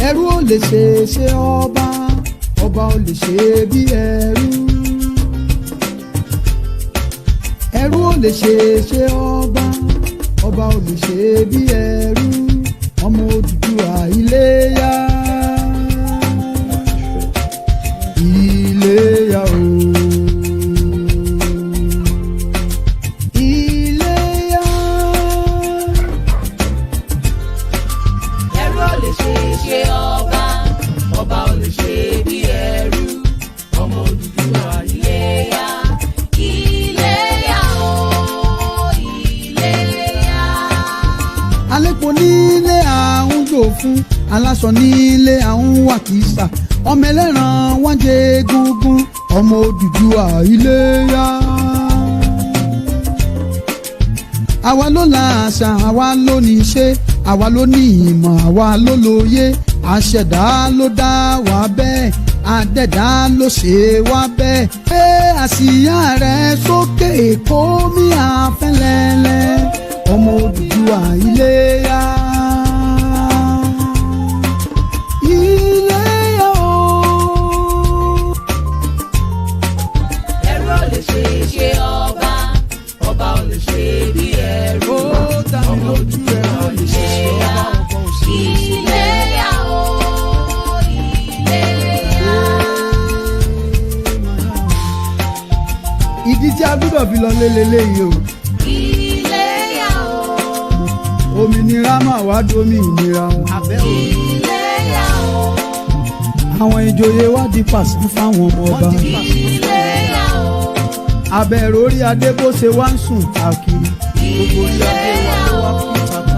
ẹrú ò lè ṣe ọba, ọba ò lè ṣe bí ẹrú. ẹrú ò lè ṣe ọba, ọba ò lè ṣe bí ẹrú. ọmọ Odùduwà Iléyá, Iléyá o. Iléyá. ẹrú ò lè ṣe ọba, ọba ò lè ṣe bí ẹrú. ọmọ Odùduwà Iléyá, Iléyá o, Iléyá. Alépo nílé àwọn jò fún, aláṣọ nílé àwọn wàkísà. ọmọ ẹlẹ́ran wọ́n jẹ egungun, ọmọ Odùduwà Iléyá. àwa ló la àṣà, àwa ló ní iṣẹ́, àwa ló ní ìmọ̀, àwa ló lóye. àṣẹ̀dá ló dá wa bẹ́ẹ̀, àdẹ̀dá ló ṣe wá bẹ́ẹ̀. pé àsíá rẹ̀ sókè kó mi àfẹ́lẹ́lẹ́, ọmọ Odùduwà Iléyá. Iléyá o. ẹrú ò lè ṣe ọba, ọba ò lè ṣe bí ẹrú. ọmọ Odùduwà Iléyá, Iléyá o, Iléyá. ìdí tí a gbọ́dọ̀ fi lọ lélẹ́yìí o. Iléyá o, òmìnira máa wá dómìnira wọn. Iléyá o, àwọn ìjòyè wá di pàṣẹ fáwọn ọmọ ọba. Iléyá o, abẹ́rẹ́ orí adé bó ṣe wá ń sùn káàkiri. Iléyá o,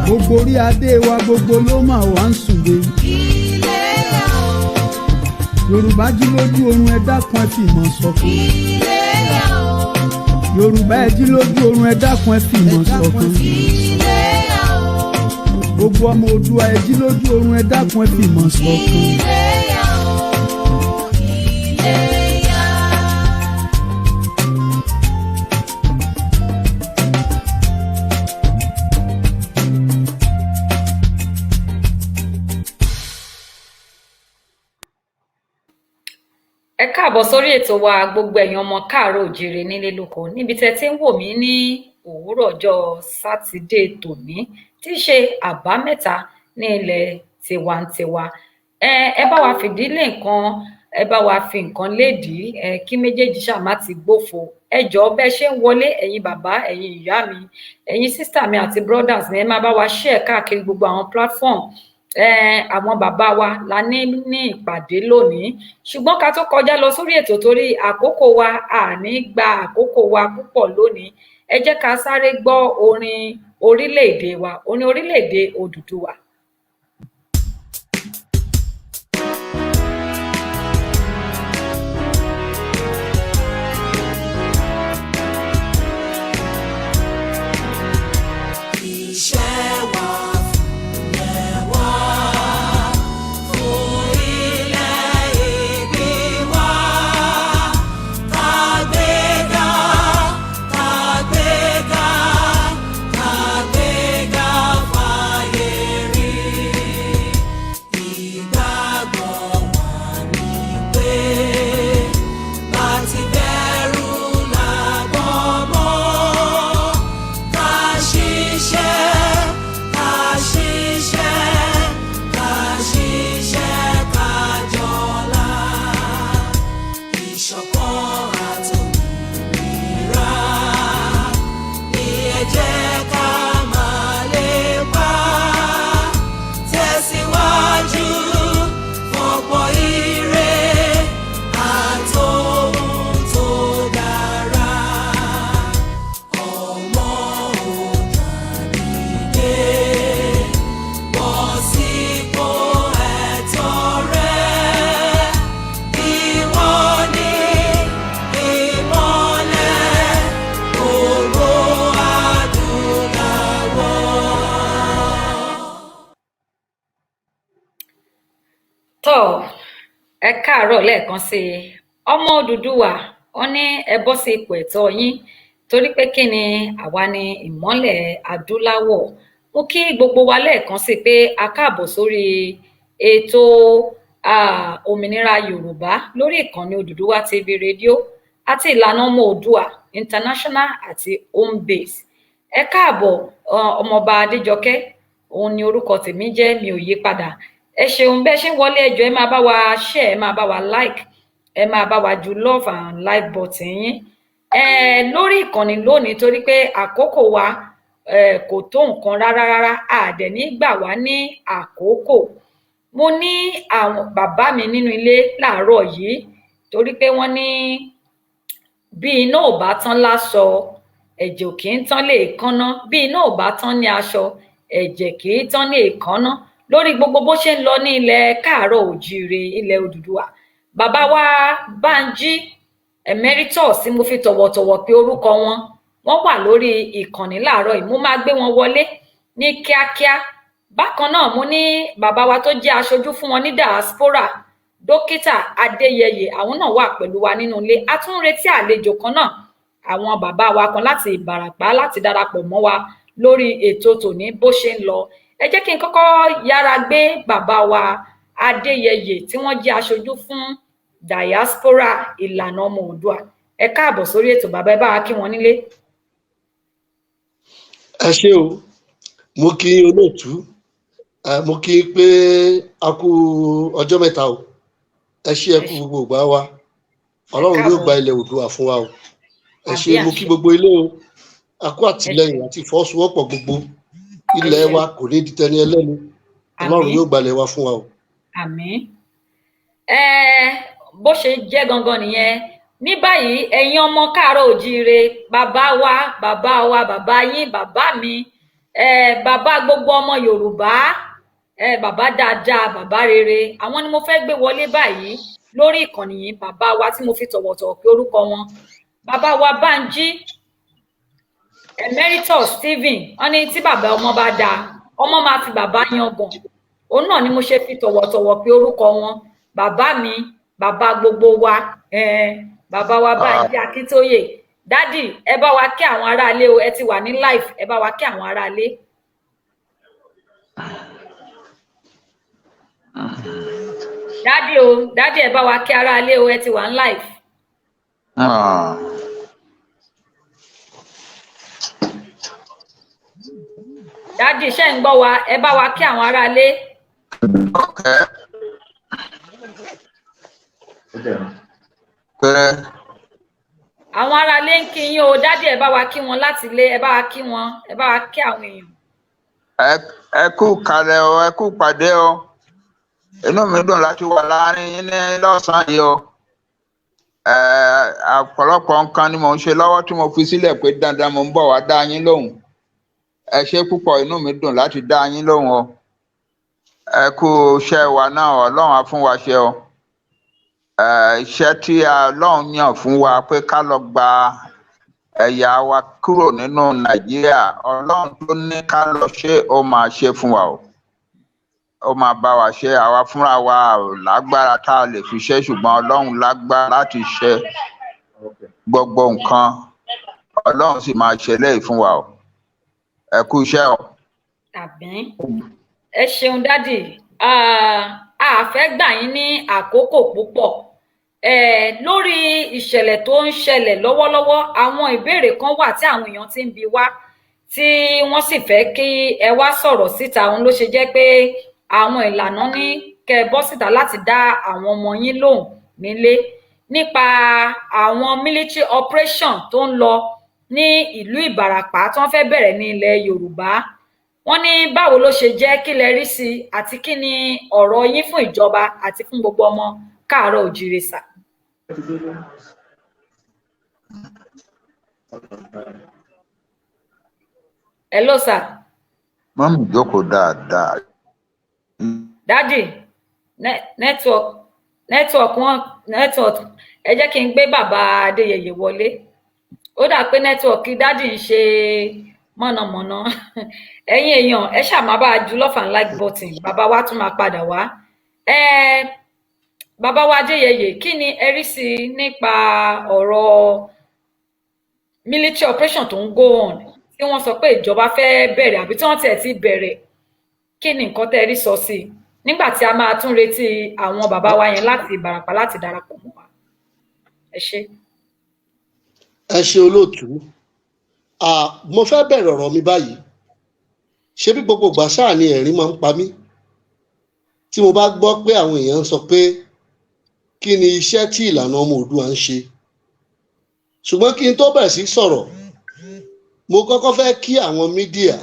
gbogbo orí adé wa gbogbo ló máa wá ń sùn dé. Iléyá o, Yorùbá jí lójú oorun, ẹ dákun ẹ fìmọ̀ ṣọ̀kan. Iléyá o, Yorùbá ẹ jí lójú oorun, ẹ dákun ẹ fìmọ̀ ṣọ̀kan. Iléyá o, gbogbo ọmọ Oòduà ẹ jí lójú oorun, ẹ dákun ẹ fìmọ̀ ṣọ̀kan. Iléyá o, Iléyá. ẹ káàbọ̀ sórí ètò wa gbogbo ẹ̀yin ọmọ káàárọ̀ òjíire nílé lóko níbi tẹ́ ti ń wò mí ní òwúrọ̀ ọjọ́ sátidé tòní tí í ṣe àbámẹ́ta ní ilẹ̀ tiwantiwa. ẹ bá wa fìdílé nǹkan, ẹ bá wa fi nǹkan lédìí, kí méjèèjì ṣáà má ti gbófo. ẹ jọ̀ọ́ bẹ́ ṣe ń wọlé, ẹ̀yin bàbá, ẹ̀yin ìyá mi, ẹ̀yin sísítà mi àti brothers mi, ẹ máa bá wa share káàkiri gbogbo àwọn platform. Àwọn bàbá wa la ní ìpàdé lónìí, ṣùgbọ́n ká tó kọjá lọ sórí ètò torí àkókò wa àní gba àkókò wa púpọ̀ lónìí, ẹ jẹ́ ká sáré gbọ́ orin orílẹ̀-èdè wa, orin orílẹ̀-èdè Odùduwà. ẹ káàárọ̀ lẹ́ẹ̀kan sí i, ọmọ Odùduwà wọn ní ẹ bọ́ sí ipò ẹ̀tọ́ yín torí pé kí ni àwa ni ìmọ́lẹ̀ adúláwọ̀. Mo kí gbogbo wa lẹ́ẹ̀kan sí pé a káàbọ̀ sórí ètò òmìnira Yorùbá lórí ìkànnì Odùduwà TV rédíò àti ìlànà ọmọ Oòduà international àti home base. Ẹ káàbọ̀, ọmọọba Adéjọkẹ́ òun ni orúkọ tèmi jẹ́, mi ò yí padà. Ẹ ṣeun bẹ́ẹ̀ ṣe ń wọlé, ẹjọ́ ẹ máa bá wa share, ẹ máa bá wa like, ẹ máa bá wa ju love and like button yín lórí ìkànnì lónìí, torí pé àkókò wa kò tó nǹkan rárá, àdẹ̀ ní gbà wá ní àkókò. Mo ní àwọn bàbá mi nínú ilé láàárọ̀ yìí, torí pé wọ́n ní bí iná ò bá tán láṣọ, ẹ̀jẹ̀ ò kì í tán lè kánná, bí iná ò bá tán ní aṣọ, ẹ̀jẹ̀ kì í tán ní èékánná. Lórí gbogbo bó ṣe ń lọ ní ilẹ̀ káàárọ̀ òjíire, ilẹ̀ Odùduwà, bàbá wa Bánjí Emeritus, tí mo fi tọ̀wọ̀tọ̀wọ̀ pé orúkọ wọn, wọ́n wà lórí ìkànnì láàárọ̀ yìí. Mo máa gbé wọn wọlé ní kíákíá. Bákan náà mo ní bàbá wa tó jẹ́ aṣojú fún wọn ní diaspora, dókítà Adéyẹyè, àwọn náà wà pẹ̀lú wa nínú ilé. A tún ń retí àlejò kan náà, àwọn bàbá wa kan láti Ìbàràpá, láti darapọ̀ mọ́ wa lórí ètò tòní bó ṣe ń lọ. Ẹ jẹ́ kí n kọ́kọ́ yára gbé bàbá wa Adéyẹyè tí wọ́n jẹ́ aṣojú fún diaspora ìlànà ọmọ Oòduà. Ẹ káàbọ̀ sórí ètò bàbá, ẹ bá wa kí wọn nílé. Ẹ ṣé o, mo kí olóòtú, mo kí pé a kú ọjọ́ mẹ́ta o. Ẹ ṣé, ẹ kú gbogbo ìgbà wa, Ọlọ́run yóò gba ilẹ̀ Oòduà fún wa o. Ẹ ṣé, mo kí gbogbo ilé o, a kú àtìlẹ́yìn àti ìfọwọ́sowọ́pọ̀ gbogbo. Ilẹ̀ wa kò ní di tẹni ẹlẹ́ni, Ọlọ́run yóò gbalẹ̀ wa fún wa o. Àmín. Bó ṣe jẹ́ gangan nìyẹn. Ní báyìí, ẹ̀yin ọmọ káàárọ̀ òjíire, bàbá wa, bàbá yín, bàbá mi, bàbá gbogbo ọmọ Yorùbá, bàbá dáadáa, bàbá rere, àwọn ni mo fẹ́ gbé wọlé báyìí lórí ìkànnì yìí. Bàbá wa tí mo fi tọ̀wọ̀tọ̀wọ̀ pé orúkọ wọn, bàbá wa Bánjí Emeritus Stephen. Wọ́n ní tí bàbá ọmọ bá dáa, ọmọ máa fi bàbá yangàn. Òun náà ni mo ṣe fi tọ̀wọ̀tọ̀wọ̀ pé orúkọ wọn. Bàbá mi, bàbá gbogbo wa, bàbá wa Bánjí Akíntóyè. Dádì, ẹ bá wa kí àwọn aráalé o, ẹ ti wà ní live, ẹ bá wa kí àwọn aráalé. Dádì ẹ bá wa kí aráalé o, ẹ ti wà ní live. Dádì, ṣé ń gbọ́ wa? Ẹ bá wa kí àwọn aráalé. Àwọn aráalé ń kí yín o. Dádì, ẹ bá wa kí wọn láti ilé, ẹ bá wa kí wọn, ẹ bá wa kí àwọn èèyàn. Ẹ kú kalẹ̀ o, ẹ kú pàdé o. Inú mi dùn láti wà láàrin yín ní lọ́sàn-án yìí o. Ọ̀pọ̀lọpọ̀ nǹkan ni mò ń ṣe lọ́wọ́ tí mo fi sílẹ̀ pé dandan mo ń bọ̀ wá dá yín lóhùn. Ẹ ṣé púpọ̀, inú mi dùn láti dá yín lóhùn o. Ẹ kú iṣẹ́ wa náà, Ọlọ́run á fún wa ṣe o. Iṣẹ́ tí Ọlọ́run yàn fún wa pé ká lọ gba ẹ̀yà wa kúrò nínú Nàìjíríà, Ọlọ́run tó ní ká lọ ṣe, ó máa ṣe fún wa o. Ó máa bá wa ṣe. Àwa fúnra wa ò lágbára tá a lè fi ṣe, ṣùgbọ́n Ọlọ́run lágbára láti ṣe gbogbo nǹkan. Ọlọ́run sì máa ṣe léyìí fún wa o. Ẹ kú iṣẹ́ o. Àmín. Ẹ ṣeun dádì. A fẹ́ gbà yín ní àkókò púpọ̀. Lórí ìṣẹ̀lẹ̀ tó ń ṣẹlẹ̀ lọ́wọ́lọ́wọ́, àwọn ìbéèrè kan wà tí àwọn èèyàn ti ń bi wá, tí wọ́n sì fẹ́ kí ẹ wá sọ̀rọ̀ síta. Òun ló ṣe jẹ́ pé àwọn ìlànà ní kẹ́ ẹ bọ́ síta láti dá àwọn ọmọ yín lóhùn nílé nípa àwọn military operation tó ń lọ ní ìlú Ìbàràpá tí wọ́n fẹ́ bẹ̀rẹ̀ ní ilẹ̀ Yorùbá. Wọ́n ní báwo ló ṣe jẹ́, kí lẹ rí sí i, àti kí ni ọ̀rọ̀ yín fún ìjọba àti fún gbogbo ọmọ káàárọ̀ òjíire sà. Hello sir. Mọ́mí jókòó dáadáa. Dádì, network ẹ jẹ́ kí n gbé bàbá Adéyẹyè wọlé. Ó dà pé nẹ́tíwọ̀kì dádì ń ṣe mọ̀nàmọ́ná. Ẹ̀yin èèyàn, ẹ ṣáà máa bá a ju love and like button, bàbá wa tún máa padà wá. Bàbá wa Adéyẹyè, kí ni ẹ rí sí nípa ọ̀rọ̀ military operation tó ń go on, tí wọ́n sọ pé ìjọba fẹ́ bẹ̀rẹ̀ àbí tí wọ́n tiẹ̀ ti bẹ̀rẹ̀? Kí ni nǹkan tẹ́ rí sọ sí? nígbà tí a máa tún retí àwọn bàbá wa yẹn láti Ìbàràpá láti darapọ̀ mọ́ wa. Ẹ ṣé. ẹ ṣe olóòtú. Mo fẹ́ bẹ̀rẹ̀ ọ̀rọ̀ mi báyìí. Ṣé bí gbogbo ìgbà ṣáà ni ẹ̀rín máa ń pa mí tí mo bá gbọ́ pé àwọn èèyàn ń sọ pé kí ni iṣẹ́ tí ìlànà ọmọ Oòduà ń ṣe. Ṣùgbọ́n kí n tó bẹ̀rẹ̀ sí sọ̀rọ̀, mo kọ́kọ́ fẹ́ kí àwọn mídíà,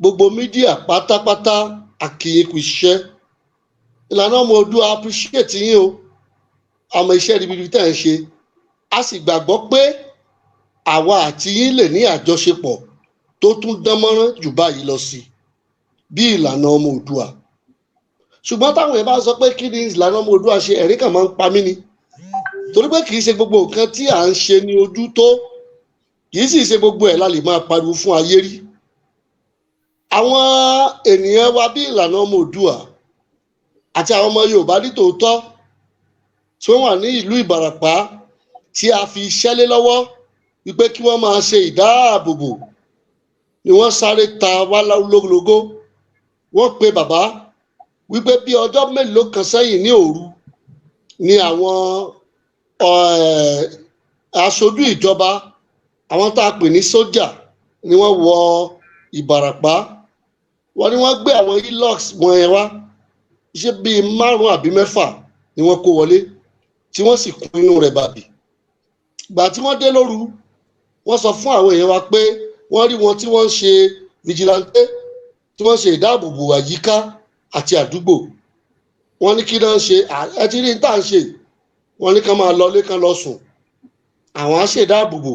gbogbo mídíà pátápátá, a kí yín kú iṣẹ́. Ìlànà ọmọ Oòduà appreciate yín o, àmọ́ iṣẹ́ ribiribi tẹ́ ń ṣe. A sì gbàgbọ́ pé àwa àti yín lè ní àjọṣepọ̀ tó tún dánmọ́rán jù báyìí lọ sí bí ìlànà ọmọ Oòduà. Ṣùgbọ́n táwọn èèyàn bá sọ pé kí ni ìlànà ọmọ Oòduà ṣe, ẹ̀rín kan máa ń pa mí ni, torí pé kì í ṣe gbogbo nǹkan tí à ń ṣe ní ojú tó, kì í sì ṣe gbogbo ẹ̀ la lè máa pariwo fún ayé rí. Àwọn ènìyàn wa bí ìlànà ọmọ Oòduà àti àwọn ọmọ Yorùbá ní tòótọ́ tí wọ́n wà ní ìlú Ìbàràpá tí a fi iṣẹ́ lé lọ́wọ́ wípé kí wọ́n máa ṣe ìdáàbòbò ni wọ́n sáré ta wá lógólógó. Wọ́n pe bàbá wípé bí ọjọ́ mélòó kan sẹ́yìn ní òru ni àwọn aṣojú ìjọba, àwọn tá a pè ní sójà, ni wọ́n wọ Ìbàràpá. Wọ́n ní wọ́n gbé àwọn Hilux wọn yẹn wá, ṣé bíi 5 àbí 6 ni wọ́n kó wọlé tí wọ́n sì kún inú rẹ̀ bàbí. Ìgbà tí wọ́n dé lóru, wọ́n sọ fún àwọn èèyàn wa pé wọ́n rí wọn tí wọ́n ń ṣe vigilante, tí wọ́n ṣe ìdáàbòbò àyíká àti àdúgbò. Wọ́n ní kí náà ṣe, ẹ ti rí ní tá à ń ṣe. Wọ́n ní kán máa lọ ilé kán lọ sùn, àwọn á ṣe ìdáàbòbò.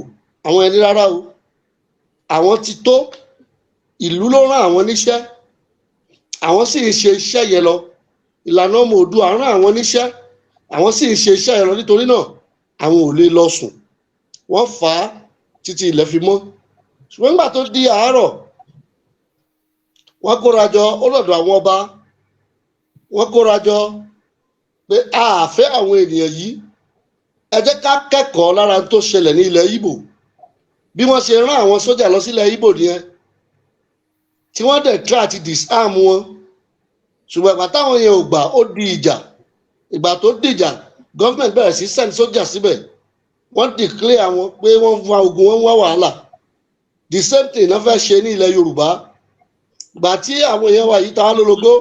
Àwọn ẹni rárá o, àwọn ti tó, ìlú ló rán àwọn níṣẹ́, àwọn sì ń ṣe iṣẹ́ yẹn lọ. Ìlànà ọmọ Oòduà rán àwọn níṣẹ́, àwọn sì ń ṣe iṣẹ́ yẹn lọ, nítorí náà àwọn ò lè lọ sùn. Wọ́n fà á títí ilẹ̀ fi mọ́. Ṣùgbọ́n nígbà tó di àárọ̀, wọ́n kóra jọ ọlọ́dọ̀ àwọn ọba. Wọ́n kóra jọ pé a fẹ́ àwọn ènìyàn yìí, ẹ jẹ́ ká kẹ́kọ̀ọ́ lára tó ṣẹlẹ̀ ní ilẹ̀ Ìgbò. Bí wọ́n ṣe rán àwọn sójà lọ sílẹ̀ Ìgbò nìyẹn, tí wọ́n dẹ̀ try àti disarm wọn. Ṣùgbọ́n ìgbà táwọn yẹn ò gbà, ó di ìjà. Ìgbà tó dìjà, gọ́ọ̀mẹ̀ntì bẹ̀rẹ̀ sí send sójà síbẹ̀. Wọ́n declare àwọn pé wọ́n fa ogun, wọ́n wá wàhálà. The same thing náà fẹ́ ṣe ní ilẹ̀ Yorùbá. Ìgbà tí àwọn èèyàn wa yìí ta wá lólogó,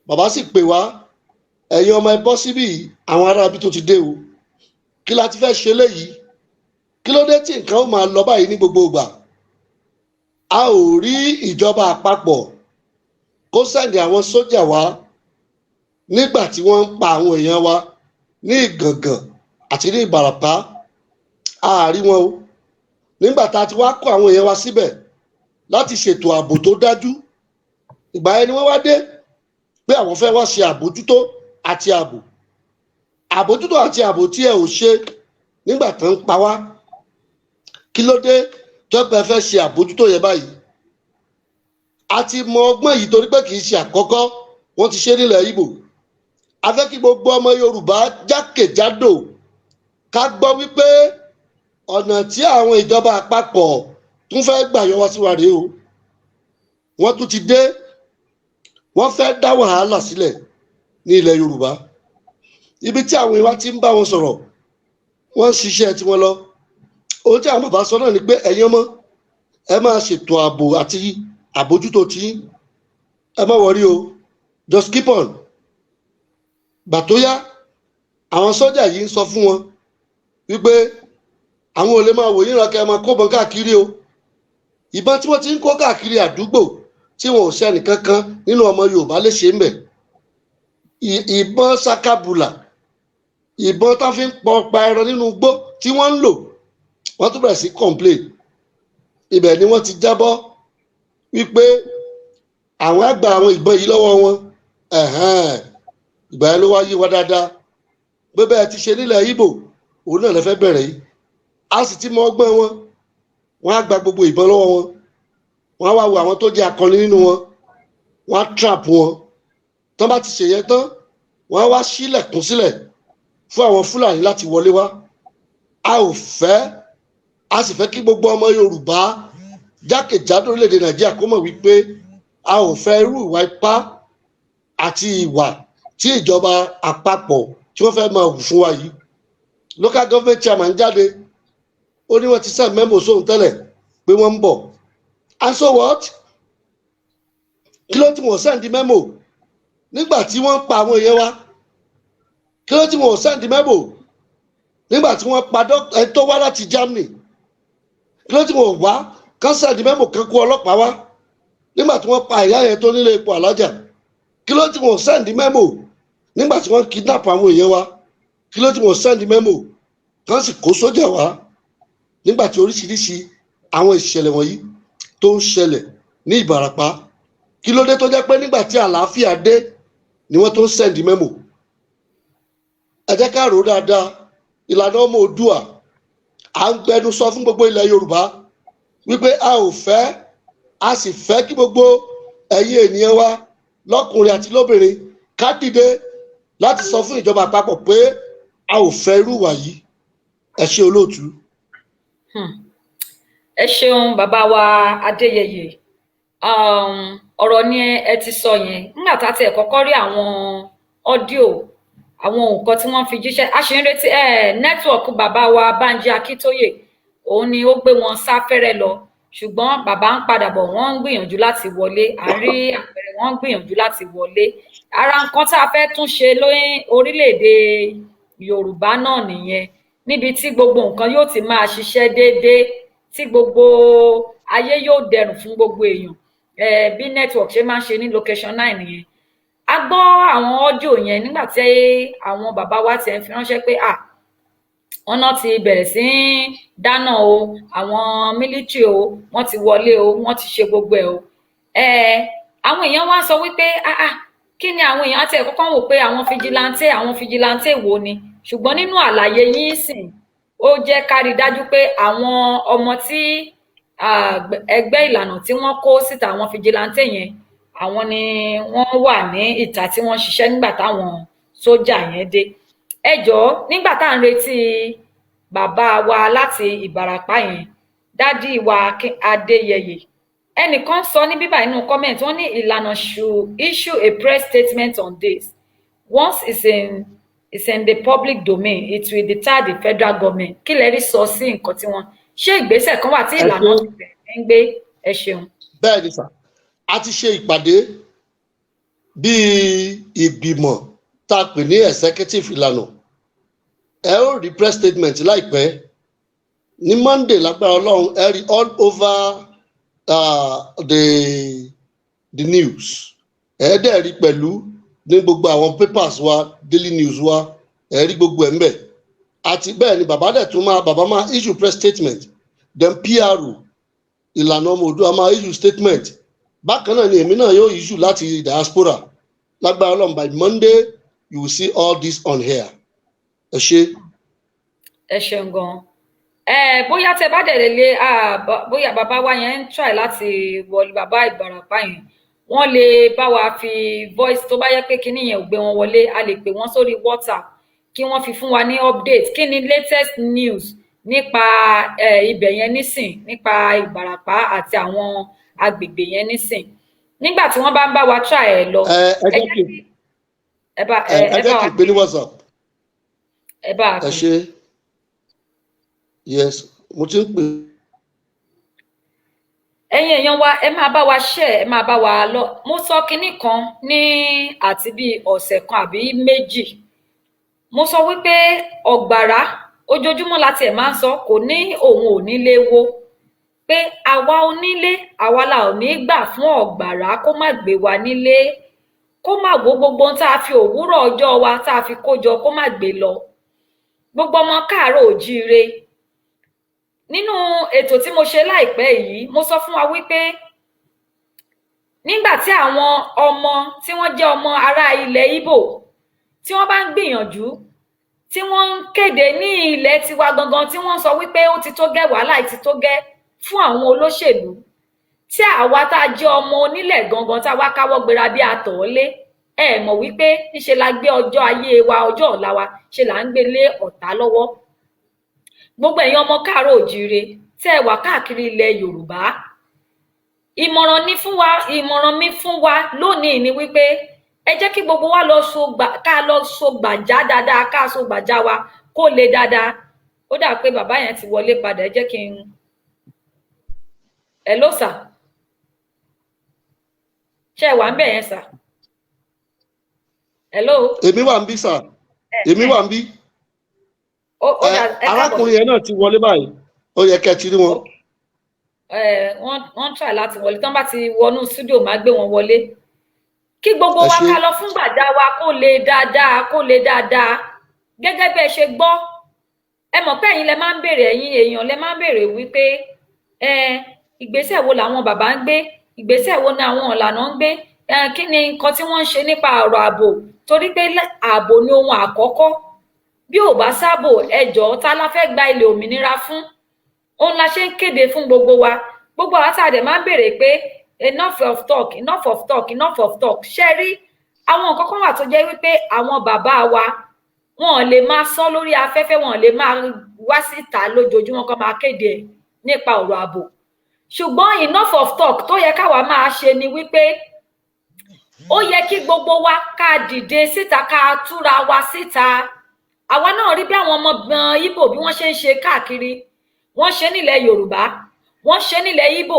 bàbá sì pè wá, ẹ̀yin ọmọ ẹ bọ́ síbí, àwọn ará ibi tó ti dé o. Kí la ti fẹ́ ṣe léyìí? Kí ló dé tí nǹkan ó máa lọ báyìí ní gbogbo ìgbà? A ò rí ìjọba àpapọ̀ kó sẹ́ndì àwọn sójà wá nígbà tí wọ́n ń pa àwọn èèyàn wa ní Ìgàngàn àti ní Ìbàràpá. A rí wọn o. Nígbà tá a ti wá kó àwọn èèyàn wa síbẹ̀ láti ṣètò ààbò tó dájú, ìgbà yẹn ni wọ́n wá dé pé àwọn fẹ́ wá ṣe àbójútó àti ààbò. Àbójútó àti ààbò tí ẹ ò ṣe nígbà tó ń pa wá, kí ló dé tó pẹ́ fẹ́ ṣe àbójútó yẹn báyìí? A ti mọ ọgbọ́n yìí torí pé kì í ṣe àkọ́kọ́, wọ́n ti ṣe nílẹ̀ Ìgbò. A fẹ́ kí gbogbo ọmọ Yorùbá jákèjádò ká gbọ́ wípé ọ̀nà tí àwọn ìjọba àpapọ̀ tún fẹ́ gbà yọ wá sí wa rèé o. Wọ́n tún ti dé, wọ́n fẹ́ dá wàhálà sílẹ̀ ní ilẹ̀ Yorùbá. Ibi tí àwọn ìwà ti ń bá wọn sọ̀rọ̀, wọ́n ń ṣiṣẹ́ tí wọ́n lọ. Ohun tí àwọn bàbá sọ náà ni pé ẹ̀yin ọmọ, ẹ máa ṣètò ààbò àti àbójútó tí, ẹ má wọrí o, just keep on. Gbà tó yá, àwọn sójà yìí ń sọ fún wọn wípé àwọn ò lè máa wò yín ránkẹ́ máa kóbọn káàkiri o. Ìbọn tí wọ́n ti ń kó káàkiri àdúgbò tí wọn ò sẹ́ni kankan nínú ọmọ Yorùbá lè ṣe ń bẹ̀. Ìbọn sakabula, ìbọn tá fi ń pa ẹran nínú igbó tí wọ́n ń lò, wọ́n tún bẹ̀rẹ̀ sí complain. Ibẹ̀ ni wọ́n ti jábọ́ wípé àwọn àgbà àwọn ìbọn yìí lọ́wọ́ wọn. Ìgbà yẹn ló wá yé wa dáadáa pé bẹ́ẹ̀ ti ṣe nílẹ̀ Ìgbò, òun náà lè fẹ́ bẹ̀rẹ̀ yìí. A sì ti mọ ọgbọ́n wọn. Wọ́n á gba gbogbo ìbọn lọ́wọ́ wọn, wọ́n á wá wo àwọn tó jẹ́ akọni nínú wọn, wọ́n á trap wọn. Tán bá ti ṣèyẹn tán, wọ́n á wá sílẹ̀kùn sílẹ̀ fún àwọn Fúlàní láti wọlé wá. A ò fẹ́, a sì fẹ́ kí gbogbo ọmọ Yorùbá jákèjádò orílẹ̀-èdè Nàìjíríà kó mọ̀ wípé a ò fẹ́ irú ìwà ipá àti ìwà tí ìjọba àpapọ̀ tí wọ́n fẹ́ máa hù fún wa yìí. Local government chairman jáde ó ní wọ́n ti send memo sóhun tẹ́lẹ̀ pé wọ́n ń bọ̀, and so what? Kí ló tí wọ́n send memo nígbà tí wọ́n pa àwọn èèyàn wa? Kí ló tí wọ́n send memo nígbà tí wọ́n pa ẹni tó wá láti Germany? Kí ló tí wọ́n wá kán send memo kan kó ọlọ́pàá wá nígbà tí wọ́n pa ìyá yẹn tó nílé epo alájà? Kí ló tí wọ́n send memo nígbà tí wọ́n kidnap àwọn èèyàn wa? Kí ló tí wọ́n send memo kán sì kó sójà wá nígbà tí oríṣiríṣi àwọn ìṣẹ̀lẹ̀ wọ̀nyí tó ń ṣẹlẹ̀ ní Ìbàràpá? Kí ló dé tó jẹ́ pé nígbà tí àlàáfíà dé ni wọ́n tó ń send memo? Ẹ jẹ́ ká rò dáadáa. Ìlànà ọmọ Oòduà à ń gbẹnu sọ fún gbogbo ilẹ̀ Yorùbá wípé a ò fẹ́, a sì fẹ́ kí gbogbo ẹ̀yin ènìyàn wa lọ́kùnrin àti lóbìnrin ká dìde láti sọ fún ìjọba àpapọ̀ pé a ò fẹ́ irú ìwà yìí. Ẹ ṣé olóòtú. Ẹ ṣeun bàbá wa Adéyẹyè. Ọ̀rọ̀ ni ẹ ti sọ yẹn nígbà tá a tiẹ̀ kọ́kọ́ rí àwọn ọ́díò, àwọn nǹkan tí wọ́n fi jíṣẹ́. A ṣe ń retí nẹ́tíwọ̀kì bàbá wa Bánjí Akíntóyè, òun ni ó gbé wọn sáfẹ́rẹ́ lọ, ṣùgbọ́n bàbá ń padà bọ̀, wọ́n ń gbìyànjú láti wọlé. A rí àpẹẹrẹ wọ́n ń gbìyànjú láti wọlé. Ara nǹkan tá a fẹ́ tún ṣe lórí orílẹ̀-èdè Yorùbá náà nìyẹn, níbi tí gbogbo nǹkan yóò ti máa ṣiṣẹ́ déédéé, tí gbogbo ayé yóò dẹrùn fún gbogbo èèyàn. Bí network ṣe máa ń ṣe ní location 9 nìyẹn. A gbọ́ àwọn ọ́díò yẹn nígbà tí àwọn bàbá wa ti ń fi ránṣẹ́ pé wọ́n náà ti bẹ̀rẹ̀ sí í dáná o, àwọn mílítírì o, wọ́n ti wọlé o, wọ́n ti ṣe gbogbo ẹ̀ o. Àwọn èèyàn wá sọ wípé kí ni àwọn èèyàn àti ẹ̀ kọ́kọ́ wò pé àwọn fìjìláńtè wo ni, ṣùgbọ́n nínú àlàyé yín sìn ó jẹ́ ká rí dájú pé àwọn ọmọ tí ẹgbẹ́ ìlànà tí wọ́n kó síta, àwọn fìjìláńtè yẹn, àwọn ni wọ́n wà ní ìta tí wọ́n ṣiṣẹ́ nígbà táwọn sójà yẹn dé. Ẹ jọ̀ọ́, nígbà tá à ń retí bàbá wa láti Ìbàràpá yẹn, dádì wa Adéyẹyè, ẹnìkan sọ ní bíbá inú comment, wọ́n ní ìlànà should issue a press statement on this. Once it's in the public domain, it will deter the federal government. Kí lẹ rí sọ sí nǹkan tí wọ́n ṣe ìgbésẹ̀ kan wà tí ìlànà ń gbé? Ẹ ṣeun. Bẹ́ẹ̀ ni sà, a ti ṣe ìpàdé bíi ìgbìmọ̀ tá a pè ní executive ìlànà. Ẹ ó rí press statement láìpẹ́ ní Monday lágbára Ọlọ́run. Ẹ rí all over the news. Ẹ dẹ̀ rí pẹ̀lú ní gbogbo àwọn papers wa, daily news wa, ẹ rí gbogbo ẹ̀ ń bẹ̀. Àti bẹ́ẹ̀ ni bàbá máa issue press statement, then PRO ìlànà ọmọ Oòduà máa issue statement. Bákan náà ni èmi náà yóò issue láti diaspora. Lágbára Ọlọ́run, by Monday you will see all this on air. Ẹ ṣé. Ẹ ṣeun gan. Bóyá tẹ bá dẹ̀ lé bóyá bàbá wa yẹn ń try láti wọlé, bàbá Ìbàràpá yẹn, wọ́n lè bá wa fi voice tó bá yẹ pé kíní yẹn ò gbé wọn wọlé, a lè pè wọ́n sórí WhatsApp kí wọ́n fi fún wa ní update. Kí ni latest news nípa ibẹ̀ yẹn nísìn, nípa Ìbàràpá àti àwọn agbègbè yẹn nísìn, nígbà tí wọ́n bá ń bá wa try ẹ̀ lọ. Ẹ jẹ́ kí n pè ní WhatsApp. Ẹ bá a pè. Ẹ ṣé. Yes, mo ti ń pè. Ẹ̀yin èèyàn wa, ẹ máa bá wa share, ẹ máa bá wa lọ. Mo sọ kinní kan ní àti bí ọ̀sẹ̀ kan àbí méjì. Mo sọ wípé ọ̀gbàrá ojoojúmọ́ láti ẹ̀ máa ń sọ, kò ní òun ò nílé wó, pé àwa onílé, àwa la ò ní gbà fún ọ̀gbàrá kó má gbé wa nílé, kó má wó gbogbo ohun tá a fi òwúrọ̀ ọjọ́ wa tá a fi kó jọ, kó má gbé lọ. Gbogbo ọmọ káàárọ̀ òjíire, nínú ètò tí mo ṣe láìpẹ́ yìí, mo sọ fún wa wípé nígbà tí àwọn ọmọ tí wọ́n jẹ́ ọmọ ará ilẹ̀ Ìgbò tí wọ́n bá ń gbìyànjú, tí wọ́n ń kéde ní ilẹ̀ tiwa gangan, tí wọ́n sọ wípé ó ti tó gẹ́, wàhálà ti tó gẹ́ fún àwọn olóṣèlú, tí àwa tá a jẹ́ ọmọ onílẹ̀ gangan tá a wá káwọ́ gbéra bí àtọ̀ọ́lé, ẹ mọ̀ wípé níṣe la gbé ọjọ́ ayé wa, ọjọ́ ọ̀la wa, ṣe là ń gbé lé ọ̀tá lọ́wọ́. Gbogbo ẹ̀yin ọmọ káàárọ̀ òjíire tẹ́ ẹ wà káàkiri ilẹ̀ Yorùbá, ìmọ̀ràn mi fún wa lónìí ni wípé ẹ jẹ́ kí gbogbo wa ká lọ so gbàjá dáadáa, ká so gbàjá wa kó le dáadáa. Ó dà pé bàbá yẹn ti wọlé padà, ẹ jẹ́ kí n hello sir, ṣé ẹ wà ń bẹ̀ yẹn sir? Hello. Èmi wà ń bí sà, èmi wà ń bí. Arákùnrin yẹn náà ti wọlé báyìí, ó yẹ kẹ́ ti rí wọn. Wọ́n try láti wọlé, tán bá ti wọnú studio máa gbé wọn wọlé. Kí gbogbo wa ká lọ fún gbàjá wa kó le dáadáa, kó le dáadáa. Gẹ́gẹ́ bí ẹ ṣe gbọ́, ẹ mọ̀ pé ẹ̀yin lẹ máa ń béèrè, ẹ̀yin èèyàn lẹ máa ń béèrè wípé ìgbésẹ̀ wo làwọn bàbá ń gbé, ìgbésẹ̀ wo ni àwọn ìlànà ń gbé, kí ni nǹkan tí wọ́n ń ṣe nípa ọ̀rọ̀ ààbò, torí pé ààbò ni ohun àkọ́kọ́. Bí ò bá sáàbò, ẹ jọ̀ọ́ ta la fẹ́ gba ilẹ̀ òmìnira fún? Òun la ṣe ń kéde fún gbogbo wa. Gbogbo àwa tá a dẹ̀ máa ń béèrè pé enough of talk, enough of talk, enough of talk. Ṣé rí àwọn nǹkan kan wà tó jẹ́ wípé àwọn bàbá wa wọn lè máa sọ lórí afẹ́fẹ́, wọn lè máa wá síta lójoojúmọ́ kan máa kéde ẹ̀ nípa ọ̀rọ̀ ààbò. Ṣùgbọ́n enough of talk tó yẹ káwa máa ṣe ni wípé ó yẹ kí gbogbo wa ká dìde síta, ká túra wa síta. Àwa náà rí bí àwọn ọmọ Ìgbò bí wọ́n ṣe ń ṣe káàkiri, wọ́n ṣe nílẹ̀ Yorùbá, wọ́n ṣe nílẹ̀ Ìgbò,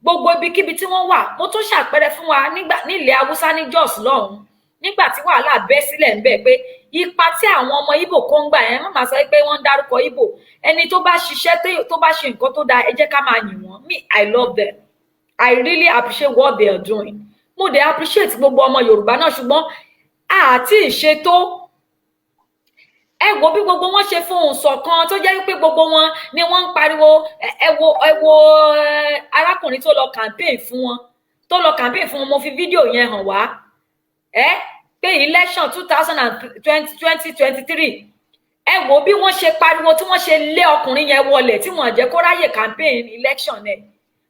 gbogbo ibikíbi tí wọ́n wà. Mo tún ṣàpẹẹrẹ fún wa nílẹ̀ Haúsá ní Jos lọ́hùn, nígbà tí wàhálà bẹ́ sílẹ̀ ń bẹ̀, pé ipa tí àwọn ọmọ Ìgbò kó ń gbà yẹn, wọ́n máa sọ pé wọ́n ń dárúkọ Ìgbò. Ẹni tó bá ṣiṣẹ́, tó bá ṣe nǹkan tó dáa, ẹ jẹ́ ká máa yìn wọ́n. Me, I love them. I really appreciate what they are doing. Mo dẹ̀ appreciate gbogbo ọmọ Yorùbá náà, ṣùgbọ́n àti ìṣètò. Ẹ wo bí gbogbo wọn ṣe fohùn ṣọ̀kan tó jẹ́ wípé gbogbo wọn ni wọ́n ń pariwo. Ẹ wo arákùnrin tó lọ campaign fún wọn, mo fi fídíò yẹn hàn wá. Pé election 2023, ẹ wo bí wọ́n ṣe pariwo, tí wọ́n ṣe lé ọkùnrin yẹn wọlẹ̀, tí wọ́n jẹ́ kó ráyè campaign election ẹ̀.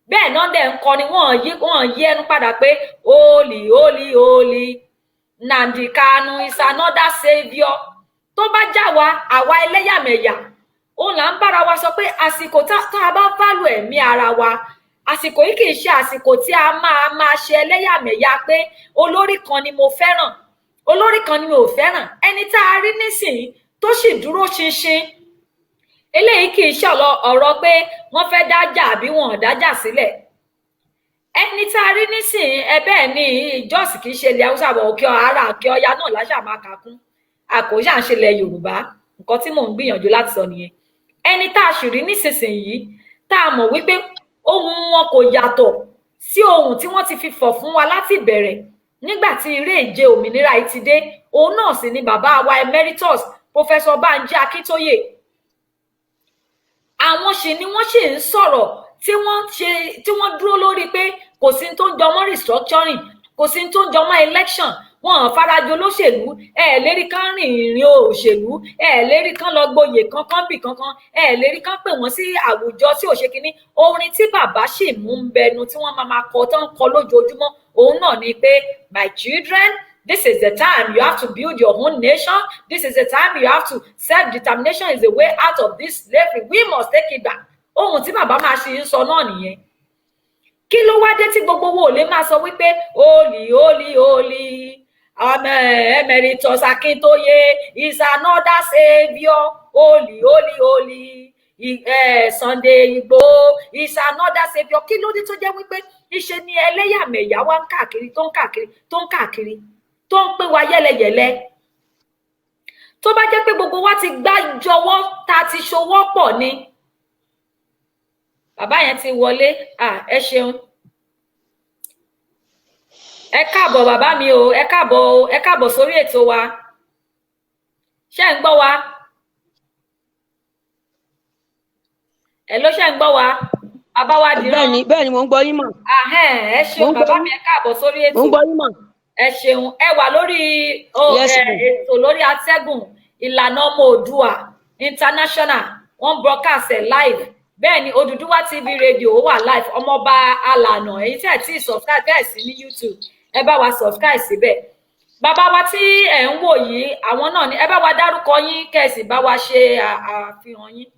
Bẹ́ẹ̀ náà dẹ̀ ń kọrin, wọ́n yí ẹnu padà pé holy holy holy Nnamdi Kanu is another saviour. Tó bá já wa àwa ẹlẹ́yàmẹ̀yà, òun là ń bára wa sọ pé àsìkò tá a bá fálù ẹ̀mí ara wa, àsìkò yìí kì í ṣe àsìkò tí a máa ṣe ẹlẹ́yàmẹ̀yà pé olórí kan ni mo fẹ́ràn, olórí kan ni mi ò fẹ́ràn. Ẹni tá a rí nísìnyí tó sì dúró ṣinṣin, eléyìí kì í ṣe ọ̀rọ̀ pé wọ́n fẹ́ dájà àbí wọn ò dájà sílẹ̀. Ẹni tá a rí nísìnyí bẹ́ẹ̀ ni ìjọ́sìn kì í ṣe ilẹ̀ Haúsá bọ̀, òkè ara òkè Ọya náà láṣà máa kà kún. Àkójá ń ṣe ilẹ̀ Yorùbá. Nǹkan tí mò ń gbìyànjú láti sọ nìyẹn. Ẹni tá a sì rí nísinsìnyí, tá a mọ̀ wípé ohun wọn kò yàtọ̀ sí ohun tí wọ́n ti fi fọ̀ fún wa láti ìbẹ̀rẹ̀ nígbà tí eré ìje òmìnira yìí ti dé. Òun náà sì ni bàbá wa emeritus Professor Banji Akintoye. Àwọn sì ni wọ́n sì ń sọ̀rọ̀ tí wọ́n dúró lórí pé kò sí tó ń jọmọ́ restructuring, kò sí tó ń jọmọ́ election. Wọn farajọ lóṣèlú, lérí kan rìn ìrìn òṣèlú, lérí kan lọ gboyè kankan bì kankan, lérí kan pè wọ́n sí àwùjọ tí ò ṣe kínní. Orin tí bàbá sì mú ń bẹnu tí wọ́n máa kọ tó ń kọ lójoojúmọ́, òun náà ni pé my children, this is the time you have to build your own nation. This is the time you have to self-determination is the way out of this slavery. We must take it back. Ohun tí bàbá máa ṣe ń sọ náà nìyẹn. Kí ló wá dé tí gbogbo wo lè máa sọ wípé holy holy holy emeritus Akintoye is another saviour, holy holy holy Sunday Igboho is another saviour? Kí ló dé tó jẹ́ wípé iṣẹ́ ni ẹlẹ́yàmẹ̀yà wa ń káàkiri tó ń pín wa yẹ́lẹyẹ̀lẹ? Tó bá jẹ́ pé gbogbo wa ti gbájọwọ́, ta ti ṣowọ́ pọ̀ ni. Bàbá yẹn ti wọlé. Ẹ ṣeun. Ẹ káàbọ̀ bàbá mi o, ẹ káàbọ̀ sórí ètò wa. Ṣé ń gbọ́ wa? Ẹ ló ṣe ń gbọ́ wa? Bàbá wa dìran. Bẹ́ẹ̀ni mo ń gbọ́ yín mọ̀. Ẹ ṣeun bàbá mi, ẹ káàbọ̀ sórí ètò. Mo ń gbọ́ yín mọ̀. Ẹ ṣeun. Ẹ wà lórí ètò lórí atẹ́gùn Ìlànà Ọmọ Oòduà International. Wọ́n broadcast live. Bẹ́ẹ̀ni Odùduwà TV radio ó wà live. Ọmọọba Alànà, èyí tí ẹ ti subscribe bẹ́ẹ̀ sí ní YouTube, ẹ bá wa subscribe síbẹ̀. Bàbá wa tí ẹ ń wò yìí, àwọn náà ni ẹ bá wa dárúkọ yín, kẹ́sì bá wa ṣe àfihàn yín.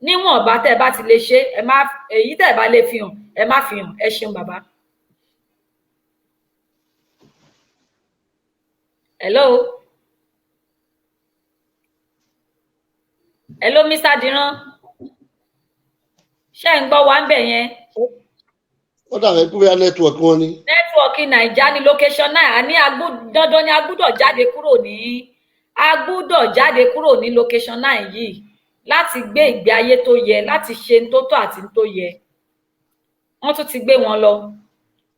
Níwọ̀nba tẹ́ bá ti lè ṣe, èyí tẹ́ bá lè fi hàn, ẹ má fi hàn. Ẹ ṣeun bàbá. hello hello Mr. Diran ṣé ń gbọ́ wa ń bẹ̀ yẹn. ó dàbí pé bóyá network wọn ni. nẹ́tíwọ̀kì Naija ní location náà a ní dandan ni a gbúdọ̀ jáde kúrò ní location náà yìí láti gbé ìgbé ayé tó yẹ láti ṣe tó tọ́ àti tó yẹ. Wọ́n tún ti gbé wọn lọ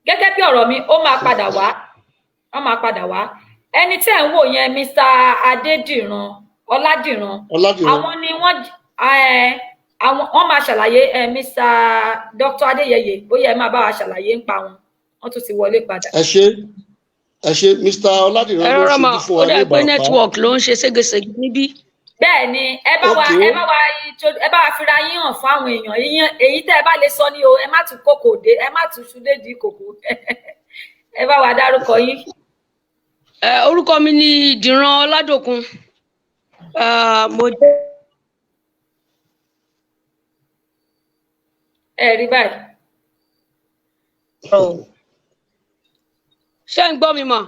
gẹ́gẹ́ bí ọ̀rọ̀ mi ó máa padà wá ẹni tí ẹ̀ ń wò yẹn Mr. Adédìran Ọládìran àwọn ni wọ́n máa ṣàlàyé Mr. Dr. Adéyẹyẹ bóyá ẹ máa bá wa ṣàlàyé ń pa wọn wọ́n tún ti wọlé padà. ẹ ṣe Mr. Ọládìran ló ṣojú fún wa ní Ìbàràpá. ó dà pé network ló ń ṣe ségesège níbí. bẹ́ẹ̀ ni ẹ bá wa fira yín hàn fún àwọn èèyàn èyí tẹ́ ẹ bá lè sọ ní o ẹ má tún kókò dé ẹ má tún ṣúdé di kòkó ẹ bá wa dárúkọ yín. orúkọ mi ni Ìdìran Ọládòkun mo jẹ́. ẹ rí báyìí. ṣé ń gbọ́ mi mọ̀?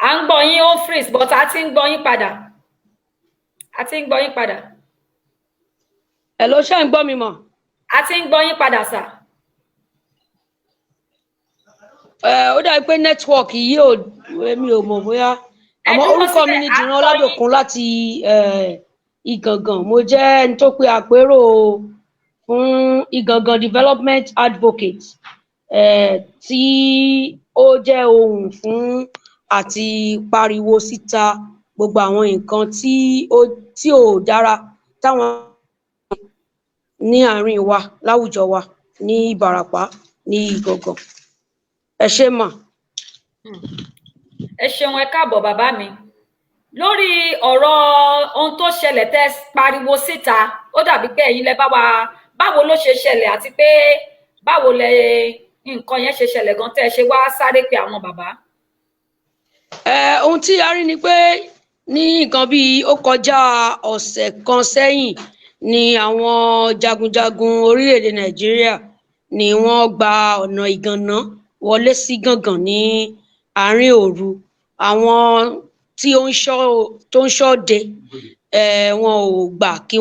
à ń gbọ́ yín ó freeze but a ti ń gbọ́ yín padà. Hello, ṣé ń gbọ́ mi mọ̀? a ti ń gbọ́ yín padà sà. ó dàbí pé nẹ́tíwọ̀kì yìí èmi ò mọ̀ bóyá àmọ́ orúkọ mi ni Ìdìran Ọládòkun láti Ìgàngàn mo jẹ́ ẹni tó pe àpérò fún Ìgàngàn Development Advocate tí ó jẹ́ ohùn fún àti pariwo síta gbogbo àwọn nǹkan tí ò dára táwọn ní àárín wa láwùjọ wa ní Ìbàràpá ní Ìgàngàn. Ẹ ṣé mà. ẹ ṣeun ẹ káàbọ̀ bàbá mi lórí ọ̀rọ̀ ohun tó ṣẹlẹ̀ tẹ́ pariwo síta ó dàbí pé ẹ̀yin lẹ bá wa báwo ló ṣe ṣẹlẹ̀ àti pé báwo lẹ nǹkan yẹn ṣe ṣẹlẹ̀ gan tẹ́ ẹ ṣe wá sáré pé àwọn bàbá. Ohun tí a rí ni pé ní nǹkan bíi ó kọjá ọ̀sẹ̀ kan sẹ́yìn ni àwọn jagunjagun orílẹ̀-èdè Nàìjíríà ni wọ́n gba ọ̀nà Ìgànná wọlé sí Gàngàn ní àárín òru. Àwọn tí ó ń ṣọ́de wọn ò gbà kí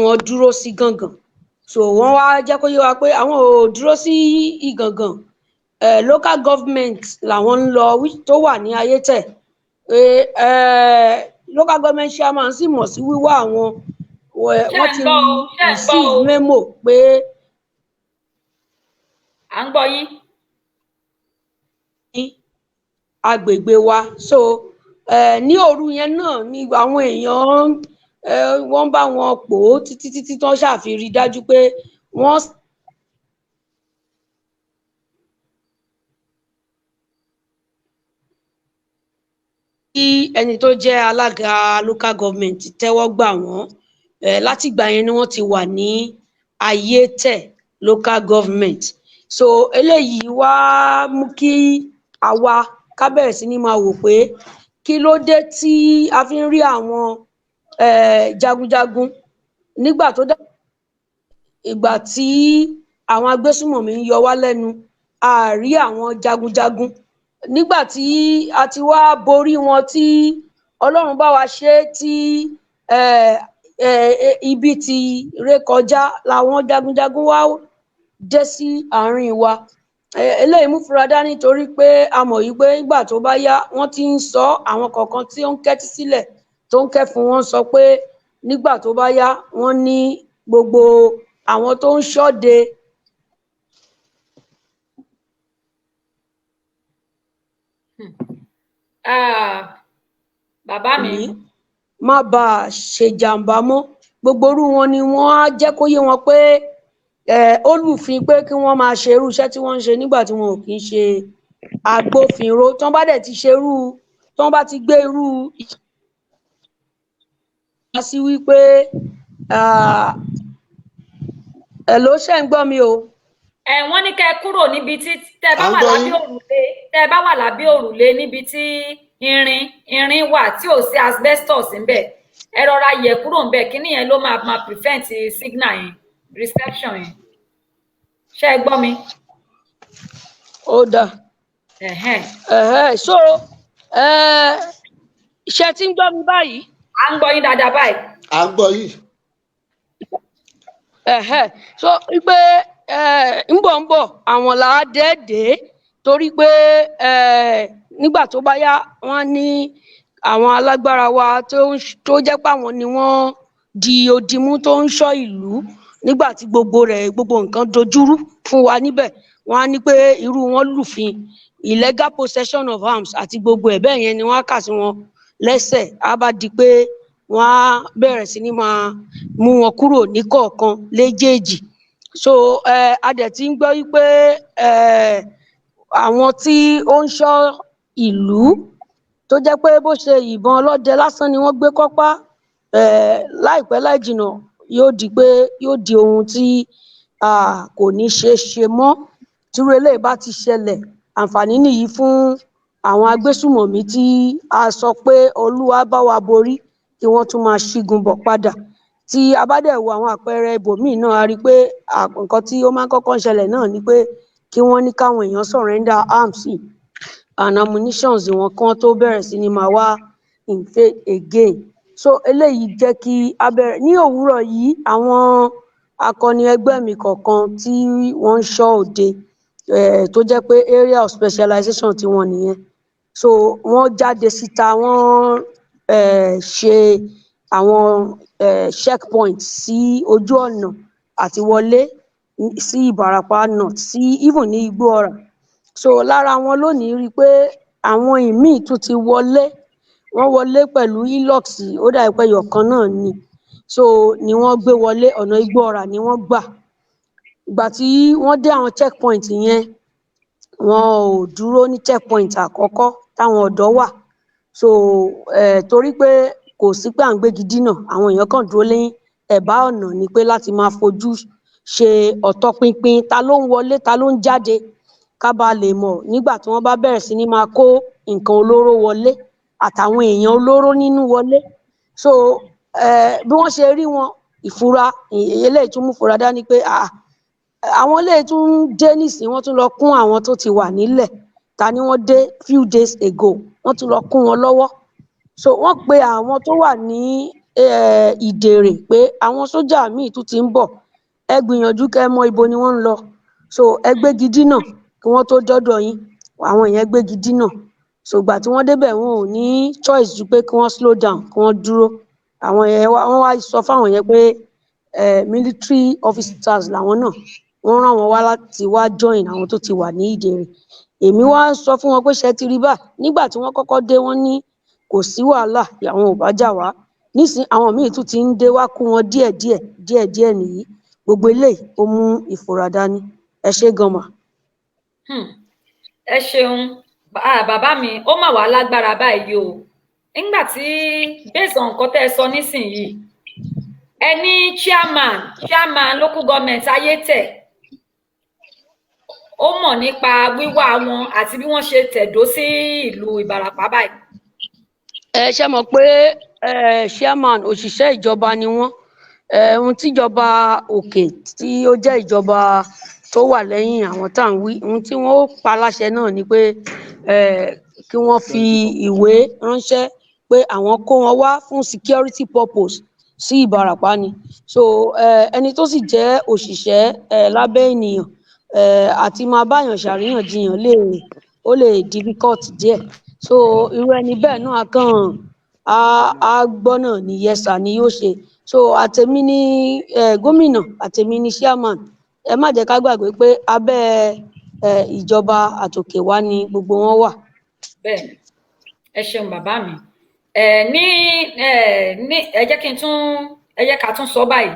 wọ́n dúró sí Gàngàn. So wọ́n wá jẹ́ kó yé wa pé àwọn ò dúró sí Ìgàngàn. Local government làwọn ń lọ tó wà ní Ayétẹ̀. Local government chairman sì mọ̀ sí wíwá àwọn wọ́n ti receive memo pé. à ń gbọ́ yín. ní agbègbè wa so ní òru yẹn náà ni àwọn èèyàn wọ́n bá wọn pò ó títí tó ṣàfihàn dájú pé wọ́n. kí ẹni tó jẹ́ alága local government tẹ́wọ́ gbà wọ́n látìgbà yẹn ni wọ́n ti wà ní Ayétẹ̀ local government. So eléyìí wá mú kí àwa ká bẹ̀rẹ̀ sí ní máa wò pé kí ló dé tí a fi ń rí àwọn jagunjagun nígbà tó dá ìgbà tí àwọn agbésùmọ̀mí ń yọ wá lẹ́nu a rí àwọn jagunjagun nígbà tí a ti wá borí wọn tí Ọlọ́run bá wa ṣe tí ibi ti ré kọjá làwọn jagunjagun wá dé sí àárín wa. Eléyìí mú fura dání nítorí pé a mọ̀ yìí pé nígbà tó bá yá wọ́n ti ń sọ àwọn kọ̀ọ̀kan tí ó ń kẹ́tí sílẹ̀ tó ń kẹ́ fún wọn sọ pé nígbà tó bá yá wọ́n ní gbogbo àwọn tó ń ṣọ́de. Bàbá mi. má bàa ṣe jàǹbá mọ́ gbogbo irú wọn ni wọ́n á jẹ́ kó yé wọn pé ó lùfin pé kí wọ́n máa ṣe irú iṣẹ́ tí wọ́n ń ṣe nígbà tí wọn ò kì í ṣe agbófinró tí wọ́n bá dẹ̀ ti ṣe irú tí wọ́n bá ti gbé irú ìṣẹ́ sí wípé ló ṣe ń gbọ́ mi o. Wọ́n ní kẹ́ kúrò níbi tí tẹ́ bá wà lábẹ́ òrùlé níbi tí irin wà tí ò sí asbestos ńbẹ̀ ẹ rọra yẹ̀ kúrò ńbẹ̀ kíní yẹn ló máa prevent signal yẹn reception yẹn ṣé ẹ gbọ́ mi. ó dà so Eh, ṣé tí ń gbọ́ mi báyìí? à ń gbọ́ yín dáadáa báyìí. à ń gbọ́ yìí. So wípé ń bọ̀ àwọn là á dẹ́ẹ̀dẹ́ torí pé nígbà tó bá yá wọ́n ní àwọn alágbára wa tó jẹ́ pé àwọn ni wọ́n di odimú tó ń ṣọ́ ìlú nígbà tí gbogbo nǹkan dojúrú fún wa níbẹ̀ wọ́n á ní pé irú wọn lùfin illegal possession of arms àti gbogbo ẹ̀ bẹ́ẹ̀ yẹn ni wọ́n á kà sí wọn lẹ́sẹ̀ á bá di pé wọ́n á bẹ̀rẹ̀ sí ní máa mú wọn kúrò ní kọ̀ọ̀kan léjèèjì so a dẹ̀ ti ń gbọ́ wípé àwọn tí ó ń ṣọ́ ìlú tó jẹ́ pé bó ṣe ìbọn ọlọ́dẹ lásán ni wọ́n gbé kọ́pá láìpẹ́ láì jìnnà yóò di ohun tí kò ní ṣeé ṣe mọ́ tírú eléyìí bá ti ṣẹlẹ̀ àǹfààní nìyí fún àwọn agbésùmọ̀mí tí a sọ pé olúwa bá wa borí kí wọ́n tún máa ṣígun bọ̀ padà tí a bá dẹ̀ wo àwọn àpẹẹrẹ ibòmíì náà a rí i pé nǹkan tí ó máa ń kọ́kọ́ ń ṣẹlẹ̀ náà ni pé kí wọ́n ní káwọn èèyàn surrender arms and ammunitions wọn kí wọ́n tó bẹ̀rẹ̀ sí ni máa wá invade again so eléyìí jẹ́ kí a bẹ̀rẹ̀ ní òwúrọ̀ yìí àwọn akọni ẹgbẹ́ mi kọ̀ọ̀kan tí wọ́n ń ṣọ́ òde tó jẹ́ pé area of specialization tí wọ́n nìyẹn so wọ́n jáde síta wọ́n ṣe àwọn checkpoint sí ojú ọ̀nà àti wọlé sí Ìbàràpá North sí even ní Igbóọrà so lára wọn lónìí rí i pé àwọn ìmíì tún ti wọlé wọ́n wọlé pẹ̀lú Hilux ó dà pé yọ̀kan náà ni so ni wọ́n gbé wọlé ọ̀nà Igbóọrà ni wọ́n gbà ìgbà tí wọ́n dé àwọn checkpoint yẹn wọn ò dúró ní checkpoint àkọ́kọ́ táwọn ọ̀dọ́ wà so torí pé kò sí pé à ń gbégi dínà àwọn èèyàn kan dúró lẹ́yìn ẹ̀bá ọ̀nà ni pé láti máa fojú ṣe ọ̀tọ̀pinpin ta ló ń wọlé ta ló ń jáde ká bá lè mọ̀ nígbà tí wọ́n bá bẹ̀rẹ̀ sí ní máa kó nǹkan olóró wọlé àtàwọn èèyàn olóró nínú wọlé so bí wọ́n ṣe rí wọn ìfura eléyìí tún mú fura dání pé àwọn eléyìí tún dé nísìnyí wọ́n tún lọ kún àwọn tó ti wà nílẹ̀ ta ni wọ́n dé few days ago wọ́n tún lọ kún wọn lọ́wọ́ so wọ́n pe àwọn tó wà ní Ìdèrè pé àwọn sójà míì tún ti ń bọ̀ ẹ gbìyànjú kẹ́ mọ ibo ni wọ́n ń lọ so ẹ gbégi dínà kí wọ́n tó dọ́dọ̀ yín àwọn èèyàn gbégi dínà so ìgbà tí wọ́n débẹ̀ wọn ò ní choice ju pé kí wọ́n slow down kí wọ́n dúró àwọn yẹn wọ́n wá sọ fáwọn yẹn pé military officers làwọn náà wọ́n rán wọn wá láti wá join àwọn tó ti wà ní Ìdèrè èmi wá sọ fún wọn pé ṣe ti rí bá nígbà tí wọ́n kọ́kọ́ dé wọ́n ní kò sí wàhálà àwọn ò bá jà wá nísìn àwọn míì tún ti ń dé wá kú wọn díẹ̀díẹ̀ nìyí gbogbo eléyìí ó mú ìfura dání ẹ ṣé gan mà. ẹ ṣeun bàbá mi ó mà wá lágbára báyìí o nígbà tí based on nǹkan tẹ́ ẹ sọ nísìnyìí ẹ ní chairman local government Ayétẹ̀ ó mọ̀ nípa wíwá wọn àti bí wọ́n ṣe tẹ̀dó sí ìlú Ìbàràpá báyìí. ṣe mọ̀ pé chairman òṣìṣẹ́ ìjọba ni wọ́n ohun tíjọba òkè tí ó jẹ́ ìjọba tó wà lẹ́yìn àwọn tá à ń wí ohun tí wọ́n ó pa láṣẹ náà ni pé kí wọ́n fi ìwé ránṣẹ́ pé àwọn kó wọn wá fún security purpose sí Ìbàràpá ni so ẹni tó sì jẹ́ òṣìṣẹ́ lábẹ́ ènìyàn àti máa báyàn ṣàríyànjiyàn ó lè difficult díẹ̀ so irú ẹni bẹ́ẹ̀ náà kàn á gbọ́ náà ní yẹsà ni yóò ṣe so àtẹ̀mí ní gómìnà àtẹ̀mí ní chairman ẹ má jẹ́ ká gbàgbé pé abẹ́ ìjọba àtòkè wá ni gbogbo wọn wà. bẹ́ẹ̀ ẹ ṣeun bàbá mi ní ẹ jẹ́ ká tún sọ báyìí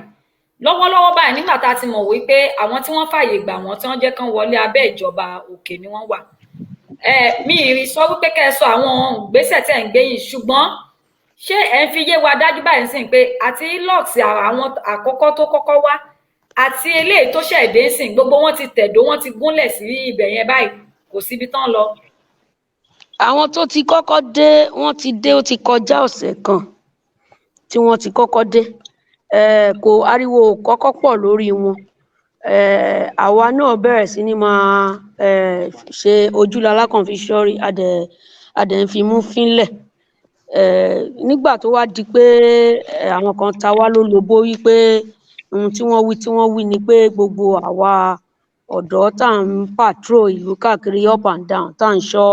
lọ́wọ́lọ́wọ́ báyìí nígbà tá a ti mọ̀ wípé àwọn tí wọ́n fààyè gbà wọ́n tí wọ́n jẹ́ kán wọlé abẹ́ ìjọba òkè ni wọ́n wà mi ì rí sọ wípé kẹ́ ẹ sọ àwọn ìgbésẹ̀ tẹ́ ń gbé yìí ṣùgbọ́n ṣé ẹ ń fi yé wa dájú báyìí sìn pé àti Hilux àwọn àkọ́kọ́ tó kọ́kọ́ wá àti eléyìí tó ṣẹ̀dé sìn gbogbo wọn ti tẹ̀dó wọn ti gúnlẹ̀ sí ibẹ̀ yẹn báyìí kò síbi tán lọ. àwọn tó ti kọ́kọ́ dé wọ́n ti dé ó ti kọjá ọ̀sẹ̀ kan tí wọ́n ti kọ́kọ́ dé kò ariwo kọ́kọ́ pọ̀ lórí wọn àwa náà bẹ̀rẹ̀ sí ní máa ṣe ojúlala kan fi ṣọ́rí a dẹ̀ ń fi mú fínlẹ̀. Nígbà tó wá di pé àwọn kan ta wá lólobó wípé ohun tí wọ́n wí ni pé gbogbo àwa ọ̀dọ́ tá à ń patrol ìlú káàkiri up and down tá à ń ṣọ́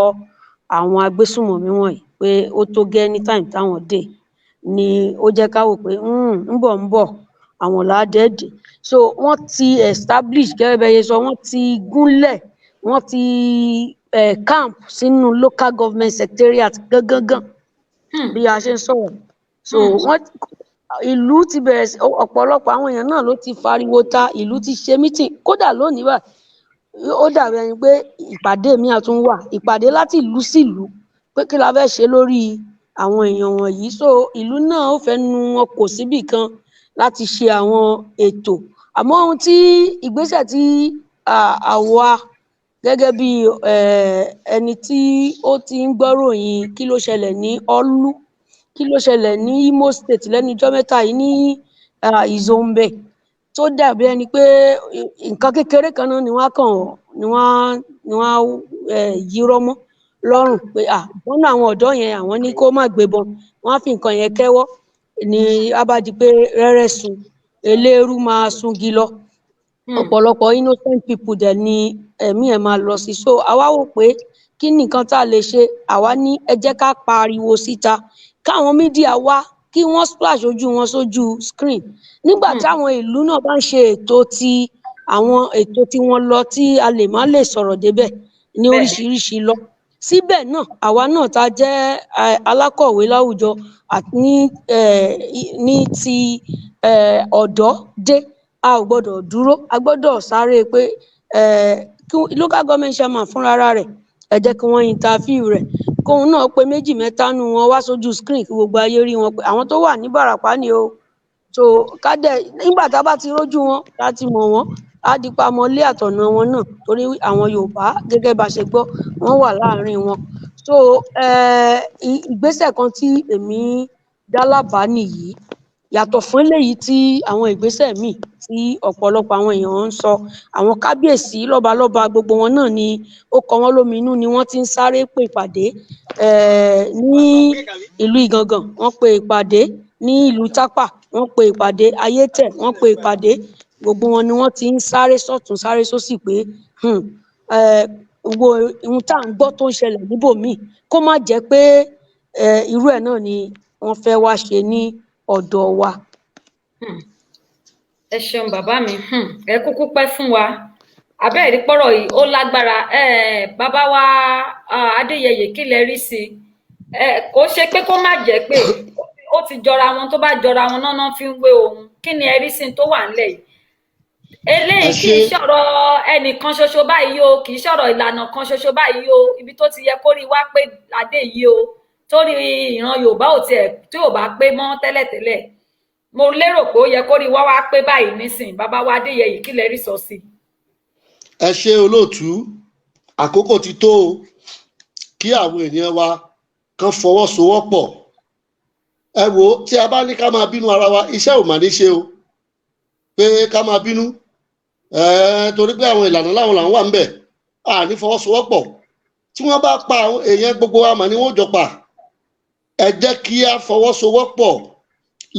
àwọn agbésùmọ̀mí wọ̀nyí pé ó tó gẹ́ ní time táwọn dé ni ó jẹ́ ká wò pé ń bọ̀ àwọn làádẹ́ẹ̀dẹ̀. So wọ́n ti establish gẹ́gẹ́ bẹ́ẹ̀ yẹ sọ, wọ́n ti gúnlẹ̀, wọ́n ti camp sínú local government secretariat gangan bí a ṣe ń sọ̀rọ̀. So ìlú ti bẹ̀rẹ̀ sí, ọ̀pọ̀lọpọ̀ àwọn èèyàn náà ló ti fariwo ta, ìlú ti ṣe meeting, kódà lónìí wà ó dàbí ẹni pé ìpàdé mi àtún wà, ìpàdé láti ìlú sí ìlú pé kí la fẹ́ ṣe lórí àwọn èèyàn wọ̀nyí. So ìlú náà ó fẹ́ nu wọn kò síbì kan láti ṣe àwọn ètò. Àmọ́ ohun tí ìgbésẹ̀ tí àwa gẹ́gẹ́ bí ẹni tí ó ti ń gbọ́ròyìn kí ló ṣẹlẹ̀ ní Ọlú, kí ló ṣẹlẹ̀ ní Imo State lẹ́nu ọjọ́ mẹ́ta yìí ní Izombe, tó dàbí ẹni pé nǹkan kékeré kan náà ni wọ́n yírọ́ mọ́ lọ́rùn pé wọ́n náà àwọn ọ̀dọ́ yẹn àwọn ní kó má gbébọn, wọ́n á fi nǹkan yẹn kẹ́wọ́ ní abájí pé rẹ́rẹ́ sun eléérú máa sungi lọ. Ọ̀pọ̀lọpọ̀ innocent people dẹ̀ ni ẹ̀mí ẹ̀ máa lọ sí. So àwa wò pé kí ni nǹkan tá a lè ṣe, àwa ní ẹ jẹ́ ká pariwo síta, káwọn mídíà wá kí wọ́n splash ojú wọn sójú screen nígbà táwọn ìlú náà bá ń ṣe ètò tí wọ́n lọ tí a lè má lè sọ̀rọ̀ débẹ̀ ní oríṣiríṣi lọ. Síbẹ̀ náà àwa náà tá jẹ́ alákọ̀wé láwùjọ ní ti ọ̀dọ́ dé, a ò gbọ́dọ̀ dúró, a gbọ́dọ̀ sáré pé kí local government chairman fúnra rẹ̀ ẹ jẹ́ kí wọ́n interview rẹ̀, kóun náà pé 2 mẹ́ta nù wọn wá sójú screen kí gbogbo ayé rí wọn pé àwọn tó wà ní Bàràpá ni o. So kádẹ nígbà tá a bá ti rójú wọn láti mọ̀ wọ́n á di pa mọ́lé àtọ̀nà wọn náà torí àwọn Yorùbá gẹ́gẹ́ bá ṣe gbọ́ wọ́n wà láàrin wọn. So ìgbésẹ̀ kan tí èmi dá lábàá nìyí, yàtọ̀ fún eléyìí tí àwọn ìgbésẹ̀ míì tí ọ̀pọ̀lọpọ̀ àwọn èèyàn ń sọ, àwọn kábíyèsí lọ́balọ́ba gbogbo wọn náà ni ó kọ wọ́n lóminú ni wọ́n ti ń sáré pè ìpàdé ní ìlú Ìgangan, wọ́n pe ìpàdé ní ìlú Tápà, wọ́n pe ìpàdé Ayétẹ̀, wọ́n pe ìpàdé, gbogbo wọn ni wọ́n ti ń sáré sọ́tún sáré sósì pé gbogbo ohun tá à ń gbọ́ tó ń ṣẹlẹ̀ níbòmíì kó má jẹ́ pé irú ẹ̀ náà ni wọ́n fẹ́ wá ṣe ní ọ̀dọ̀ wa. Ẹ ṣeun bàbá mi, ẹ kúkú pẹ́ fún wa. Abẹ́ẹ̀rí pọ́rọ̀ yìí ó lágbára. Bàbá wa Adéyẹyè kí lẹ rí sí i? Kò ṣe pé kó má jẹ́ pé ó ti jọra wọn, tó bá jọra wọn náà fi ń wé ohun. Kí ni ẹ rí sí tó wà nílẹ̀ yìí? Eléyìí kì í ṣọ̀rọ̀ ẹnìkan ṣoṣo báyìí o, kì í ṣọ̀rọ̀ ìlànà kan ṣoṣo báyìí o, ibi tó ti yẹ kó rí wá pé adé yìí o, torí ìran Yorùbá ò tiẹ̀ tí ò bá pé mọ́ tẹ́lẹ̀tẹ́lẹ̀. Mo lérò pé ó yẹ kó rí wá pé báyìí nísìn. Bàbá wa Adéyẹyè kí lẹ rí sọ sí? Ẹ ṣe olóòtú, àkókò ti tó kí àwọn ènìyàn wa kan fọwọ́sowọ́pọ̀. Ẹ wo, tí a bá ní ká máa bínú ara wa, iṣẹ́ ò mà ní ṣe o, pé ká máa bínú torí pé àwọn ìlànà láwọn làwọn wà ń bẹ̀, a ní fọwọ́sowọ́pọ̀. Tí wọ́n bá pa àwọn èèyàn gbogbo wa mà ní wọ́n jọ pa. Ẹ jẹ́ kí a fọwọ́sowọ́pọ̀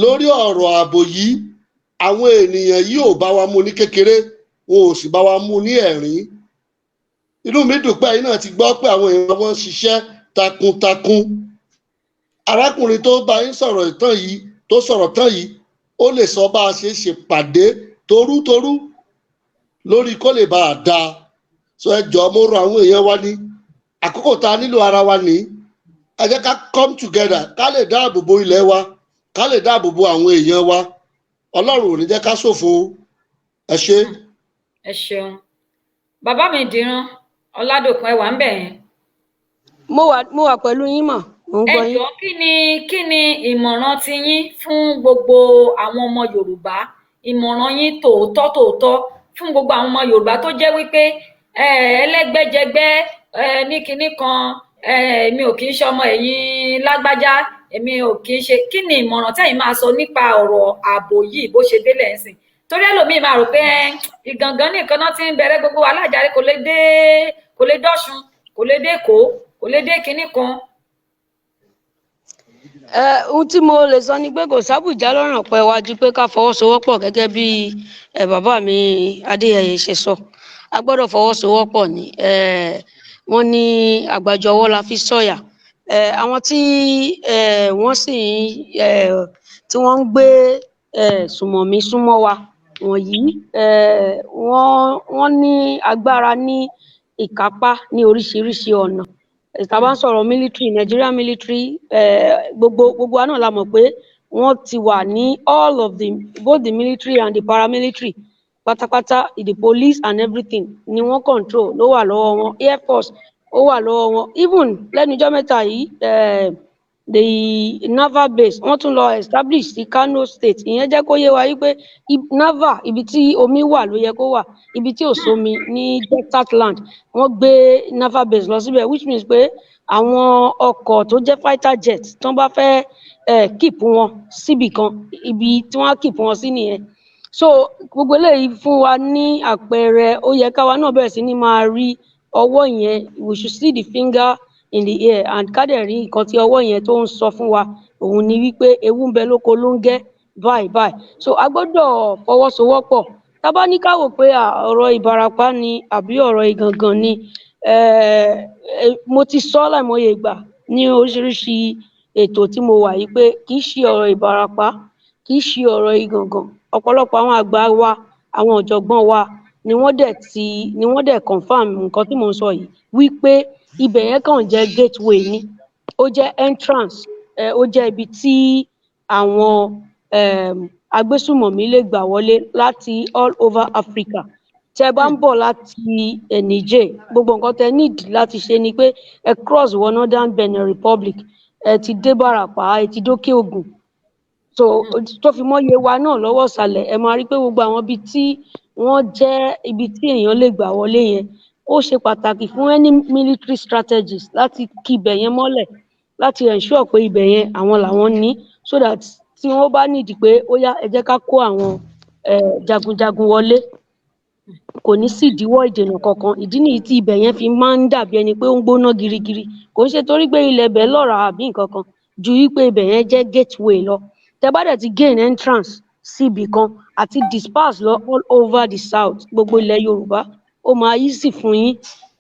lórí ọ̀rọ̀ ààbò yìí. Àwọn ènìyàn yìí ò bá wa mú ní kékeré, wọn ò sì bá wa mú ní ẹ̀rín. Inú mi dùn pé ẹ̀yin náà ti gbọ́ pé àwọn èèyàn wọn ṣiṣẹ́ takuntakun. Arákùnrin tó bá yín sọ̀rọ̀ tán yìí ó lè sọ bá a ṣe ṣèpàdé torútorú lórí kó lè bá a dáa. So ẹ jọ̀ọ́ mo rọ̀ àwọn èèyàn wa ní àkókò tá a nílò ara wa ní, ẹ jẹ́ ká come together ká lè dáàbò bo ilẹ̀ wa, ká lè dáàbò bo àwọn èèyàn wa. Ọlọ́run ò ní jẹ́ ká ṣòfò. Ẹ ṣé. Ẹ ṣeun bàbá mi Dìran Ọládòkun, ẹ wà ń bẹ̀ yẹn. Mo wà pẹ̀lú yín mà, mo ń gbọ́ yín. Ẹ jọ̀ọ́ kí ni ìmọ̀ràn ti yín fún gbogbo àwọn ọmọ Yorùbá, ìmọ̀ràn yín tòótọ́ fún gbogbo àwọn ọmọ Yorùbá tó jẹ́ wípé ẹlẹ́gbẹ́jẹgbẹ́ ní kinní kan, èmi ò kì í ṣe ọmọ ẹ̀yìn lágbájá, èmi ò kì í ṣe. Kí ni ìmọ̀ràn tẹ́yin máa sọ nípa ọ̀rọ̀ ààbò yìí bó ṣe délẹ̀ ń sìn? Torí ẹlòmíì máa rò pé Ìgangan nìkan náà ti ń bẹ̀rẹ̀ gbogbo alájàre, kò lè dé Ọ̀ṣun, kò lè dé Èkó, kò lè dé kinní kan, Ohun tí mo lè sọ ni pé kò sábùjá lọ́rùn ọ̀pẹ iwájú pé ká fọwọ́sowọ́pọ̀ gẹ́gẹ́ bí bàbá mi Adéyẹyẹ ṣe sọ. A gbọ́dọ̀ fọwọ́sowọ́pọ̀ ni. Wọ́n ní àgbájọ ọwọ́ la fi sọ̀yà. Àwọn tí wọ́n sì tí wọ́n ń gbé sùmọ̀mí súnmọ́ wa wọ̀nyí, wọ́n ní agbára ní ìkápá ní oríṣiríṣi ọ̀nà. Tá bá ń sọ̀rọ̀ military, Nigeria military, gbogbo wa náà la mọ̀ pé wọ́n ti wà ní all of the both the military and the paramilitary pátápátá, the police and everything ni wọ́n control ló wà lọ́wọ́ wọn, air force ó wà lọ́wọ́ wọn, even lẹ́nujọ́ mẹ́ta yìí the naval base wọ́n tún lọ establish sí Kano state. Ìyẹn jẹ́ kó yé wa wípé naval ibi tí omi wà ló yẹ kó wà, ibi tí ò sómi ní desert land wọ́n gbé naval base lọ síbẹ̀, which means pé àwọn ọkọ̀ tó jẹ́ fighter jet tó bá fẹ́ keep wọn síbì kan, ibi tí wọ́n á keep wọn sí nìyẹn. So gbogbo eléyìí fún wa ní àpẹẹrẹ, ó yẹ káwa náà bẹ̀rẹ̀ sí ní máa rí ọwọ́ yẹn, we should see the finger in the air and ká dẹ̀ rí nǹkan tí ọwọ́ yẹn tó ń sọ fún wa, òun ni wípé ewu ń bẹ lóko ló ń gẹ́ báyìí. So a gbọ́dọ̀ fọwọ́sowọ́pọ̀. Tá bá ní ká wò pé ọ̀rọ̀ Ìbàràpá ni àbí ọ̀rọ̀ Ìgàngàn ni, mo ti sọ láìmọye ìgbà ní oríṣiríṣi ètò tí mo wà yìí pé kì í ṣe ọ̀rọ̀ Ìbàràpá, kì í ṣe ọ̀rọ̀ Ìgàngàn. Ọ̀pọ̀lọpọ̀ àwọn àgbà wa, àwọn ọ̀jọ̀gbọ́n wa ni wọ́n dẹ̀ confirm nǹkan tí mò ń sọ yìí wípé ibẹ̀ yẹn kàn jẹ́ gateway ni, ó jẹ́ entrance, ó jẹ́ ibi tí àwọn agbésùmọ̀mí lè gbà wọlé láti all over Africa. Tẹ́ bá ń bọ̀ láti Niger, gbogbo nǹkan tẹ́ need láti ṣe ni pé ẹ cross wọ Northern Benin Republic, ẹ ti dé Bàràpá, ẹ ti dókè Ògùn. So tó fi mọ́ Yewa náà lọ́wọ́ ìsàlẹ̀, ẹ máa rí pé gbogbo àwọn ibi tí wọ́n jẹ́ ibi tí èèyàn lè gbà wọlé yẹn, ó ṣe pàtàkì fún any military strategist láti kí ibẹ̀ yẹn mọ́lẹ̀, láti ensure pé ibẹ̀ yẹn àwọn làwọn ní, so that tí wọ́n bá nídìí pé ó yá ẹ jẹ́ ká kó àwọn jagunjagun wọlé, kò ní sí ìdíwọ́ ìdènà kankan. Ìdí nìyí tí ibẹ̀ yẹn fi máa ń dàbí ẹni pé ó ń gbóná girigiri, kò ń ṣe torí pé ilẹ̀ ibẹ̀ lọ́ràá àbí nǹkan kan, ju wípé ibẹ̀ yẹn jẹ́ gateway lọ. Tẹ́ bá dẹ̀ ti gain entrance sí ibì kan àti disperse lọ all over the south, gbogbo ilẹ̀ Yorùbá, ó máa easy fún yín.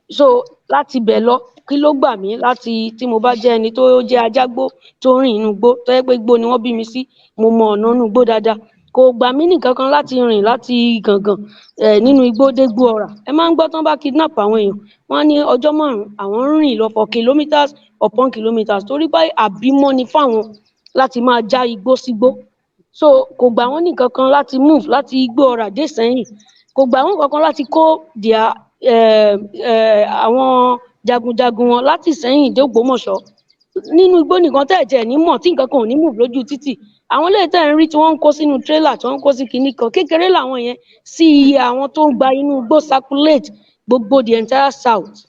So láti ibẹ̀ lọ, kí ló gbà mí láti tí mo bá jẹ́ ẹni tó jẹ́ ajágbó tó rìn inú igbó, tó yẹ pé igbó ni wọ́n bí mi sí, mo mọ ọ̀nà inú igbó dáadáa, kò gbà mí nìkan kan láti rìn láti Ìgàngàn nínú igbó dé Gbóọrà. Ẹ máa ń gbọ́ tán bá kidnap àwọn èèyàn, wọ́n á ní ọjọ́ 5 àwọn ń rìn lọ for kilometers upon kilometers, torí báyìí àbímọ́ ni fáwọn láti máa já igbó sígbó. So kò gbà wọ́n nìkan kan láti move láti Gbóọrà dé Ìsẹ́yìn, kò gbà wọ́n kankan láti kó àwọn jagunjagun wọn láti Ìsẹ́yìn dé Ògbómọ̀ṣọ́. Nínú igbó nìkan tẹ́ ẹ̀jẹ̀ ní mọ̀ tí nǹkan kan ò ní move lójú títì. Àwọn ilé tẹ́ ń rí tí wọ́n ń kó sínú trailer, tí wọ́n ń kó sí kinní kan, kékeré làwọn yẹn sí iye àwọn tó ń gba inú igbó circulate gbogbo the entire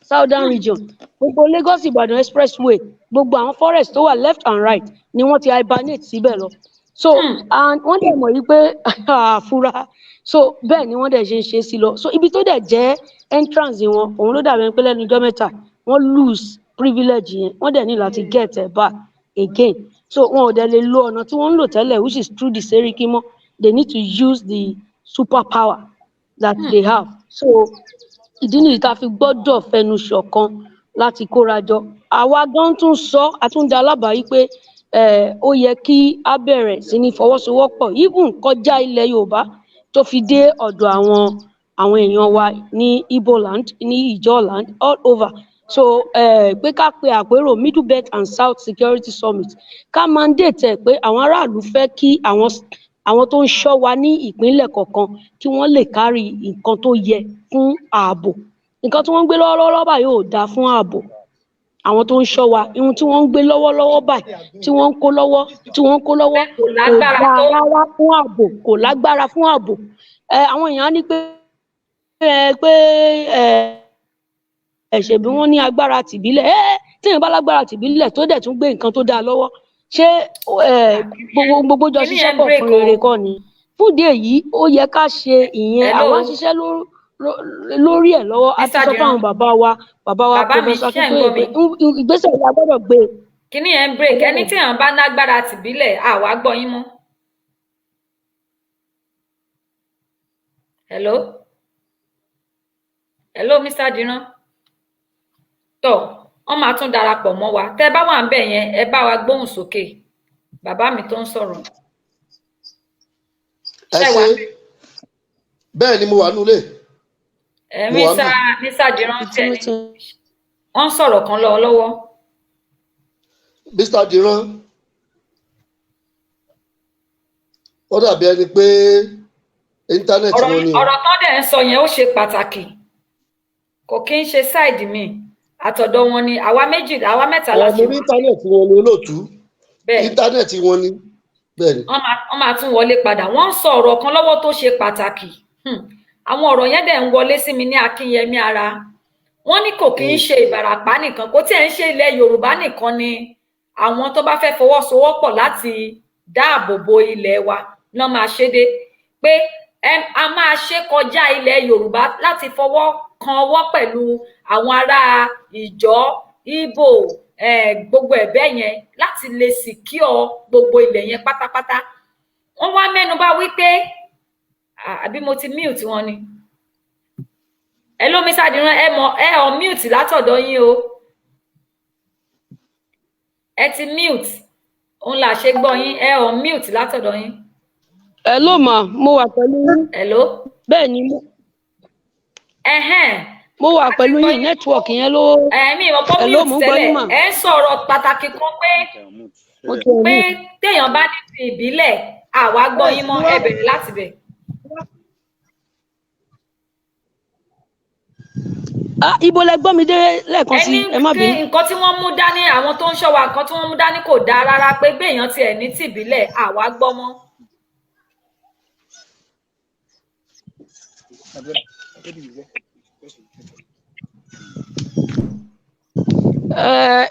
southern region, gbogbo Lagos Ibadan expressway, gbogbo àwọn forest tó wà left and right ni wọ́n ti hibernate síbẹ̀ lọ. So and wọ́n dẹ̀ mọ̀ wípé àfúrá, so bẹ́ẹ̀ ni wọ́n dẹ̀ ṣe sí lọ. So ibi tó dẹ̀ jẹ́ entrance wọn, òun ló dàbí pé lẹ́nu ọjọ́ mẹ́ta wọ́n lose privilege yẹn, wọ́n dẹ̀ ní láti get back again. So wọn ò dẹ̀ lè lo ọ̀nà tí wọ́n ń lò tẹ́lẹ̀, which is through the Seriki mọ́. They need to use the superpower that they have. So ìdí nìyí tá a fi gbọ́dọ̀ fẹnu ṣọ̀kan láti kórajọ. Àwa gan tún sọ, àtúndà alábàá yìí pé ó yẹ kí a bẹ̀rẹ̀ sí ní fọwọ́sowọ́pọ̀, even kọjá ilẹ̀ Yorùbá tó fi dé ọ̀dọ̀ àwọn èèyàn wa ní Igbo land, ní Ijaw land, all over. So pé ká pe àpérò Middle Belt and South Security Summit, ká mandate pé àwọn aráàlú fẹ́ kí àwọn tó ń ṣọ́ wa ní ìpínlẹ̀ kọ̀ọ̀kan kí wọ́n lè kárí nǹkan tó yẹ fún ààbò. Nǹkan tí wọ́n ń gbé lọ́wọ́lọ́wọ́ báyìí ò dáa fún ààbò. Àwọn tó ń ṣọ́ wa, ohun tí wọ́n ń gbé lọ́wọ́lọ́wọ́ báyìí, tí wọ́n ń kó lọ́wọ́ kò dáa rárá fún ààbò, kò lágbára fún ààbò. Àwọn èèyàn á ní pé ṣebí wọ́n ní agbára tìbílẹ̀. Téèyàn bá lágbára tìbílẹ̀ tó dẹ̀ tún gbé nǹkan tó dáa lọ́wọ́, ṣé gbogbo jọ ṣiṣẹ́ pọ̀ fún rere kọ́ ni? Fún ìdí èyí, ó yẹ ká ṣe ìyẹn. Àwa ń ṣiṣẹ́ lórí ẹ̀ lọ́wọ́. A ti sọ fáwọn bàbá wa Professor Akintoye pé ìgbésẹ̀ yìí a gbọ́dọ̀ gbé. kíní ẹ̀ ń break ẹni tí èèyàn bá nágbára tìbílẹ̀ àwa gbọ́ yín mọ́. hello Mr. Diran tó wọ́n máa tún darapọ̀ mọ́ wa tẹ́ bá wà ń bẹ̀ yẹn ẹ bá wa gbóhùn sókè bàbá mi tó ń sọ̀rọ̀. ẹ ṣe bẹ́ẹ̀ ni mo wà nílé. Mr. Diran tẹ́ni wọ́n ń sọ̀rọ̀ kan lọ́wọ́. Mr. Diran ó dàbí ẹni pé íńtánẹ́ẹ̀tì wọn ni ọ̀rọ̀ tó dẹ̀ ń sọ yẹn ó ṣe pàtàkì kò kí ń ṣe sáìdì mi àtọ̀dọ̀ wọn ni àwa mẹ́ta láti wọ́n ní íńtánẹ́ẹ̀tì wọn ni olóòtú íńtánẹ́ẹ̀tì wọn ni bẹ́ẹ̀ ni. wọ́n máa tún wọlé padà wọ́n ń sọ ọ̀rọ̀ kan lọ́wọ́ tó ṣe pàtàkì àwọn ọ̀rọ̀ yẹn dẹ̀ ń wọlé sí mi ní akínyẹmí ara wọ́n ní kò kí ń ṣe Ìbàràpá nìkan kò tiẹ̀ ń ṣe ilẹ̀ Yorùbá nìkan ni àwọn tó bá fẹ́ fọwọ́sowọ́pọ̀ láti dáàbò bo ilẹ̀ wa náà máa ṣe dé pé a máa ṣe kọjá ilẹ̀ Yorùbá láti fọwọ́ kan ọwọ́ pẹ̀lú àwọn ará Ìjọ Ìgbò gbogbo ẹ̀bẹ̀ yẹn láti lè secure gbogbo ilẹ̀ yẹn pátápátá wọ́n wá mẹ́nubà wípé àbí mo ti mute wọn ni hello Mr. Diran ẹ ọ mute látọ̀dọ̀ yín o ẹ ti mute òun là ṣe gbọ́ yín ẹ ọ mute látọ̀dọ̀ yín. hello ma mo wà pẹ̀lú yín. hello. bẹ́ẹ̀ ni mo wà pẹ̀lú yín nẹ́tíwọ̀kì yẹn ló. mi ò gbọ́ mute tẹ́lẹ̀ ẹ sọ̀rọ̀ pàtàkì kan pé téèyàn bá ní ti ìbílẹ̀ àwa gbọ́ yín mọ́ ẹ bẹ̀rẹ̀ láti bẹ̀. ibo lẹ gbọ́ mi dé lẹ́ẹ̀kan sí ẹ má bínú. nǹkan tí wọ́n mú dání àwọn tó ń ṣọ́ wa nǹkan tí wọ́n mú dání kò dáa rárá pé béèyàn tiẹ̀ ní tìbílẹ̀ àwa gbọ́ mọ́.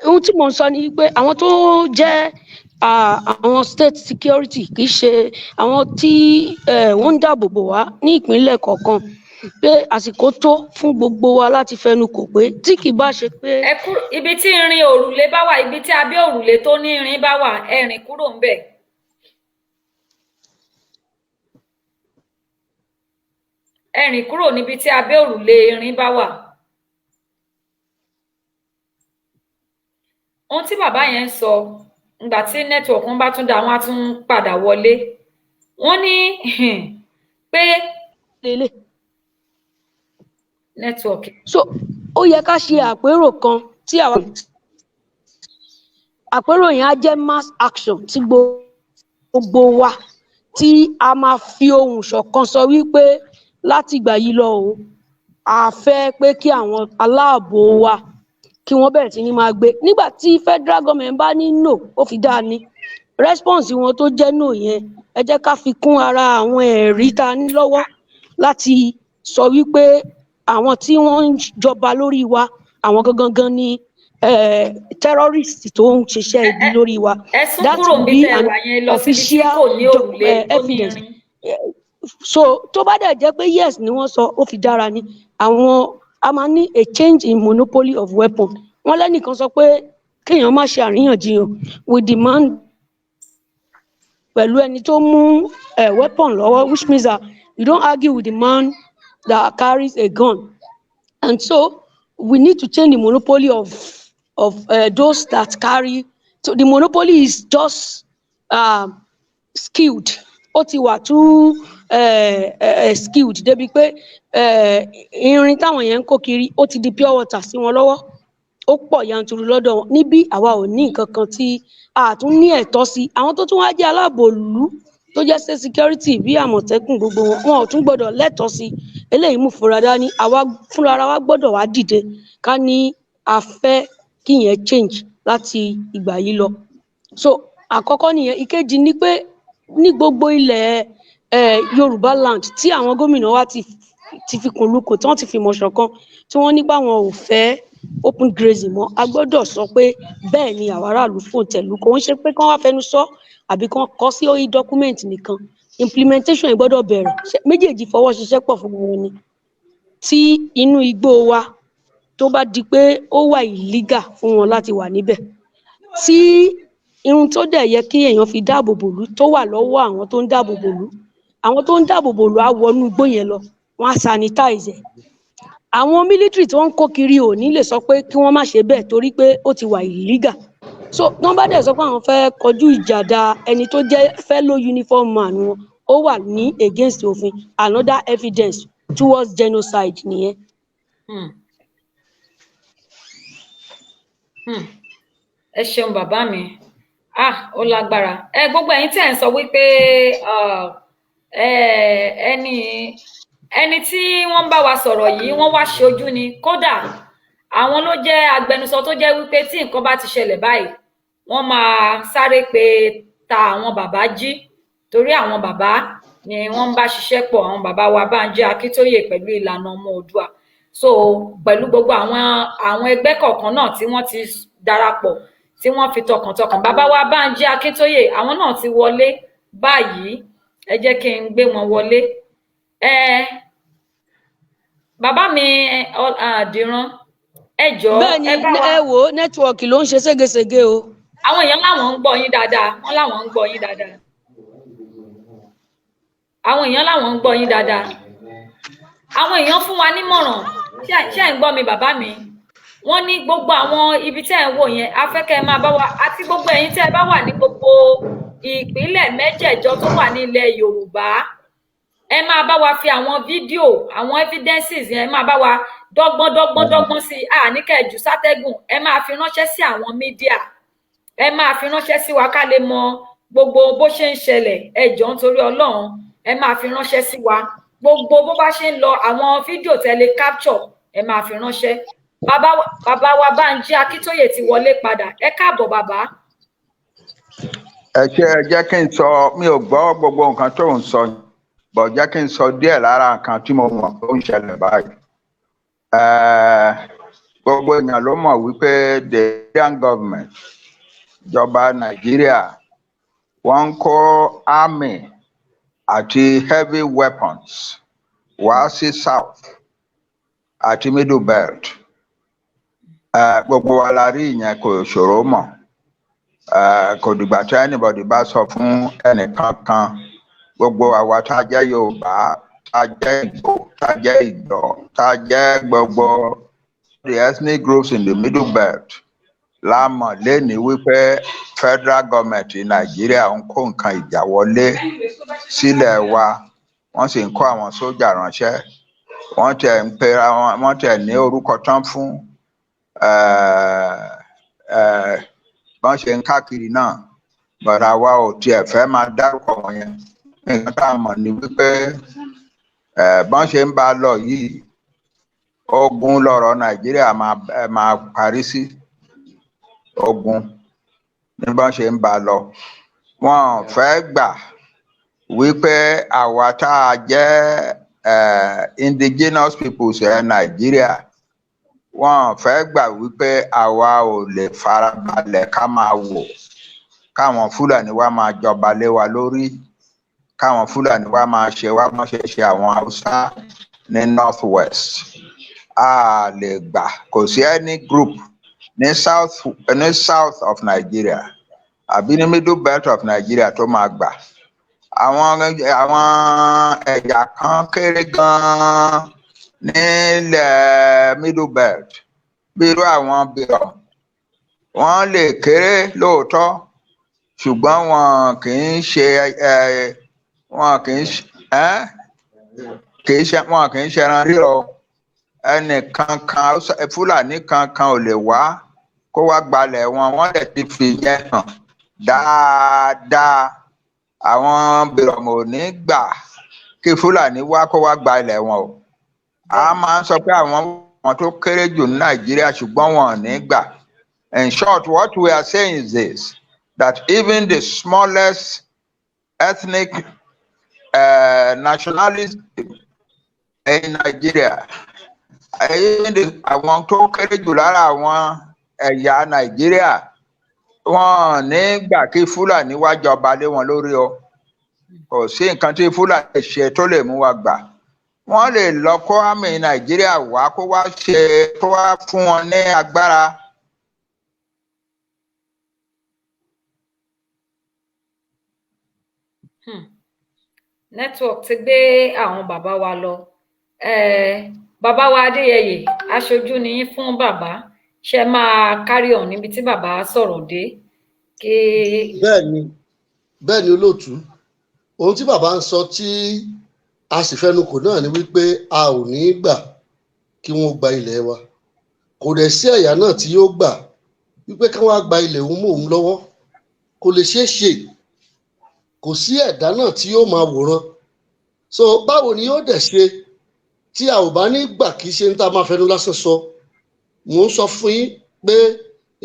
ohun tí mò ń sọ ni pé àwọn tó jẹ́ àwọn state security kì í ṣe àwọn tí wọ́n ń dáàbò bò wá ní ìpínlẹ̀ kọ̀ọ̀kan pé àsìkò tó fún gbogbo wa láti fẹnu kò pé tí kì bá ṣe pé. ibi tí irin òrùlé bá wà ibi tí abẹ́ òrùlé tó ní irin bá wà ẹ rìn kúrò ń bẹ̀. ẹ rìn kúrò níbi tí abẹ́ òrùlé irin bá wà. ohun tí bàbá yẹn ń sọ ìgbà tí nẹ́tíwọ̀kì wọn bá tún dá wọn á tún padà wọlé wọ́n ní pé nẹ́tíwọ̀kì. so ó yẹ ká ṣe àpérò kan tí àpérò yẹn á jẹ́ mass action tí gbogbo wa tí a máa fi ohùn ṣọ̀kan sọ wípé láti ìgbà yìí lọ o a fẹ́ pé kí àwọn aláàbò wa kí wọ́n bẹ̀rẹ̀ sí ní máa gbé nígbà tí federal government bá ní no ó fi dáa ní response wọn tó jẹ́ no yẹn ẹ jẹ́ ká fi kún ara àwọn ẹ̀rí tá a ní lọ́wọ́ láti sọ wípé àwọn tí wọ́n ń jọba lórí wa àwọn gangan ní terrorist tó ń ṣiṣẹ́ ibi lórí wa that will be an official evidence so tó bá dẹ̀ jẹ́ pé yes ni wọ́n sọ ó fi dára ní àwọn a máa ní a change in monopoly of weapon wọ́n lẹ́nìkan sọ pé kéèyàn má ṣe àríyànjiyàn we demand pẹ̀lú ẹni tó mú weapon lọ́wọ́ which means that you don't argue with the man that carries a gun and so we need to change the monopoly of those that carry so the monopoly is just skilled ó ti wà too skilled débi pé irin táwọn yẹn ń kó kiri ó ti di pure water sí wọn lọ́wọ́ ó pọ̀ yanturu lọ́dọ̀ wọn níbí àwa ò ní nǹkan kan tí a tún ní ẹ̀tọ́ sí àwọn tó tún wá jẹ́ aláàbò ìlú tó jẹ́ state security bí àmọ̀tẹ́kùn gbogbo wọn ò tún gbọ́dọ̀ lẹ́tọ̀ọ́ sí eléyìí mú fura dání àwa fúnra ara wa gbọ́dọ̀ wá dìde ká ní a fẹ́ kí yẹn change láti ìgbà yìí lọ so àkọ́kọ́ nìyẹn ìkejì ni pé ní gbogbo ilẹ̀ Yorùbá land tí àwọn gómìnà wa ti fi kùn lukùn tí wọ́n ti fi mọ̀ ṣọ̀kan tí wọ́n nípa wọn ò fẹ́ open grazing mọ́ a gbọ́dọ̀ sọ pé bẹ́ẹ̀ ni àwọn aráàlú fòǹtẹ̀lù kò ń ṣe pé kán wá fẹnu sọ àbí kán kọ sí orí document nìkan implementation yìí gbọ́dọ̀ bẹ̀rẹ̀ méjèèjì fọwọ́ ṣiṣẹ́ pọ̀ fún wọn ni tí inú igbó wa tó bá di pé ó wà illegal fún wọn láti wà níbẹ̀ tí irun tó dẹ̀ yẹ kí èèyàn fi dáàbò bòlú tó wà lọ́wọ́ àwọn tó ń dáàbò bòlú àwọn tó ń dáàbò bòlú á wọnú igbó yẹn lọ wọ́n á sanitize ẹ̀ àwọn military tí wọ́n ń kó kiri ò ní lè sọ pé kí wọ́n má ṣe bẹ́ẹ̀ torí pé ó ti wà illegal so tí wọ́n bá dẹ̀ sọ pé àwọn fẹ́ kọjú ìjà da ẹni tó jẹ́ fellow uniform man wọn ó wà ní against òfin another evidence towards genocide nìyẹn. Ẹ ṣeun bàbá mi ó lágbára gbogbo ẹ̀yin tí ẹ ń sọ wípé ẹni tí wọ́n ń bá wa sọ̀rọ̀ yìí wọ́n wá ṣojú ni kódà àwọn ló jẹ́ agbẹnusọ tó jẹ́ wípé tí nǹkan bá ti ṣẹlẹ̀ báyìí wọ́n máa sáré pé ta àwọn bàbá jí torí àwọn bàbá ni wọ́n ń bá ṣiṣẹ́ pọ̀ àwọn bàbá wa Bánjí Akíntóyè pẹ̀lú ìlànà ọmọ Oòduà so pẹ̀lú gbogbo àwọn ẹgbẹ́ kọ̀ọ̀kan náà tí wọ́n ti darapọ̀ tí wọ́n fi tọkàntọkàn bàbá wa Bánjí Akíntóyè àwọn náà ti wọlé báyìí ẹ jẹ́ kí n gbé wọn wọlé bàbá mi Dìran ẹ jọ̀ọ́ bẹ́ẹ̀ni ẹ wò ó nẹ́tíwọ̀kì ló ń ṣe ségesège o. àwọn èèyàn láwọn ń gbọ́ yín dáadáa wọ́n láwọn ń gbọ́ yín dáadáa àwọn èèyàn láwọn ń gbọ́ yín dáadáa àwọn èèyàn fún wa nímọ̀ràn ṣé ẹ̀ ń gbọ́ mi bàbá mi wọ́n ní gbogbo àwọn ibi tẹ́ ẹ̀ ń wò yẹn afẹ́kẹ́ máa bá wa àti gbogbo ẹ̀yin tẹ́ ẹ bá wà ní gbogbo ìpínlẹ̀ mẹ́jẹ̀ẹ̀jọ tó wà ní ilẹ̀ Yorùbá ẹ máa bá wa fi àwọn fídíò àwọn evidences yẹn ẹ máa bá wa dọ́gbọ́n sí àníkẹ́ jù sátẹ́gùn ẹ máa fi ránṣẹ́ sí àwọn mídíà ẹ máa fi ránṣẹ́ sí wa ká lè mọ gbogbo bó ṣe ń ṣẹlẹ̀ ẹ jọ̀ọ́ nítorí Ọlọ́run ẹ máa fi ránṣẹ́ sí wa gbogbo bó bá ṣe ń lọ àwọn fídíò tẹ́lẹ̀ capture ẹ máa fi ránṣẹ́ bàbá wa Bánjí Akíntóyè ti wọlé padà ẹ káàbọ̀ bàbá. ẹ jẹ́ kí n sọ mi ò gbọ́ gbogbo nǹkan tó ń sọ bọ̀ jẹ́ kí n sọ díẹ̀ lára nǹkan tí mo mọ̀ tó ń ṣẹlẹ̀ báyìí. Gbogbo èèyàn ló mọ̀ wípé the Nigerian government ìjọba Nàìjíríà wọ́n ń kó army àti heavy weapons wá sí south àti middle belt. Gbogbo wa la rí ìyẹn kò ṣòro mọ̀ kò dìgbà tí anybody bá sọ fún ẹnìkankan gbogbo àwa tá a jẹ́ Yorùbá tá a jẹ́ Ìgbò tá a jẹ́ Ìgbò tá a jẹ́ gbogbo the ethnic groups in the middle belt la mọ̀ lénìí wípé federal government Nàìjíríà ń kó nǹkan ìjà wọlé sílẹ̀ wa wọ́n sì ń kó àwọn sójà ránṣẹ́ wọ́n tẹ̀ ń pera wọ́n tẹ̀ ní orúkọ tán fún bọ́n ṣe ń káàkiri náà bọ̀dà wa ò tiẹ̀ fẹ́ máa dárúkọ wọn yẹn nǹkan tá a mọ̀ ní wípé bọ́n ṣe ń bá a lọ yìí ogun lọ̀rọ̀ Nàìjíríà máa parí sí ogun ní bọ́n ṣe ń bá a lọ wọn fẹ́ gbà wípé àwa tá a jẹ́ indigenous peoples Nàìjíríà wọn fẹ́ gbà wípé àwa ò lè farabalẹ̀ ká máa wò káwọn Fúlàní wa máa jọba lé wa lórí káwọn Fúlàní wa máa ṣe wá máa ṣe àwọn Haúsá ní north west a lè gbà kò sí any group ní south of Nigeria àbí ní middle belt of Nigeria tó máa gbà àwọn ẹ̀yà kan kéré gan-an nílẹ̀ middle belt bí irú àwọn bírọ̀ wọ́n lè kéré lóòótọ́ ṣùgbọ́n wọn kì í ṣẹran rírọ̀ ẹnìkankan Fúlàní kankan ò lè wá kó wá gbalẹ̀ wọn lè ti fi yẹn hàn dáadáa àwọn bírọ̀mù ò ní gbà kí Fúlàní wá kó wá gbalẹ̀ wọn o a máa ń sọ pé àwọn tó kéré jù ní Nàìjíríà ṣùgbọ́n wọn ò ní gbà. In short, what we are saying is this, that even the smallest ethnic nationalist in Nigeria, even àwọn tó kéré jù lára àwọn ẹ̀yà Nàìjíríà wọn ní gbà kí Fúlàní wá jọba lé wọn lórí o kò sí nǹkan tí Fúlàní ṣe tó lè mú wa gbà wọ́n lè lọ kó àmì Nàìjíríà wá kó wá fún wọn ní agbára network ti gbé àwọn bàbá wa lọ. Bàbá wa Adéyẹyè, aṣojú ni yín fún bàbá, ṣe máa carry on níbi tí bàbá sọ̀rọ̀ dé kí. bẹ́ẹ̀ ni olóòtú, ohun tí bàbá ń sọ tí a sì fẹnukò náà ni wípé a ò ní gbà kí wọ́n gba ilẹ̀ wa, kò dẹ̀ sí ẹ̀yà náà tí yóò gbà wípé kí wọ́n á gba ilẹ̀ òun mọ́ òun lọ́wọ́, kò lè ṣeé ṣe, kò sí ẹ̀dá náà tí yóò máa wòran. So báwo ni yóò dẹ̀ ṣe tí a ò bá ní gbà kí ṣe ń tá máa fẹnu lásán sọ. Mò ń sọ fún yín pé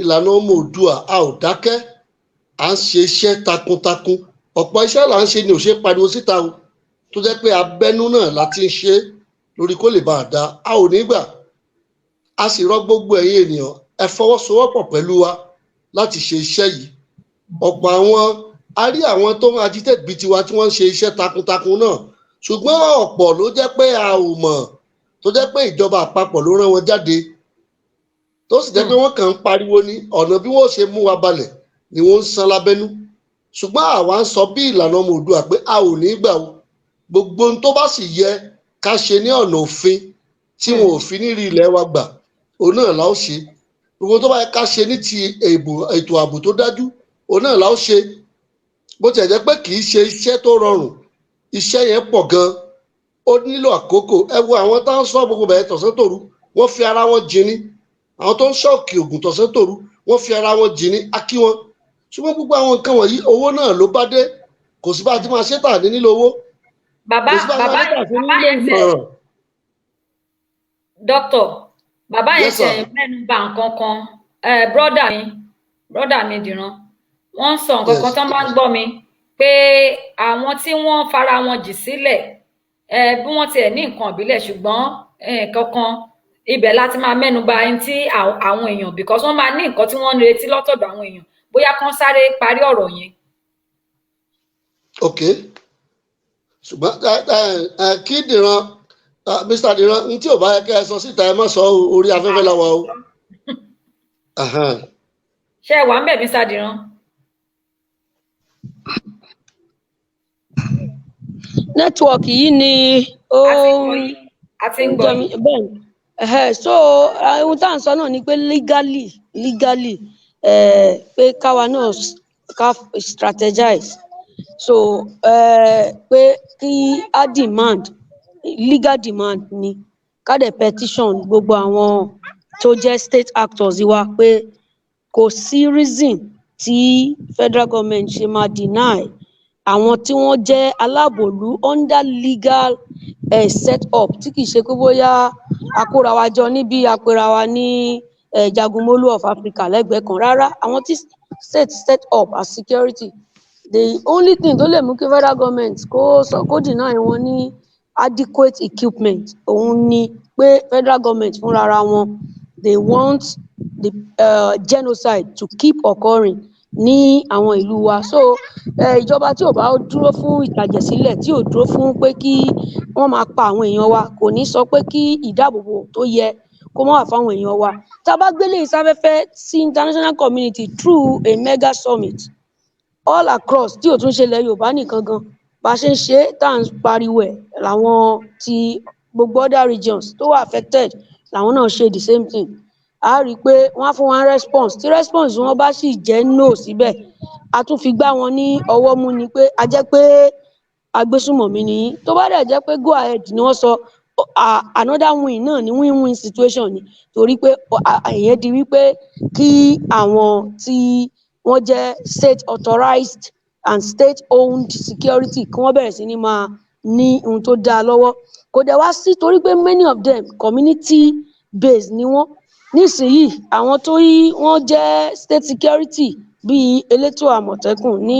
ìlànà ọmọ Oòduà a ò dákẹ́, à ń ṣe iṣẹ́ takuntakun, ọ̀pọ̀ iṣẹ́ là ń ṣe ni ò ṣe pariwo síta o, tó jẹ́ pé abẹ́nú náà la ti ń ṣe lórí kó lè bá a dá. A ò ní gbà, a sì rọ gbogbo ẹ̀yin ènìyàn ẹ fọwọ́sowọ́pọ̀ pẹ̀lú wa láti ṣe iṣẹ́ yìí. Ọ̀pọ̀ a rí àwọn tó ń agitate bíi tiwa tí wọ́n ń ṣe iṣẹ́ takuntakun náà, ṣùgbọ́n ọ̀pọ̀ ló jẹ́ pé a ò mọ̀, tó jẹ́ pé ìjọba àpapọ̀ ló rán wọn jáde, tó sì jẹ́ pé wọ́n kàn ń pariwo ní ọ̀nà bí wọ́n ṣe mú wa balẹ̀ ni wọ́n ń san lábẹ́nú. Ṣùgbọ́n àwa ń sọ bí ìlànà ọmọ Oòduà pé a ò ní gbà o, gbogbo ohun tó bá sì yẹ ká ṣe ní ọ̀nà òfin tí wọn ò fi ní rí ilẹ̀ wa gbà, òun náà la ó ṣe. Gbogbo tó bá yẹ ká ṣe ní ti ètò ààbò tó dájú, òun náà la ó ṣe. Bó tiẹ̀ jẹ́ pé kì í ṣe iṣẹ́ tó rọrùn, iṣẹ́ yẹn pọ̀ gan, ó nílò àkókò. Ẹ wo àwọn tó ń sọ gbogbo bẹ̀rẹ̀ tọ̀sán tòru, wọ́n fi ara wọn jìn ní. Àwọn tó ń ṣọ́ọ̀kì ògùn tọ̀sán tòru, wọ́n fi ara wọn jìn ní, a kí wọn. Ṣùgbọ́n gbogbo àwọn nǹkan wọ̀nyí owó náà ló bá dé, kò sí bá a ti máa ṣe tà ní nílò owó. Bàbá yẹn ṣe mẹ́nu bà nǹkan kan, brọ́dà mi Dìran, wọ́n sọ nǹkan kan tó máa ń gbọ́ mi pé àwọn tí wọ́n fara wọn jì sílẹ̀, bí wọ́n tiẹ̀ ní nǹkan ìbílẹ̀, ṣùgbọ́n kankan ibẹ̀ láti máa mẹ́nu bà ẹni tí àwọn èèyàn, because wọ́n máa ní nǹkan tí wọ́n ń retí lọ́tọ̀dọ̀ àwọn èèyàn, bóyá kán sáré parí ọ̀rọ̀ yẹn. Ok, ṣùgbọ́n kí Dìran, Mr. Dìran, n tí ò bá yẹ kẹ́ ẹ sọ síta ẹ má sọ orí afẹ́fẹ́ la wà o. Ṣé ẹ wà ń bẹ̀, Mr. Dìran? Nẹ́tíwọ̀kì yìí ni ó àti ń gbọ́ yín. Bẹ́ẹ̀ so ohun tá à ń sọ náà ni pé legally pé káwa náà ká strategize, so pé kí á demand, legal demand ni ká dẹ̀ petition gbogbo àwọn tó jẹ́ state actors wa pé kò sí reason tí federal government ṣe máa deny àwọn tí wọ́n jẹ́ alábòlú under legal set up, tí kì í ṣe pé bóyá akóra wa jọ níbi apera wa ní Jagunmólú of Africa lẹ́gbẹ̀ẹ́ kan, rárá. Àwọn tí state set up as security, the only thing tó lè mú kí federal government kó deny wọn ní adequate equipment, òun ni pé federal government fúnra wọn, they want the genocide to keep occurring ní àwọn ìlú wa. So ìjọba tí ò bá dúró fún ìtàjẹ̀sílẹ̀, tí ò dúró fún pé kí wọ́n máa pa àwọn èèyàn wa, kò ní sọ pé kí ìdáàbòbò tó yẹ kó má wà fáwọn èèyàn wa. Tá a bá gbélé ìsáfẹ́fẹ́ sí international community through a mega summit all across, tí ò tún ṣe ilẹ̀ Yorùbá nìkan gan, bá a ṣe ń ṣe tá à ń pariwo ẹ̀, làwọn ti gbogbo other regions tó wà affected làwọn náà ṣe the same thing. A rí i pé wọ́n á fún wọn response, tí response wọn bá sì jẹ́ no síbẹ̀, a tún fi gbá wọn ní ọwọ́ mú ni pé a jẹ́ pé agbésùmọ̀mí ni yín. Tó bá dẹ̀ jẹ́ pé go ahead ni wọ́n sọ, another win náà ni win-win situation ni, torí pé ìyẹn di wípé kí àwọn tí wọ́n jẹ́ state authorized and state owned security kí wọ́n bẹ̀rẹ̀ sí ní máa ní ohun tó dáa lọ́wọ́. Kò dẹ̀ wá sí, torí pé many of them community based ni wọ́n. Nísìnyí àwọn tó wọ́n jẹ́ state security bíi elétò Àmọ̀tẹ́kùn ní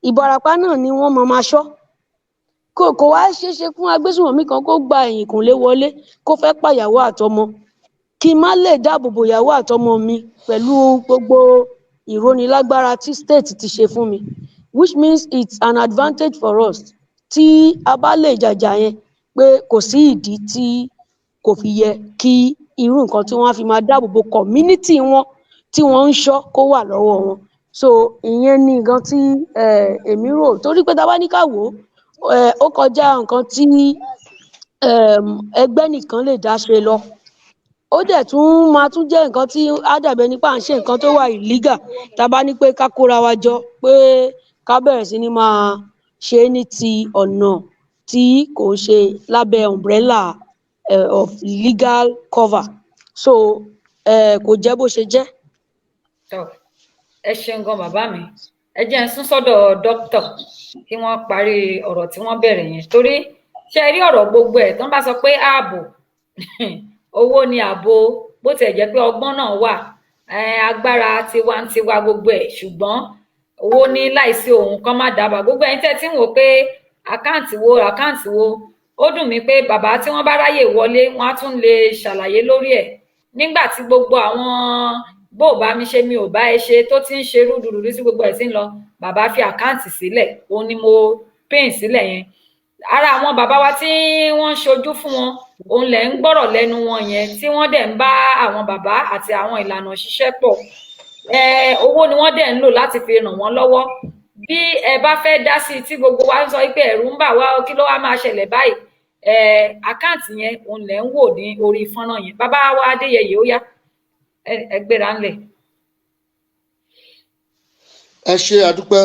Ìbàràpá náà ni wọ́n máa ṣọ́. Kò wá ṣeéṣe fún agbésùnmọ̀mí kan kó gba ẹ̀yìnkùnlé wọlé kó fẹ́ pàyàwó àtọmọ, kí n má lè dáàbò bo ìyàwó àtọmọ mi pẹ̀lú gbogbo ìrónilágbára tí state ti ṣe fún mi, which means it's an advantage for us tí a bá lè jàjà yẹn, pé kò sí ìdí tí kò fi yẹ kí irú nǹkan tí wọ́n á fi máa dáàbò bo community wọn tí wọ́n ń ṣọ́ kó wà lọ́wọ́ wọn. so ìyẹn ni nǹkan tí èmi rò torí pé tá a bá ní ká wò ó kọjá nǹkan tí ẹgbẹ́ nìkan lè dá ṣe lọ ó dẹ̀ tún máa tún jẹ́ nǹkan tí á dàbẹ̀ nípa à ń ṣe nǹkan tó wà illegal tá a bá ní pé ká kóra wa jọ pé ká bẹ̀rẹ̀ sí ní máa ṣe é ní ti ọ̀nà tí kò ṣe lábẹ́ umbrella of legal cover so kò jẹ́ bó ṣe jẹ́. ẹ ṣeun gan bàbá mi ẹ jẹ́ ń sún sọ́dọ̀ dókítà kí wọ́n parí ọ̀rọ̀ tí wọ́n bẹ̀rẹ̀ yẹn torí ṣe rí ọ̀rọ̀ gbogbo ẹ̀ tán bá sọ pé ààbò owó ni ààbò bó tiẹ̀ jẹ́ pé ọgbọ́n náà wà agbára tiwantiwa gbogbo ẹ̀ ṣùgbọ́n owó ní láìsí òun kan má dábàá gbogbo ẹ̀yin tẹ́ tí ń wò pé àkáǹtì wo ó dùn mí pé bàbá tí wọ́n bá ráyè wọlé wọ́n á tún lè ṣàlàyé lórí ẹ̀ nígbà tí gbogbo àwọn bó bá mi ṣe mi ò bá ẹ ṣe tó ti ń ṣe rúdurùdu sí gbogbo ẹ̀ sí ń lọ bàbá fi àkáǹtì sílẹ̀ òun ni mo pín sílẹ̀ yẹn ara àwọn bàbá wa tí wọ́n ń ṣojú fún wọn òun lẹ̀ ń gbọ́rọ̀ lẹ́nu wọn yẹn tí wọ́n dẹ̀ ń bá àwọn bàbá àti àwọn ìlànà ṣiṣẹ́ pọ̀ owó ni wọ́n dẹ̀ ń lò láti fi ràn wọ́n lọ́wọ́ bí ẹ bá fẹ́ dá sí tí gbogbo wa ń sọ pé ẹ̀rù ń bà wá kí ló wá máa ṣẹlẹ̀ báyìí àkáǹtì yẹn òun lẹ̀ ń wò ní orí fọ́nrán yẹn bàbá wa Adéyẹyè ó yá ẹ gbéra ńlẹ̀. ẹ ṣe àdúpẹ́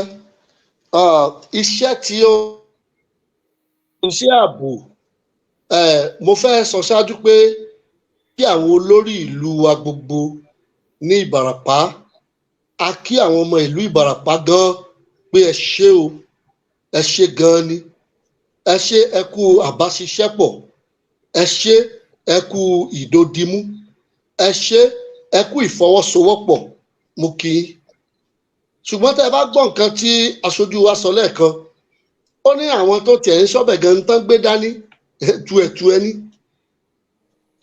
iṣẹ́ tí ó iṣẹ́ ààbò mo fẹ́ sọ ṣáájú pé kí àwọn olórí ìlú wa gbogbo ní Ìbàràpá a kí àwọn ọmọ ìlú Ìbàràpá gan pé ẹ ṣé o ẹ ṣé gan ni ẹ ṣé ẹ kú àbáṣiṣẹ́pọ̀ ẹ ṣé ẹ kú ìdòdìmú ẹ ṣé ẹ kú ìfọwọ́sowọ́pọ̀ mo kí i ṣùgbọ́n tẹ́ ẹ bá gbọ́ nǹkan tí aṣojú wa sọ lẹ́ẹ̀kan ó ní àwọn tó tiẹ̀ ń ṣọ́bẹ̀ gan tán gbé dání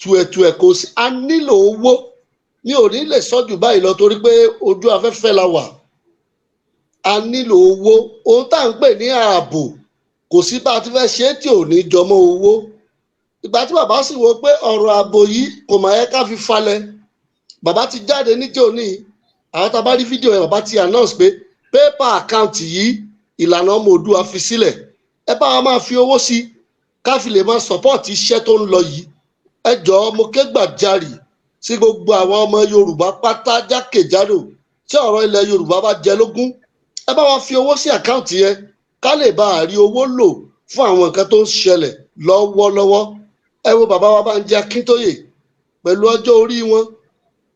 tuẹ̀tuẹ̀ kò sí a nílò owó mi ò ní lè sọ́jú báyìí lọ torí pé ojú afẹ́fẹ́ la wà a nílò owó ohun tá à ń pè ní ààbò kò sí bá a ti fẹ́ ṣe é tí ò ní jọmọ́ owó ìgbà tí bàbá sì wò pé ọ̀rọ̀ ààbò yìí kò mà yẹ ká fi falẹ̀ bàbá ti jáde níjẹ́ òní àwọn tá a bá rí fídíò yẹn bàbá ti announce pé pépà àkáǹtì yìí ìlànà ọmọ Oòduà fi sílẹ̀ ẹ bá wa máa fi owó sí ká fi lè máa support iṣẹ́ tó ń lọ yìí ẹ jọ̀ọ́ mo ké gbàjarì sí gbogbo àwọn ọmọ Yorùbá pátá jákèjádò tí ọ̀rọ̀ ilẹ̀ Yorùbá bá jẹ lógún ẹ bá wa fi owó sí àkáǹtì yẹn ká lè bá a rí owó lò fún àwọn nǹkan tó ń ṣẹlẹ̀ lọ́wọ́lọ́wọ́ ẹ wo bàbá wa Bánjí Akíntóyè pẹ̀lú ọjọ́ orí wọn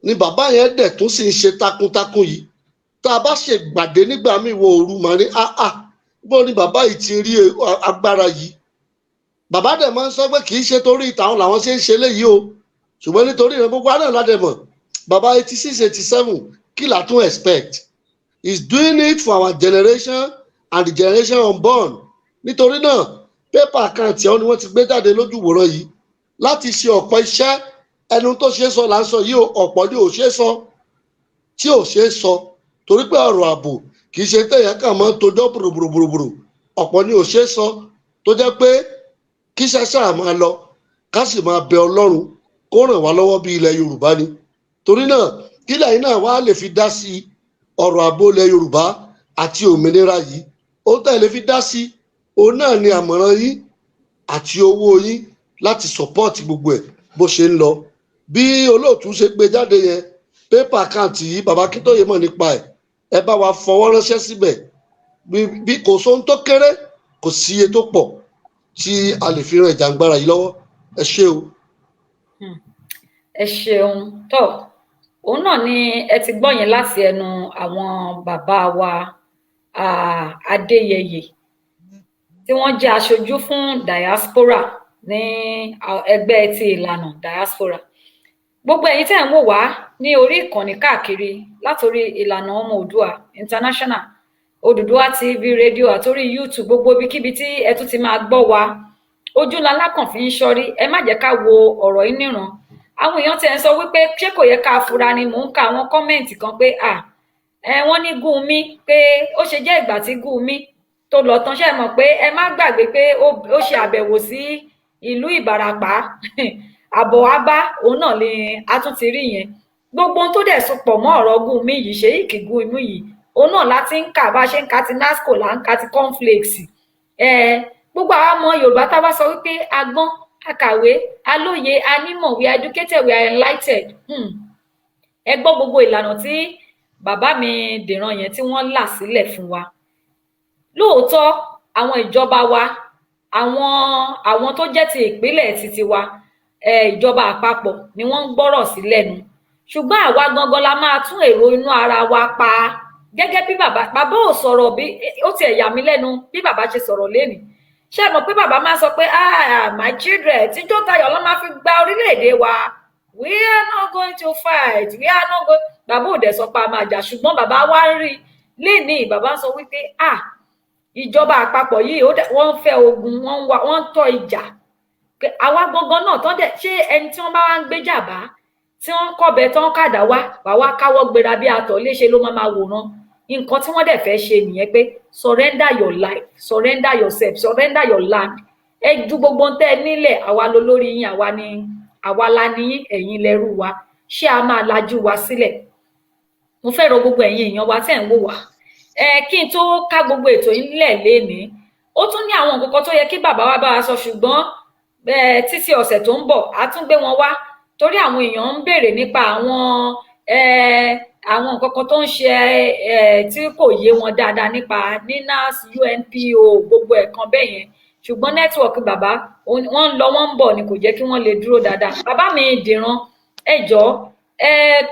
ni bàbá yẹn dẹ̀ tún sì ń ṣe takuntakun yìí tá a bá ṣègbàdé nígbà míì wo òru màá ní bó ni bàbá yìí ti rí agbára yìí bàbá dẹ̀ máa ń sọ pé kì í ṣe torí ìtàwọn làwọn ṣe ń ṣe léyìí o ṣùgbọ́n nítorí ìran gbogbo àná ládẹ́mọ̀ bàbá 86-87 kí là tún expect is doing it for our generation and the generation unborn nítorí náà pépà àkáǹtì ọ̀ ni wọ́n ti gbé jáde lójú wòran yìí láti ṣe ọ̀pọ̀ iṣẹ́ ẹnu tó ṣe é sọ là ń sọ yìí ọ̀pọ̀ ni ò ṣe é sọ tí ò ṣe é sọ torí pé ọ̀rọ̀ ààbò kì í ṣe téèyàn kàn máa ń tojọ́ bùrùbùrùbùrù ọ̀pọ̀ ni ò ṣe é sọ tó jẹ́ pé kí ṣáṣá máa lọ ká sì máa bẹ Ọlọ́run kó ràn wá lọ́wọ́ bí ilẹ̀ Yorùbá ni torí náà kílẹ̀ yìí náà wá lè fi dá sí ọ̀rọ̀ ààbò ilẹ̀ Yorùbá àti òmìnira yìí ó tẹ̀lé fi dá sí òun náà ni àmọ̀ràn yín àti owó yín láti support gbogbo ẹ̀ bó ṣe ń lọ bí olóòtú ṣe gbé jáde yẹn pépà àkáǹtì yìí bàbá Akíntóyè mọ̀ nípa ẹ̀ ẹ bá wa fọwọ́ ránṣẹ́ síbẹ̀ bí kò sóhun tó kéré kò sí iye tó pọ̀ tí a lè fi ran ìjàngbara yìí lọ́wọ́ ẹ ṣé o. ẹ ṣeun tó òun náà ni ẹ ti gbọ́ yẹn láti ẹnu àwọn bàbá wa Adéyẹyè tí wọ́n jẹ́ aṣojú fún diaspora ní ẹgbẹ́ ti ìlànà diaspora gbogbo ẹ̀yin tẹ́ ń wò wá ní orí ìkànnì káàkiri látòrí ìlànà ọmọ Oòduà international Odùduwà TV rédíò àtórí YouTube gbogbo ibikíbi tí ẹ tún ti máa gbọ́ wa ojú lalákàn fi ń ṣọ́rí ẹ má jẹ́ ká wo ọ̀rọ̀ yìí níran àwọn èèyàn tẹ́ ń sọ wípé ṣé kò yẹ ká fura ni mò ń ka àwọn kọ́mẹ̀ǹtì kan pé wọ́n ní Gumi pé ó ṣe jẹ́ ìgbà tí Gumi tó lọ tán ṣe mọ̀ pé ẹ má gbàgbé pé ó ṣe àbẹ̀wò sí ìlú Ìbàràpá àbọ̀ wá bá òun náà lè a tún ti rí yẹn gbogbo ohun tó dẹ̀ sopọ̀ mọ́ ọ̀rọ̀ Gumi yìí Ṣèyíkì Gumi yìí òun náà láti ń kà bá ṣe ń ka ti NASCO là ń ka ti cornflakes gbogbo àwọn ọmọ Yorùbá tá a bá sọ wípé agbọ́n akàwé alóye anímọ̀ we are educated we are enlightened ẹ gbọ́ gbogbo ìlànà tí bàbá mi Dìran yẹn tí wọ́n là sílẹ̀ fún wa lóòótọ́ àwọn ìjọba wa àwọn tó jẹ́ ti ìpínlẹ̀ títí wa ìjọba àpapọ̀ ni wọ́n ń gbọ́rọ̀ sí lẹ́nu ṣùgbọ́n àwa gangan la máa tún èrò inú ara wa pa gẹ́gẹ́ bí bàbá ò sọ̀rọ̀ bí ó ti ẹ̀yà mi lẹ́nu bí bàbá ṣe sọ̀rọ̀ lénìí ṣé mọ̀ pé bàbá máa sọ pé my children tíjọ́ tayọ̀ ló máa fi gba orílẹ̀-èdè wa we are not going to fight we are not going bàbá ò dẹ̀ sọ pé a máa jà ṣùgbọ́n bàbá wa rí lénìí bàbá sọ wípé ìjọba àpapọ̀ yìí wọ́n ń fẹ́ ogun wọ́n ń tọ́ ìjà àwa gangan náà tán dẹ̀ ṣé ẹni tí wọ́n bá wá ń gbéjà bá tí wọ́n ń kọ́bẹ tán kàdá wá káwọ́ gbéra bí atọ̀ léṣe ló máa wòran nǹkan tí wọ́n dẹ̀ fẹ́ ṣe nìyẹn pé surrender your life surrender yourself surrender your land ẹ ju gbogbo ń tẹ́ ẹ nílẹ̀ àwa lolórí yín àwa la ní ẹ̀yin lẹ́rú wa ṣé a máa lajú wa sílẹ̀ mo fẹ́ rọ gbogbo ẹ̀yin èèyàn wa tẹ́ ń wò wá kí n tó ká gbogbo ètò yín nílẹ̀ lénìí ó tún ní àwọn nǹkan kan tó yẹ kí bàbá wa bá wa sọ ṣùgbọ́n títí ọ̀sẹ̀ tó ń bọ̀ á tún gbé wọn wá torí àwọn èèyàn ń béèrè nípa àwọn nǹkan kan tó ń ṣe tí kò yé wọn dáadáa nípa NINAS UNPO gbogbo ẹ̀kan bẹ́ẹ̀ yẹn ṣùgbọ́n nẹ́tíwọ̀kì bàbá wọ́n ń lọ wọ́n ń bọ̀ ni kò jẹ́ kí wọ́n lè dúró dáadáa bàbá mi Dìran ẹ jọ̀ọ́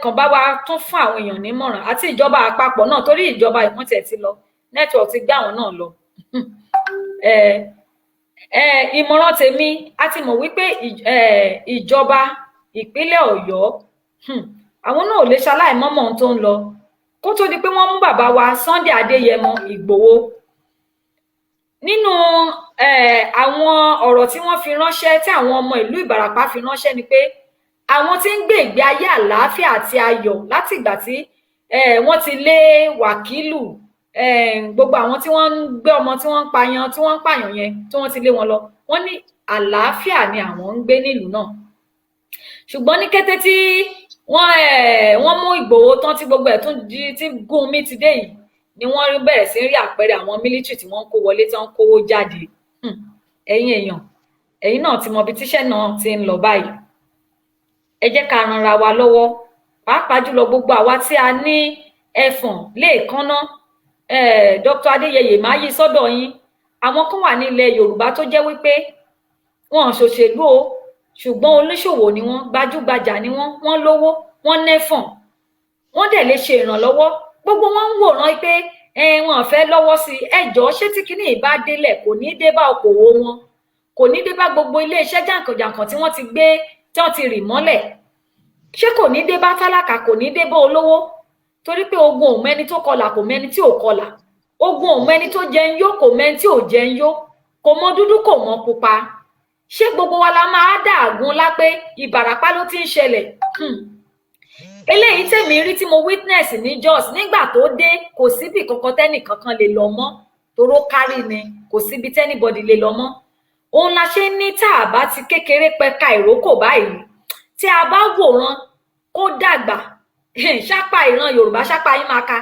kàn bá wa tún fún àwọn èèyàn nímọ̀ràn àti ìjọba àpapọ̀ náà torí ìjọba ìpín tẹ̀ ti lọ nẹ́tíwọ̀kì ti gbé àwọn náà lọ ìmọ̀ràn tèmi a ti mọ̀ wípé ìjọba ìpínlẹ̀ Ọ̀yọ́ àwọn náà ò lè ṣaláì mọ́mọ́ ohun tó ń lọ kó tó di pé wọ́n mú bàbá wa Sunday Adéyẹmọ Ìgbòho nínú àwọn ọ̀rọ̀ tí wọ́n fi ránṣẹ́ tí àwọn ọmọ ìlú Ìbàràpá fi ránṣẹ́ ni pé àwọn tí ń gbé ìgbé ayé àlàáfíà àti ayọ̀ láti ìgbà tí wọ́n ti lé wàkílù gbogbo àwọn tí wọ́n ń gbé ọmọ tí wọ́n ń pààyàn yẹn tí wọ́n ti lé wọn lọ wọ́n ní àlàáfíà ni àwọn ń gbé nílùú náà ṣùgbọ́n ní kété tí wọ́n mú Ìgbòho tán tí gbogbo ẹ̀ tún tí Gúnmi ti dé yìí ni wọ́n bẹ̀rẹ̀ sí rí àpẹẹrẹ àwọn mílítírì tí wọ́n ń kó wọlé tí wọ́n ń kówó jáde ẹ̀yin náà ti mọ ibi tíṣẹ́ náà ti ń lọ báyìí ẹ jẹ́ ká ranra wa lọ́wọ́ pàápàá jùlọ gbogbo àwa tí a ní ẹfọ̀n léèkánná Dr. Adéyẹyè máa yí sọ́dọ̀ yín àwọn kan wà ní ilẹ̀ Yorùbá tó jẹ́ wípé wọn ò ṣòṣèlú o ṣùgbọ́n oníṣòwò ni wọ́n gbajúgbajà ni wọ́n lówó wọ́n nẹ́fọ̀n wọ́n dẹ̀ lè ṣe ìrànlọ́wọ́ gbogbo wọn ń wòran pé wọn ò fẹ́ lọ́wọ́ sí ẹjọ́ ṣé tí kinní ìbá délẹ̀ kò ní dé bá okòwò wọn kò ní dé bá gbogbo iléeṣẹ́ jàǹkànjàǹkàn tí wọ́n ti gbé tí wọ́n ti rì mọ́lẹ̀ ṣé kò ní dé bá tálákà kò ní dé bá olówó torí pé ogun ò mẹ́ni tó kọlà kò mẹ́ni tí ò kọlà ogun ò mẹ́ni tó jẹ ń yó kò mẹ́ni tí ò jẹ ń yó kò mọ dúdú kò mọ pupa ṣé gbogbo wa la máa dàgún lápé Ìbàràpá ló ti ń ṣẹlẹ̀ eléyìí tèmi rí tí mo witness ní Jos nígbà tó dé kò síbi kankan tẹ́nìkankan lè lọ mọ́ toró kárí ni kò síbi tẹ́nìbọdì lè lọ mọ́ òun la ṣe ní tá a bá ti kékeré pẹ̀ka ìrókò báyìí tí a bá wòran kó dàgbà ṣápá ìran Yorùbá ṣápá yín máa ka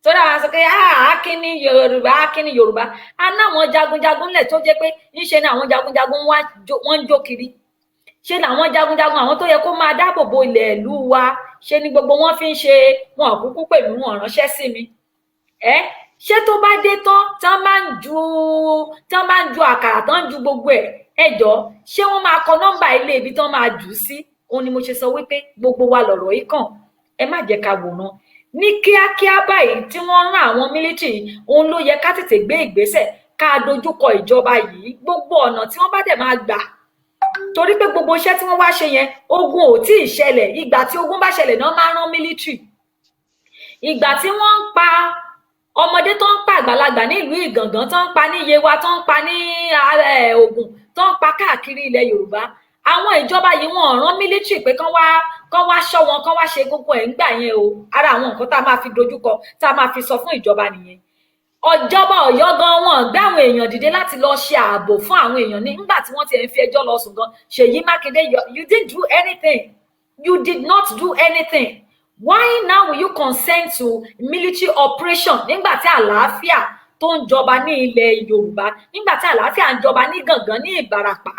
torí àwọn sọ pé akíní Yorùbá a náwọn jagunjagun lẹ̀ tó jẹ́ pé ńṣe ni àwọn jagunjagun wọ́n ń jó kiri ṣe làwọn jagunjagun àwọn tó yẹ kó máa dáàbò bo ilẹ̀ ìlú wa ṣe ni gbogbo wọn fi ń ṣe wọn kúkú pẹ̀lú wọn ránṣẹ́ sí mi ṣé tó bá dé tán tán máa ń ju àkàrà tán ń ju gbogbo ẹjọ́ ṣé wọ́n máa kọ nọ́mbà ilé ibi tán máa jù ú sí òun ni mo ṣe sọ wípé gbogbo wa lọ̀rọ̀ yìí kàn ẹ má jẹ́ ká wòran ní kíákíá báyìí tí wọ́n rán àwọn mílítírì òun ló yẹ ká tètè gbé ìgbésẹ̀ ká dojúkọ ìjọba yìí gbogbo ọ̀nà tí wọ́n bá dẹ̀ máa gbà torí pé gbogbo iṣẹ́ tí wọ́n wá ṣe yẹn ogun ò tí ì ṣẹlẹ̀ ìgbà tí ogun bá ṣẹlẹ̀ náà máa rán mílítírì ìgbà tí wọ́n ń pa ọmọdé tó ń pa àgbàlagbà ní ìlú Ìgàngán tó ń pa ní Yewa tó ń pa ní Ògùn tó ń pa káàkiri ilẹ̀ Yorùbá àwọn ìjọba yìí wọ́n rán mílítírì pé kán wá ṣọ́ wọn kán wá ṣe gbogbo ẹ̀ ń gbà yẹn o ara àwọn nǹkan tá a máa fi dojúkọ tá a máa fi sọ fún ìjọba nìyẹn ọjọba Ọ̀yọ́ gan wọn gbé àwọn èèyàn dìde láti lọ ṣe ààbò fún àwọn èèyàn nígbà tí wọ́n ti ń fi ẹjọ́ lọ sùn gan Ṣèyí Mákindé you didn't do anything you did not do anything Why now will you consent to military operation nígbà tí àlàáfíà tó ń jọba ní ilẹ̀ Yorùbá, nígbà tí àlàáfíà ń jọba ní Gàngán, ní Ìbàràpá?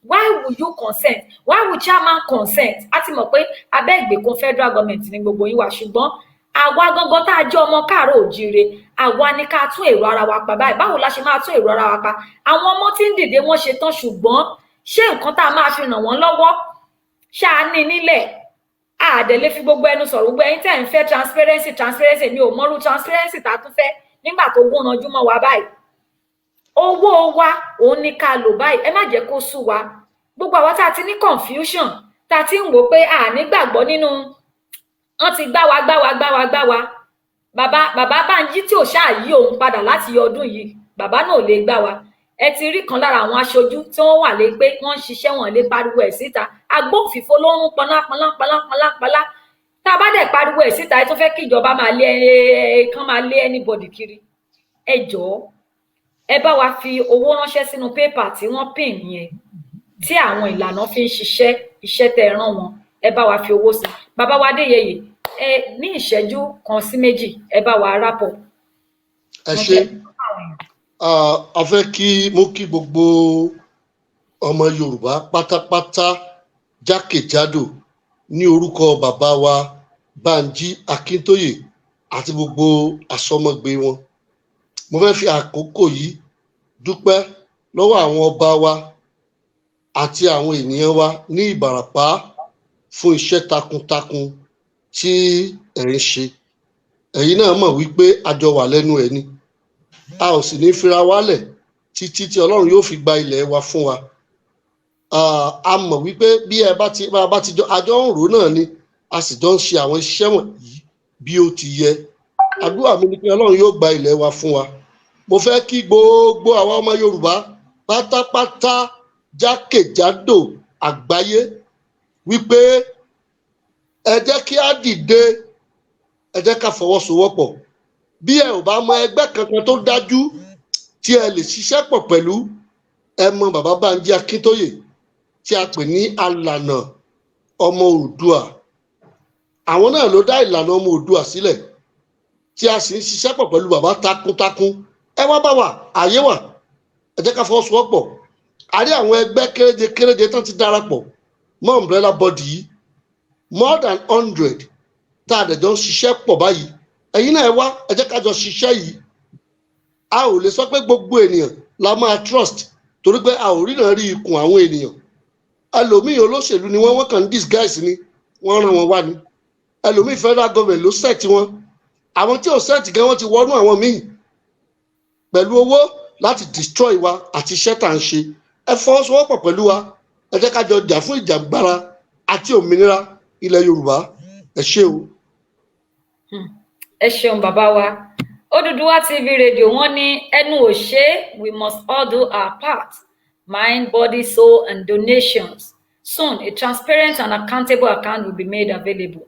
Why will you consent? Why will chairman consent? A ti mọ̀ pé abẹ́ ìgbèkùn federal government ní gbogbo yín wà, ṣùgbọ́n àwa gangan tá a jẹ́ ọmọ káàárọ̀ òjíire, àwa ní ká tún èrò ara wa pa báyìí. Báwo la ṣe máa tún èrò ara wa pa? Àwọn ọmọ tí ń dìde wọ́n ṣe tán, ṣùgbọ́n ṣé nǹkan tá a máa fi ràn wọ́n lọ́wọ́ ṣáà ní nílẹ̀? Àdẹ̀ lè fi gbogbo ẹnu sọ̀rọ̀. Gbogbo ẹ̀yin tẹ́ ń fẹ́ transparency, mi ò mọrú transparency tá a tún fẹ́ nígbà tó gún ranjú mọ́ wa báyìí. Owó wa òun ní ká lò báyìí, ẹ má jẹ́ kó sú wa. Gbogbo àwa tá a ti ní confusion, tá a ti ń wò pé a nígbàgbọ́ nínú wọ́n ti gbá wa. Bàbá Bánjí tí ò ṣáà yí òun padà láti ọdún yìí, bàbá náà ò lè gbá wa. Ẹ ti rí kan lára àwọn aṣojú tí wọ́n wà lé pé wọ́n ń ṣiṣẹ́, wọn lè pariwo ẹ̀ síta. Agbófinfo ló ń pọnlápọnlápọnlápọnlá. Tá a bá dẹ̀ pariwo ẹ̀ síta, ẹ tó fẹ́ kí ìjọba máa lé anybody kiri. Ẹ jọ̀ọ́, ẹ bá wa fi owó ránṣẹ́ sínú pépà tí wọ́n pín yẹn, tí àwọn ìlànà fi ń ṣiṣẹ́, iṣẹ́ tẹ́ rán wọn, ẹ bá wa fi owó sí. Bàbá wa Adéyẹyè, ẹ ní ìṣẹ́jú kan sí méjì, ẹ bá wa rápọ̀. Ẹ ṣé. A fẹ́ mú kí gbogbo ọmọ Yorùbá pátápátá jákèjádò ní orúkọ bàbá wa Bánjí Akíntóyè àti gbogbo àsọmọgbé wọn. Mo fẹ́ fi àkókò yìí dúpẹ́ lọ́wọ́ àwọn ọba wa àti àwọn ènìyàn wa ní Ìbàràpá fún iṣẹ́ takuntakun tí ẹ̀ ń ṣe. Ẹ̀yin náà mọ̀ wípé a jọ wà lẹ́nu ẹ̀ ni. A ò sì ní fira wálẹ̀ títí tí Ọlọ́run yóò fi gba ilẹ̀ wa fún wa. A mọ̀ wípé bí bá ti jọ àjọ ń rò náà ni a sì jọ ń ṣe àwọn iṣẹ́ wọ̀nyí bí ó ti yẹ. Àdúrà mi ni pé Ọlọ́run yóò gba ilẹ̀ wa fún wa. Mo fẹ́ kí gbogbo àwa ọmọ Yorùbá pátápátá jákèjádò àgbáyé wípé ẹ jẹ́ kí á dìde, ẹ jẹ́ ká fọwọ́sowọ́pọ̀. Bí ẹ ò bá mọ ẹgbẹ́ kankan tó dájú tí ẹ lè ṣiṣẹ́ pọ̀ pẹ̀lú, ẹ mọ bàbá Bánjí Akíntóyè tí a pè ní alànà ọmọ Oòduà. Àwọn náà ló dá ìlànà ọmọ Oòduà sílẹ̀ tí a sì ń ṣiṣẹ́ pọ̀ pẹ̀lú bàbá takuntakun. Ẹ wá bá wa, àyè wà, ẹ jẹ́ ká fọwọ́sowọ́pọ̀. A rí àwọn ẹgbẹ́ kéréje tán ti darapọ̀ mọ́ umbrella body yìí, more than 100 tá a dẹ̀ jọ ń ṣiṣẹ́ pọ̀ báyìí. Ẹ̀yin náà ẹ wá, ẹ jẹ́ ká jọ ṣiṣẹ́ yìí. A ò lè sọ pé gbogbo ènìyàn la máa trust, torí pé a ò rí náà rí ikùn àwọn ènìyàn. Ẹlòmíì olóṣèlú ni wọ́n kàn ń disguise ni, wọ́n rán wọn wá ni. Ẹlòmíì federal government ló set wọn. Àwọn tí ò set gan wọ́n ti wọnú àwọn míì pẹ̀lú owó láti destroy wa àti iṣẹ́ tá à ń ṣe. Ẹ fọwọ́sowọ́pọ̀ pẹ̀lú wa, ẹ jẹ́ ká jọ jà fún ìjàgbara àti òmìnira ilẹ̀ Yorùbá. Ẹ ṣé o. Ẹ ṣeun bàbá wa. Odùduwà TV radio wọ́n ní ẹnu ò ṣe, we must all do our part. Mind, body, soul and donations. Soon a transparent and accountable account will be made available.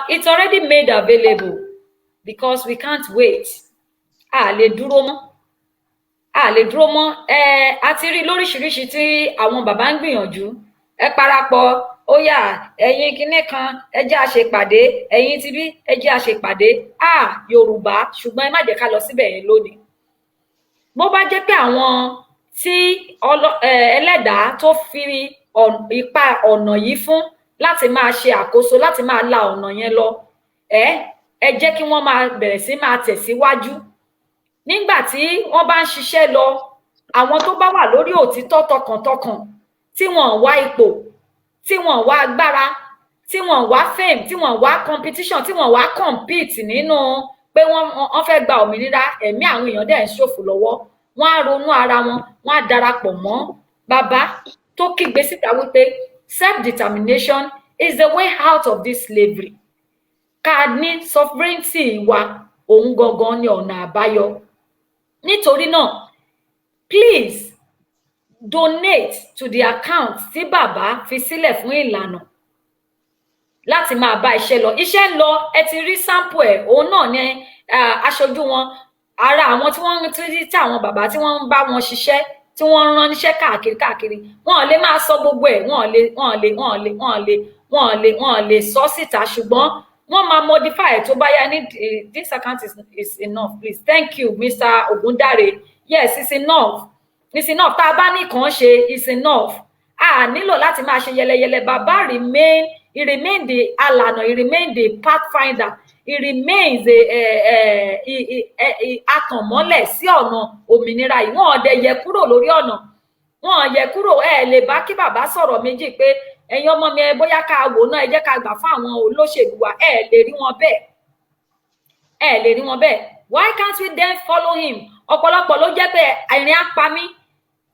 It's already made available because we can't wait. A lè dúró mọ́. A ti rí lóríṣiríṣi tí àwọn bàbá ń gbìyànjú. Ẹ parapọ̀, ó yá, ẹ̀yin kinní kan, ẹ jẹ́ a ṣe pàdé, ẹ̀yin ti bí, ẹ jẹ́ a ṣe pàdé. Yorùbá, ṣùgbọ́n ẹ má jẹ́ ká lọ síbẹ̀ yẹn lónìí. Bó bá jẹ́ pé àwọn tí ẹlẹ́dàá tó fi ipa ọ̀nà yìí fún láti máa ṣe àkóso, láti máa la ọ̀nà yẹn lọ, ẹ jẹ́ kí wọ́n máa bẹ̀rẹ̀ sí máa tẹ̀síwájú. Nígbà tí wọ́n bá ń ṣiṣẹ́ lọ, àwọn tó bá wà lórí òtítọ́ tọkàntọkàn, tí wọ́n wá ipò, tí wọ́n wá agbára, tí wọ́n wá fame, tí wọ́n wá competition, tí wọ́n wá compete nínú pé wọ́n fẹ́ gba òmìnira, ẹ̀mí àwọn èèyàn dẹ̀ ń ṣòfò lọ́wọ́. Wọ́n á ronú ara wọn, wọ́n á darapọ̀ mọ́ bàbá tó kígbe síta wípé self-determination is the way out of this slavery. Ká ní sovereignty wa, òun gangan ni ọ̀nà àbáyọ. Nítorí náà, please donate to the account tí bàbá fi sílẹ̀ fún ìlànà láti máa bá iṣẹ́ lọ. Iṣẹ́ ń lọ, ẹ ti rí sample ẹ̀, òun náà ni aṣojú wọn, ara àwọn tí wọ́n tí àwọn bàbá tí wọ́n ń bá wọn ṣiṣẹ́, tí wọ́n ń rán níṣẹ́ káàkiri. Wọ́n lè máa sọ gbogbo ẹ̀, wọ́n lè sọ síta, ṣùgbọ́n wọ́n máa modify tó bá yá ní this account is enough please thank you Mr. Ogundare yes it's enough tá a bá ní kàn ṣe is enough a nílò láti máa ṣe yẹlẹyẹlẹ. Bàbá he remain the alànà, he remain the pathfinder, he remains atànmọ́lẹ̀ sí ọ̀nà òmìnira yìí. Wọ́n ọ̀dẹ yẹ kúrò lórí ọ̀nà, wọ́n yẹ kúrò. Ẹ lè bá kí bàbá sọ̀rọ̀ méjì pé ẹ̀yin ọmọ mi ẹ bóyá ká wò náà, ẹ jẹ́ ká gbà fún àwọn olóṣèlú wa. Ẹ lè rí wọn bẹ́ẹ̀. Why can't we then follow him? Ọ̀pọ̀lọpọ̀ ló jẹ́ pé àìrìn apá mi,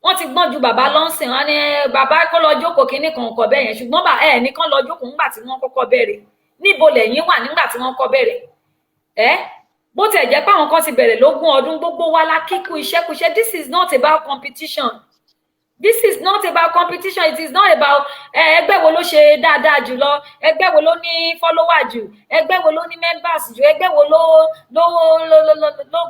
wọ́n ti gbọ́n ju bàbá lọ́sìn. Wọ́n ní bàbá kó lọ jókòó kínní kan kọ̀ bẹ́ẹ̀ yẹn, ṣùgbọ́n ẹnìkan lọ jókòó nígbà tí wọ́n kọ́kọ́ bẹ̀rẹ̀. Níbo lẹ̀yin wà nígbà tí wọ́n kọ́ bẹ̀rẹ̀? Bó tiẹ̀ jẹ́ pé àwọn kan ti bẹ̀rẹ̀ lógún ọdún, gbogbo wa la kíkú iṣẹ́kúṣẹ́. This is not about competition. It is not about ẹgbẹ́ wo ló ṣe dáadáa jùlọ, ẹgbẹ́ wo ló ní follower jù, ẹgbẹ́ wo ló ní members jù, ẹgbẹ́ wo ló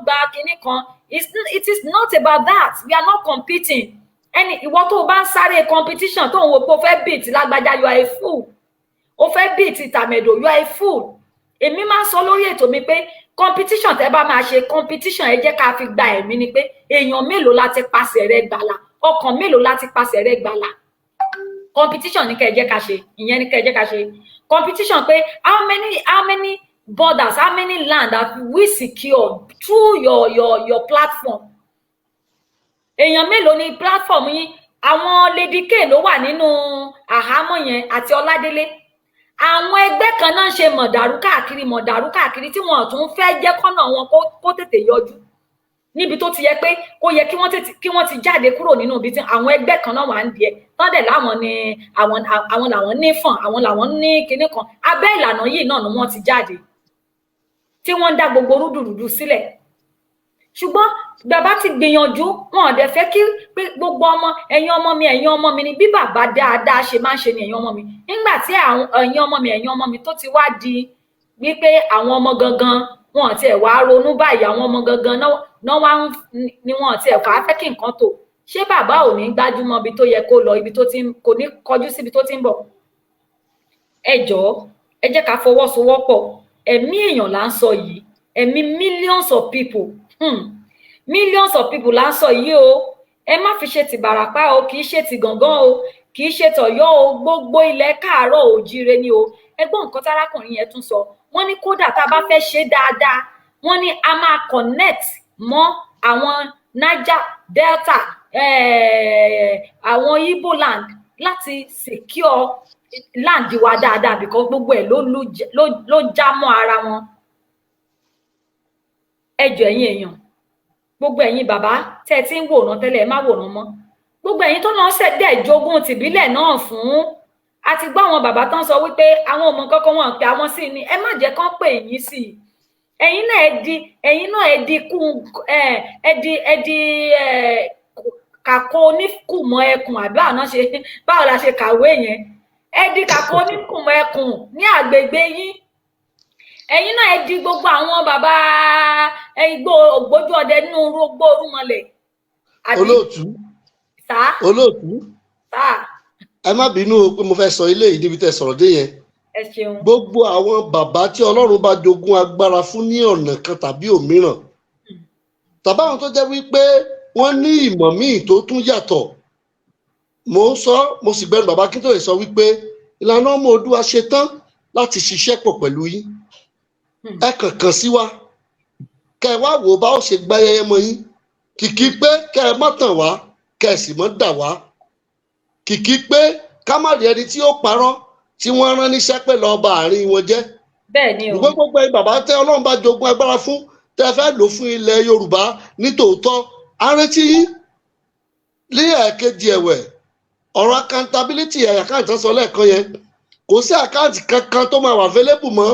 gba kinní kan. It is not about that. We are not competing. Ìwọ tó o bá ń sáré competition tó ń wo pé o fẹ́ beat lágbájá, you are a fool. O fẹ́ beat tàmẹ̀dò, you are a fool. Èmi máa ń sọ lórí ètò mi pé competition tẹ́ bá máa ṣe competition ẹ jẹ́ ká fi gba ẹ̀mí ni pé èèyàn mélòó láti pàṣẹ rẹ gbàlà, ọkàn mélòó láti pàṣẹ rẹ gbàlà. Competition ní kẹ́ ẹ jẹ́ ká ṣe, ìyẹn ní kẹ́ ẹ jẹ́ ká ṣe. Competition pé how many borders, how many land have we secured through your platform? Èèyàn mélòó ni platform yín? Àwọn Lady K ló wà nínú àhámọ́ yẹn àti Ọládélé. Àwọn ẹgbẹ́ kan náà ṣe mọ̀dàrú káàkiri tí wọ́n tún fẹ́ jẹ́ kọ́nà wọn kó tètè yọjú níbi tó ti yẹ pé kó yẹ kí wọ́n ti jáde kúrò nínú ibi tí àwọn ẹgbẹ́ kan náà wà ń díẹ̀ tọ́dẹ̀ láwọn ni àwọn làwọn ní fọ̀n, àwọn làwọn ní kinní kan. Abẹ́ ìlànà yìí náà ni wọ́n ti jáde tí wọ́n ń dá gbogbo rúdurùdu sílẹ̀. Ṣùgbọ́n bàbá ti gbìyànjú, wọn ò dẹ̀ fẹ́ kí pé gbogbo ọmọ ẹ̀yin ọmọ mi ni bí bàbá dáadáa ṣe máa ń ṣe ni ẹ̀yin ọmọ mi. Nígbà tí ẹ̀yin ọmọ mi tó ti wá di wípé àwọn ọmọ gangan wọn ti ẹ̀ wá ronú báyìí, àwọn ọmọ gangan náà wá ni wọn ti ẹ̀ fẹ́ kí nǹkan tó. Ṣé bàbá ò ní gbájúmọ́ ibi tó yẹ kó lọ, ibi tó ti kò ní kọjú síbi tó ti ń bọ̀? Ẹ jọ̀ọ́ ẹ jẹ́ ká fọwọ́sowọ́pọ̀. Ẹ̀mí èèyàn là ń sọ yìí, ẹ̀mí millions of people là ń sọ yìí o. Ẹ má fi ṣe ti Ìbàràpá o, kì í ṣe ti Gàngán o, kì í ṣe tọ̀yọ́ o, gbogbo ilẹ̀ Káàárọ̀ Oòjíire ni o. Ẹ gbọ́ nǹkan tárákùnrin yẹn tún sọ. Wọ́n ní kódà tá a bá fẹ́ ṣe dáadáa, wọ́n ní a máa connect mọ́ àwọn Niger Delta, àwọn Igbo land láti secure land wa dáadáa because gbogbo ẹ̀ ló já mọ́ ara wọn. Ẹ jọ̀ọ́ ẹ̀yin èèyàn, gbogbo ẹ̀yin bàbá tẹ́ ti ń wòran tẹ́lẹ̀, ẹ má wòran mọ́. Gbogbo ẹ̀yin tó náà ṣẹ̀dẹ̀ jogún tìbílẹ̀ náà fún, àti gbọ́ àwọn bàbá tán sọ wípé àwọn ọmọ kọ́kọ́ wọn pé àwọn sí ni, ẹ má jẹ́ kán pè yín sí i. Ẹ̀yin náà ẹ di kàkó oníkùmọ̀ ẹkùn àbí àná ṣe báwo la ṣe kàwé yẹn. Ẹ di kàkó oníkùmọ̀ ẹkùn ní àgbègbè yín. Ẹ̀yin náà ẹ di gbogbo àwọn bàbá igbó ògbójú ọdẹ nínú gbó orúmọlẹ̀. Olóòtú ẹ má bínú pé mo fẹ́ sọ ilé yìí níbi tẹ́ sọ̀rọ̀ dé yẹn. Ẹ ṣeun. Gbogbo àwọn bàbá tí Ọlọ́run bá jogún agbára fún ní ọ̀nà kan tàbí òmíràn, tàbí àwọn tó jẹ́ wípé wọ́n ní ìmọ̀ míì tó tún yàtọ̀. Mo ń sọ, mo sì gbẹ́nu bàbá Akíntóyè sọ wípé ìlànà ọmọ Oòduà ṣe tán láti ṣiṣẹ́ pọ̀ pẹ̀lú yín. Ẹ kàn sí wa, kẹ́ ẹ wá wò bá ó ṣe gba ayẹyẹ mọ́ yín. Kìkì pé kẹ́ ẹ má tàn wá, kẹ́ ẹ sì má dà wá. Kìkì pé ká má rí ẹni tí ó parọ́ tí wọ́n rán níṣẹ́ pé lọ́ọ́ ba àárín wọn jẹ́. Bẹ́ẹ̀ ni o. Gbogbo ẹ̀yin bàbá tẹ́ Ọlọ́run bá jogún agbára fún, tẹ́ fẹ́ lò fún ilẹ̀ Yorùbá nítòótọ́, á retí yín. Ní ẹ̀ẹ̀kejì ẹ̀wẹ̀, ọ̀rọ̀ accountability àkáǹtì sọ lẹ́ẹ̀kan yẹn, kò sí àkáǹtì kankan tó máa wà available mọ́.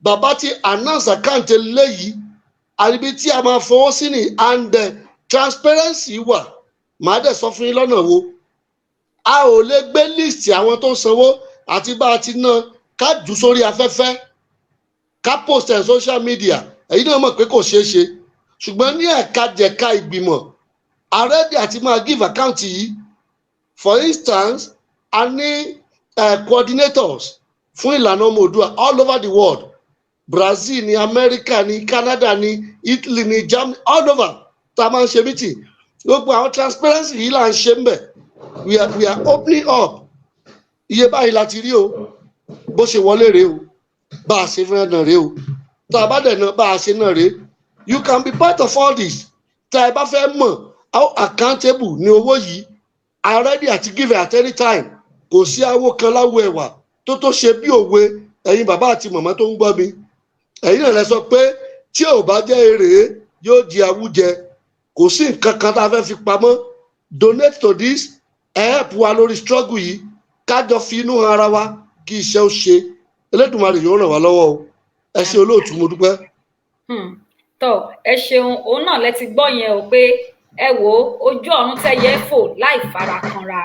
Bàbá ti announce àkáǹtì léyìí, àríbi tí a máa fọwọ́ sí ni, and transparency wà. Màá dẹ̀ sọ fún yín lọ́nà wo. A ò lè gbé list àwọn tó ń sanwó àti bá a ti ná ká jù sórí afẹ́fẹ́, ká post ẹ̀ social media. Èyí náà mọ̀ pé kò ṣeé ṣe. Ṣùgbọ́n ní ẹ̀ka jẹ̀ka ìgbìmọ̀, àrẹ́dì àti máa give account yìí. For instance, a ní coordinators fún ìlànà ọmọ Oòduà all over the world, Brazil ní America ní Canada ní Italy ní Germany, all over tá a máa ń ṣe meeting. Gbogbo àwọn transparency yìí là ń ṣe ń bẹ̀. We are opening up. Iye báyìí láti rí o, bó ṣe wọlé rèé o, bá a ṣe fẹ́ náà rèé o, tá a bá dẹ̀ náà bá a ṣe náà rèé. You can be part of all this. Tá ẹ bá fẹ́ mọ̀ how accountable ni owó yìí, are ready àti give at any time. Kò sí awo kan láwo ẹ̀wà tó ṣe bí òwe. Ẹ̀yin bàbá àti màmá tó ń gbọ́ mi, ẹ̀yin náà lẹ sọ pé tí ò bá jẹ́ èrè yóò di awújẹ. Kò sí nǹkan kan tá a fẹ́ fi pamọ́. Donate to this, help wa lórí struggle yìí, kájọ fi inú ara wa kí iṣẹ́ ó ṣe. Elédùmarè yóò ràn wá lọ́wọ́ o. Ẹ ṣé olóòtú, mo dúpẹ́. Tó ẹ ṣeun, òun náà lẹ ti gbọ́ yẹn o pé ẹ wò ojú ọ̀run tẹ́yẹ fò láì fara kanra.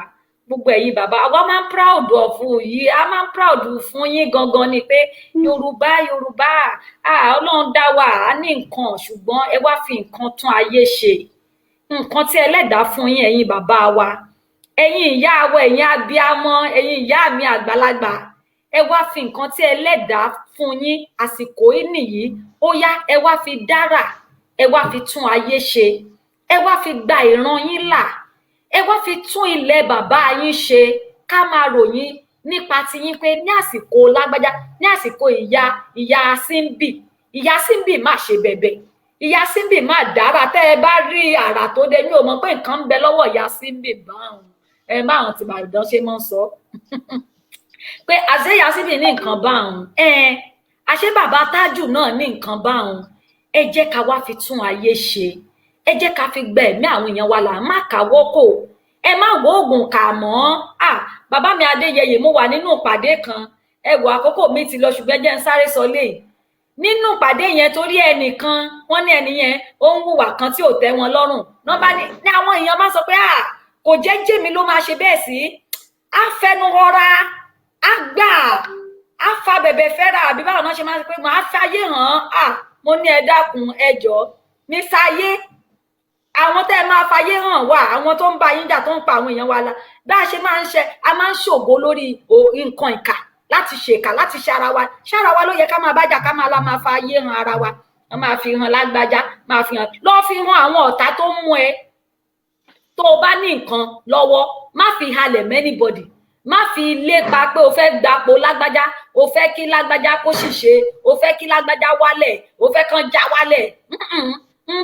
Gbogbo ẹ̀yin bàbá wa máa ń proud of yìí, a máa ń proud fún yín gangan ni pé Yorùbá Ọlọ́run dá wa á ní nǹkan ṣùgbọ́n ẹ wá fi nǹkan tún ayé ṣe. Nǹkan tí Ẹlẹ́dàá fún yín ẹ̀yin bàbá wa, ẹ̀yin ìyá wa, ẹ̀yin abiyamọ, ẹ̀yin ìyá mi àgbàlagbà, ẹ wá fi nǹkan tí Ẹlẹ́dàá fún yín àsìkò yìí nìyí, ó yá ẹ wá fi dára, ẹ wá fi tún ayé ṣe, ẹ wá fi gba ìran yín là, ẹ wá fi tún ilẹ̀ bàbá yín ṣe. Ká máa ròyìn nípa tiyín pé ní àsìkò lágbájá, ní àsìkò ìyá Simbi má ṣe bẹ̀bẹ̀, ìyá Simbi má dára. Tẹ́ ẹ bá rí àrà tó dé, mi ò mọ̀ pé nǹkan ń bẹ lọ́wọ́ ìyá Simbi báwọn báwọn tí Ìbàdàn ṣe mọ́ sọ pé àṣẹ ìyá Simbi ní nǹkan báwọn, àṣẹ bàbá Tájù náà ní nǹkan báwọn. Ẹ jẹ́ ká wá fi tún ayé ṣe, ẹ jẹ́ ká fi gba ẹ̀mí àwọn èèyàn wa là, má káwọ́ kò, ẹ má wo oògùn kà mọ́. Bàbá mi Adéyẹyè, mo wà nínú ìpàdé kan, ẹ wò àkókò mi ti lọ ṣùgbọ́n jẹ́ ń sáré sọ lé nínú ìpàdé yẹn torí ẹnìkan, wọ́n ní ẹni yẹn ó ń hùwà kan tí ò tẹ́ wọn lọ́rùn. Wọ́n bá ní àwọn èèyàn máa sọ pé kò jẹ́ jèmi ló máa ṣe bẹ́ẹ̀ sí, á fẹnu họra, á gbà, á fa bẹ̀bẹ̀ fẹ́ra, àbí báwọn náà ṣe máa ń sọ pé màá fàyè hàn. Mo ní ẹ dákun ẹ jọ̀ọ́, mi fàyè. Àwọn tẹ́ ẹ máa fàyè hàn wá, àwọn tó ń bá yín jà tó ń pa àwọn èèyàn wa la, bá a ṣe máa ń ṣe, a máa ń ṣògo lórí nǹkan ìkà, láti ṣèkà, láti ṣara wa ló yẹ ká máa bájà, ká máa la máa fàyè hàn ara wa. Wọ́n máa fi hàn lágbájá, máa fi hàn, lọ́ọ́ fi hàn àwọn ọ̀tá tó ń mú ẹ. Tó o bá ní nǹkan lọ́wọ́, má fi halẹ̀ mẹ́nibọ̀dì, má fi lépa pé o fẹ́ gbapò lágbájá, o fẹ́ kí lágbájá kó ṣìṣe, o fẹ́ kí lágbájá wálẹ̀, o fẹ́ kán já wálẹ̀.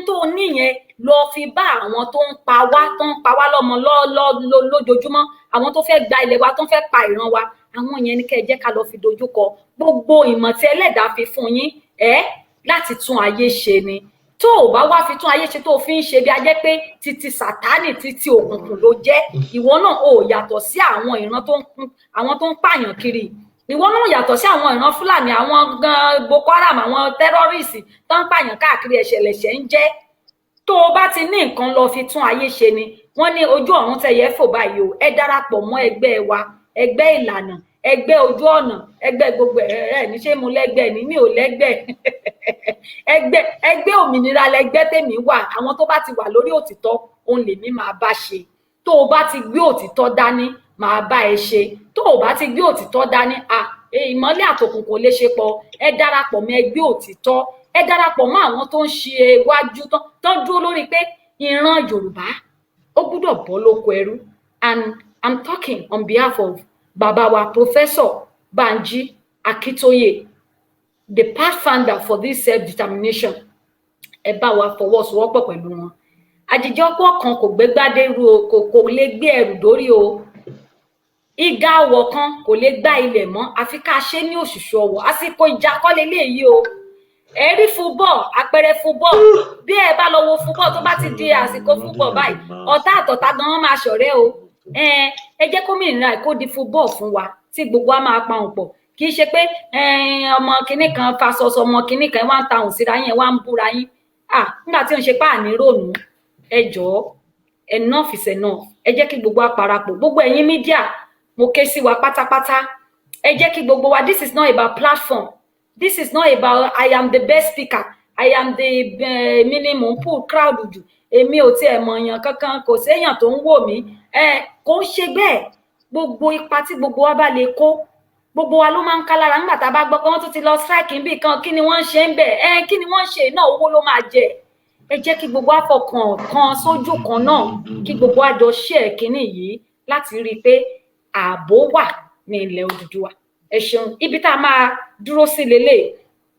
Tó níyẹn lọ fi bá àwọn tó ń pa wá lọ́mọ lójoojúmọ́, àwọn tó fẹ́ gba ilẹ̀ wa, tó fẹ́ pa ìran wa, àwọn yẹn ní kẹ́ ẹ jẹ́ ká lọ fi dojúkọ. Gbogbo ìmọ̀ tí Ẹlẹ́dàá fi fún yín láti tún ayé ṣe ni. Tó o bá wá fi tún ayé ṣe, tó o fi ń ṣe bí a jẹ́ pé títí Sátánì, títí òkùnkùn ló jẹ́, ìwọ náà ò yàtọ̀ sí àwọn ìran tó ń pààyàn kiri. Ìwọ náà yàtọ̀ sí àwọn ìran Fúlàní, àwọn gan Boko Haram, àwọn tẹ́rọ́rìsì tó ń pààyàn káàkiri, ẹ̀ṣẹ̀lẹ̀ṣẹ̀ ń jẹ́. Tó o bá ti ní nǹkan lọ fi tún ayé ṣe ni. Wọ́n ní ojú ọ̀run tẹ́yẹ fò báyìí o, ẹ darapọ̀ mọ́ ẹgbẹ́ wa, ẹgbẹ́ ìlànà, ẹgbẹ́ ojú ọ̀nà, ẹgbẹ́ gbogbo ní ṣé mo lẹ́gbẹ́ ni, mi ò lẹ́gbẹ́ ẹgbẹ́ òmìnira lẹgbẹ́ tèmi wà. Àwọn tó bá ti wà lórí òtítọ́, òun lèmi máa bá ṣe. Tó o bá ti gbé òtítọ́ dání, máa bá ẹ ṣe. Tó o bá ti gbé òtítọ́ dání, ìmọ́lẹ̀ àtòkùn kò lè ṣe pọ̀. Ẹ darapọ̀ mọ́ ẹgbẹ́ òtítọ́, ẹ darapọ̀ mọ́ àwọn tó ń ṣe iwájú, tó ń dúró lórí pé ìran Yorùbá ó gbúdọ̀ bọ́ lóko ẹrú. And I'm talking on behalf of Baba wa Professor Banji Akintoye, the pathfinder for this self-determination. Ẹ bá wa fọwọ́sowọ́pọ̀ pẹ̀lú wọn. Àjìjọpọ̀ kan kò gbégbádé ru o, kò lè gbé ẹrù dórí o. Ìgà ọwọ̀ kan kò lè gbá ilẹ̀ mọ́, àfi ká ṣe ní òṣùṣù ọwọ̀. Àsìkò ìjà kọ́ leléyìí o. Ẹ rí fúbọ̀, àpẹẹrẹ fúbọ̀, bí ẹ bá lọ wo fúbọ̀, tó bá ti di àsìkò fúbọ̀ báyìí, ọ̀tá àtọ̀tá gan wọ́n máa ṣọ̀rẹ́ o. Ẹ jẹ́ kó mìíràn kó di fúbọ̀ fún wa, tí gbogbo wa máa pa òun pọ̀. Kì í ṣe pé ọmọ kinní kan fasọsọ, ọmọ kinní kan wá ń ta òun síra yín, wá ń búra yín. Nígbà tí ó ń ṣe páàní rònú, ẹ jọ̀ọ́, enough is enough. Ẹ jẹ́ kí gbogbo wa parapọ̀. Gbogbo ẹ̀yin mídíà, mo ké sí wa pátápátá. Ẹ jẹ́ kí gbogbo wa, this is not about platform. This is not about I am the best speaker. I am the minimum pool crowd jù. Èmi ò tiẹ̀ mọ̀ èèyàn kankan, kò séèyàn tó ń wò mí. Kò ń ṣe bẹ́ẹ̀. Gbogbo ipa tí gbogbo wa bá lè kó gbogbo wa ló máa ń ká lára nígbà tá a bá gbọ́ pé wọ́n tún ti lọ strike níbì kan kí ni wọ́n ń ṣe ń bẹ̀ kí ni wọ́n ń ṣe náà owó ló máa jẹ ẹ jẹ́ kí gbogbo àfọkàn kan sójú kan náà kí gbogbo àjọ share kínní yìí láti rí i pé ààbò wà ní ilẹ̀ Odùduwà ẹ ṣeun ibi tá a máa dúró sí lélẹ̀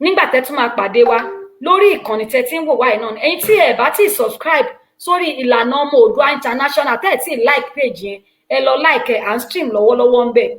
nígbà tẹ́ tún máa pàdé wa lórí ìkànnì tẹ́ tí ń wò wáyé náà ẹ̀yin tí ẹ bá ti subscribe sórí Ìlànà Ọmọ Oòduà International tẹ́ ẹ tí like page yẹn ẹ lọ like ẹ à ń stream lọ́wọ́lọ́wọ́ ń bẹ̀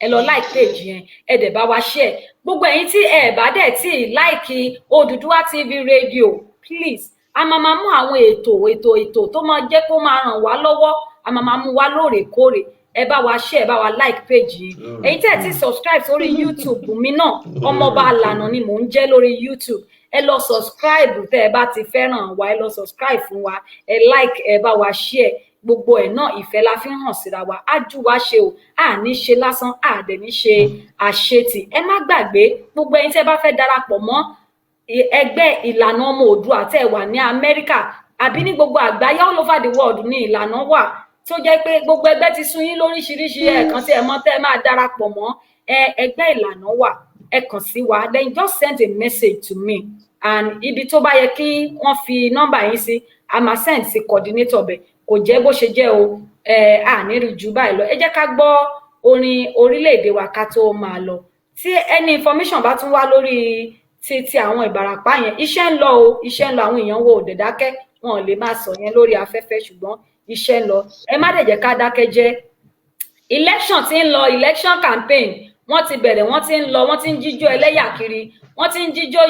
ẹ lọ like page yẹn ẹ dẹ̀ bá wa share gbogbo ẹ̀yin tí ẹ bá dẹ̀ tí like Odùduwà TV radio please a máa mú àwọn ètò tó máa jẹ́ kó máa ràn wá lọ́wọ́ a máa mú wá lóòrèkóòrè ẹ bá wa share ẹ bá wa like page yìí ẹ̀yin tí ẹ ti subscribe sórí YouTube mi náà Ọmọọba Alana ni mò ń jẹ́ lórí YouTube ẹ lọ subscribe tẹ́ ẹ bá ti fẹ́ràn wa ẹ lọ subscribe fún wa ẹ like ẹ bá wa share gbogbo ẹ̀ náà ìfẹ́ la fi ń hàn síra wa á jù wá ṣe o à ní ṣe lásán à dẹ̀ ní ṣe àṣetì ẹ má gbàgbé gbogbo ẹ̀yin tẹ́ bá fẹ́ darapọ̀ mọ́ ẹgbẹ́ Ìlànà Ọmọ Oòduà tẹ́ wà ní Amẹ́ríkà àbí ní gbogbo àgbáyé all over the world ní ìlànà wà tó jẹ́ pé gbogbo ẹgbẹ́ ti sún yín lóríṣiríṣi ẹ̀kan tí ẹ mọ̀ tẹ́ máa darapọ̀ mọ́ ẹgbẹ́ Ìlànà wà ẹ kàn sí wa then just send a message to me and ibi tó bá yẹ kí wọ́n fi nọ́mbà yín sí a máa send sí coordinator bẹ̀ kò jẹ́ bó ṣe jẹ́ o àní rí jù báyìí lọ ẹ jẹ́ ká gbọ́ orin orílẹ̀-èdè wa ká tó máa lọ tí any information bá tún wá lórí ti àwọn Ìbàràpá yẹn iṣẹ́ ń lọ o iṣẹ́ ń lọ àwọn èèyàn wo òdè dákẹ́ wọn ò lè máa sọ yẹn lórí afẹ́fẹ́ ṣùgbọ́n iṣẹ́ ń lọ ẹ má dẹ̀ jẹ́ ká dákẹ́ jẹ́ election ti ń lọ election campaign wọ́n ti bẹ̀rẹ̀ wọ́n ti ń lọ wọ́n ti ń jíjó ẹlẹ́yà kiri wọ́n ti ń jíjó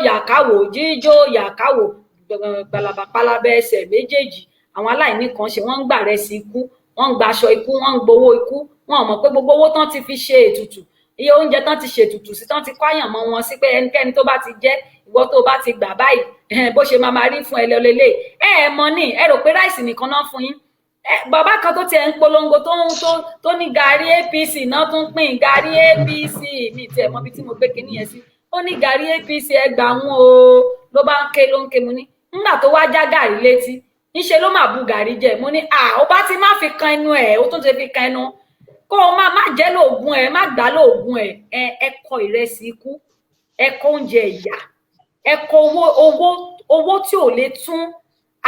yàkáwò gbàlàbà pálábẹ ẹsẹ̀ méjèèjì àwọn aláìní kan ṣe wọ́n ń gbà rẹ̀ sí ikú wọ́n ń gbaṣọ ikú wọ́n ń gbowó ikú wọn ò mọ̀ pé gbogbo owó tán ti fi ṣe ètùtù iye oúnjẹ tán ti ṣètùtù sí tán ti kọ́yàn mọ́ wọn sí pé ẹnikẹ́ni tó bá ti jẹ́ ìwọ tó bá ti gbà báyìí bó ṣe máa rí fún ẹ lọ́lẹ́lẹ́ ẹ mọ̀ ní ẹ rò pé ráìsì nìkan náà fún yín bàbá kan tó tiẹ̀ ń polongo tó ní gàrí APC náà tún pín gàrí APC mi tiẹ̀ mọ̀ bí tí mo gbé kinní yẹn sí ó ní gàrí APC ẹ gbà wọn o ló bá ń ké mo ní nígbà tó wá já gàrí létí níṣẹ́ ló máa bu gàrí jẹ mo ní ó bá ti má fi kan ẹnu ẹ̀ ó tún ti fi kan ẹnu kó o má jẹ́ lóògùn ẹ̀ má gbà lóògùn ẹ̀ kọ ìrẹsì ikú ẹ kọ oúnjẹ ìyà ẹ kọ owó tí ò lè tún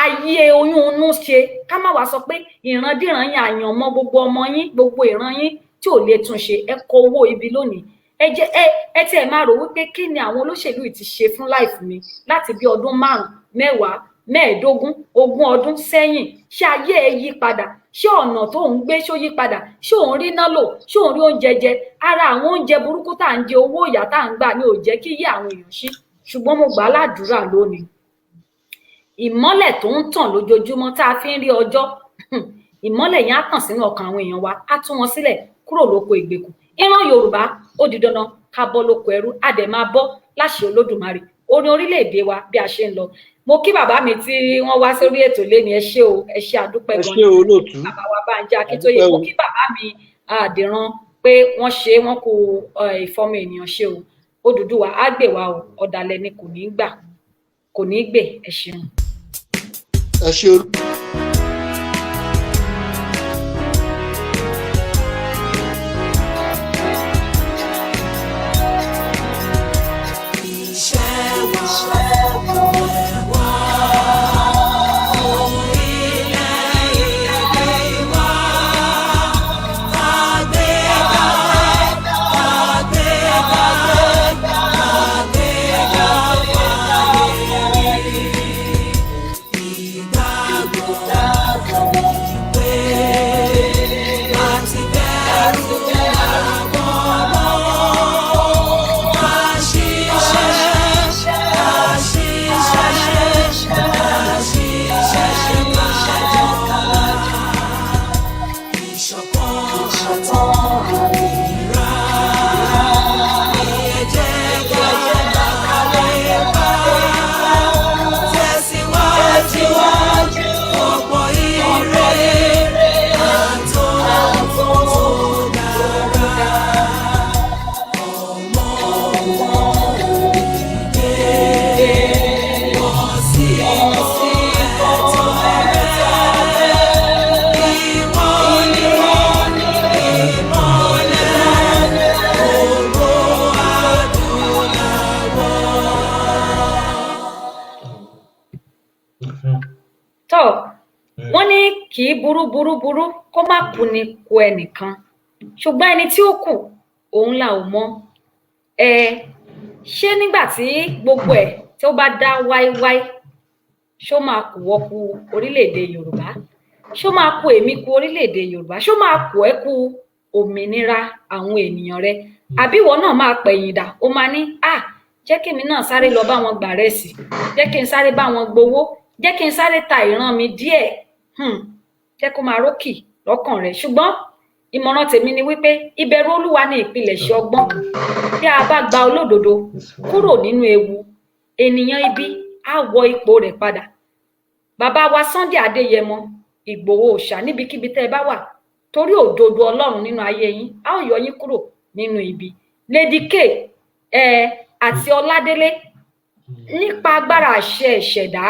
ayé oyún inú ṣe ká má wàá sọ pé ìrandíran yín àyàn mọ́ gbogbo ọmọ yín gbogbo ìran yín tí ò lè tún ṣe ẹ kọ owó ibi lónìí ẹ tí ẹ máa rò wípé kí ni àwọn olóṣèlú yìí ti ṣe fún láìfù mi láti bí ọdún 5, 10, 15, 20 ọdún sẹ́yìn ṣé ayé ẹ yí padà ṣé ọ̀nà tó ń gbé ṣó yí padà ṣé òun rí náà lò ṣé òun rí oúnjẹ jẹ ara àwọn oúnjẹ burúkú tá à ń jẹ owó ìyà tá à ń gbà ni ò jẹ́ kí yé àwọn èèyàn ṣí ṣùgbọ́n mo gbà á ládùúrà lónìí ìmọ́lẹ̀ tó ń tàn lójoojúmọ́ tá a fi ń rí ọjọ́ ìmọ́lẹ̀ yẹn á tàn sínú ọkàn àwọn èèyàn wa á tú wọn sílẹ̀ kúrò lóko ìgbèkùn ìran Yorùbá ó di dandan ká bọ́ lóko ẹrú á dẹ̀ máa bọ́ láṣẹ Olódùmarè orin orílẹ̀-èdè wa bí a ṣe ń lọ mo kí bàbá mi tí wọ́n wá sórí ètò lẹ́ni ẹ ṣé o ẹ ṣé àdúpẹ́ gan ni bàbá wa Bánjí Akíntóyè mo kí bàbá mi Àdìran pé wọ́n ṣe wọ́n kú ìfọmọ ènìyàn ṣe o Odùduwà á gbè wá o ọ̀dàlẹ̀ ni kò ní gbà kò ní gbè ẹ ṣeun. ẹ ṣé o. tó wọ́n ní kì í burú kó má kú ni kú ẹnìkan ṣùgbọ́n ẹni tí ó kù òun là ò mọ̀ ṣé nígbà tí gbogbo ẹ̀ tí ó bá dá wáíwáí ṣó máa kù wọ́ kú orílẹ̀-èdè Yorùbá ṣó máa kù èmi kù orílẹ̀-èdè Yorùbá ṣó máa kù ẹ́ kù òmìnira àwọn ènìyàn rẹ àbí ìwọ náà máa pẹ̀yìn dà ó máa ní jẹ́ kí èmi náà sáré lọ bá wọn gbà rẹsì jẹ́ kí n sáré bá wọn gbowó jẹ́ kí n sáré ta ìran mi díẹ̀ jẹ́ kó máa rókì lọ́kàn rẹ̀ ṣùgbọ́n ìmọ̀ràn tèmi ni wípé ìbẹ̀rù Olúwa ni ìpilẹ̀ṣẹ̀ ọgbọ́n bí a bá gba olódodo kúrò nínú ewu ènìyàn ibi á wọ ipò rẹ̀ padà bàbá wa Sunday Adéyẹmọ Ìgbòho Òòṣà níbikíbi tẹ́ ẹ bá wà torí òdodo Ọlọ́run nínú ayé yín á ó yọ yín kúrò nínú ibi Lady K àti Ọládélé nípa agbára àṣẹ ìṣẹ̀dá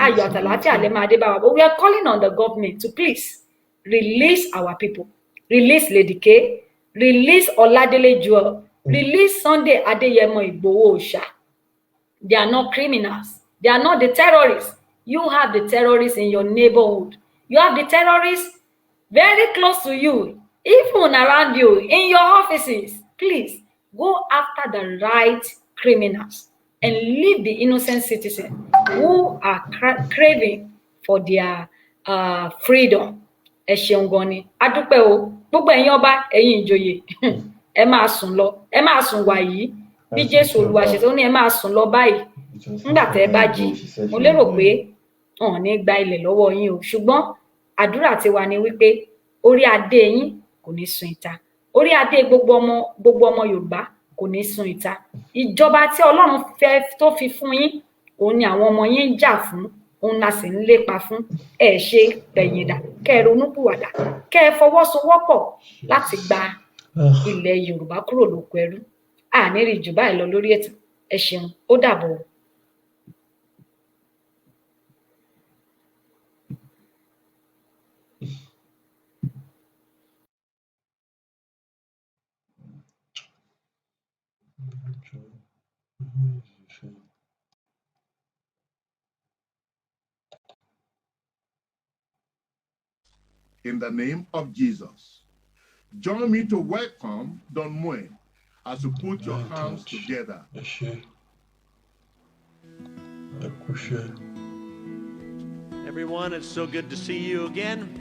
ayọ̀ àtàlàáfíà lè máa dé bá wa but we are calling on the government to please release our people release Lady K release Ọládélé Joel release Sunday Adéyẹmọ Ìgbòho Òòṣà. They are not criminals. They are not the terrorists. You have the terrorists in your neighborhood. You have the terrorists very close to you, even around you, in your offices. Please go after the right criminals and leave the innocent citizens who are craving for their freedom. Ẹ ṣeun gan ni. A dúpẹ́ o. Gbogbo ẹ̀yin ọba, ẹ̀yin ìjòyè, ẹ máa sùn lọ, ẹ máa sùn wà yìí. Bí Jésù Olúwa ṣe sọ ní ẹ máa sùn lọ báyìí nígbà tẹ́ ẹ bá jí mo lérò pé wọn ò ní gba ilẹ̀ lọ́wọ́ yín o ṣùgbọ́n àdúrà tiwa ni wípé orí adé yín kò ní sun ìta orí adé gbogbo ọmọ Yorùbá kò ní sun ìta ìjọba tí Ọlọ́run fẹ́ tó fi fún yín òun ni àwọn ọmọ yín ń jà fún òun la sì ń lépa fún ẹ ṣe pẹ̀yìndà kẹ́ ẹ ronúpìwàdà kẹ́ ẹ fọwọ́sowọ́pọ̀ láti gba ilẹ̀ Yorùbá kúrò lóko ẹrú àní rí jù báyìí lọ lórí ètò ẹ ṣeun ó dàbọ̀. In the name of Jesus, join me to welcome Don Moen as you put your hands together. Everyone, it's so good to see you again.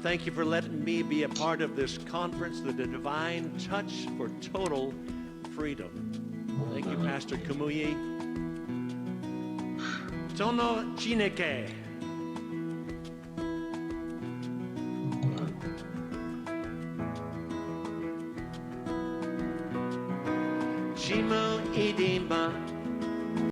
Thank you for letting me be a part of this conference, the Divine Touch for Total Freedom. Thank you, Pastor Kumuyi. Tono Chineke. Shima Idima.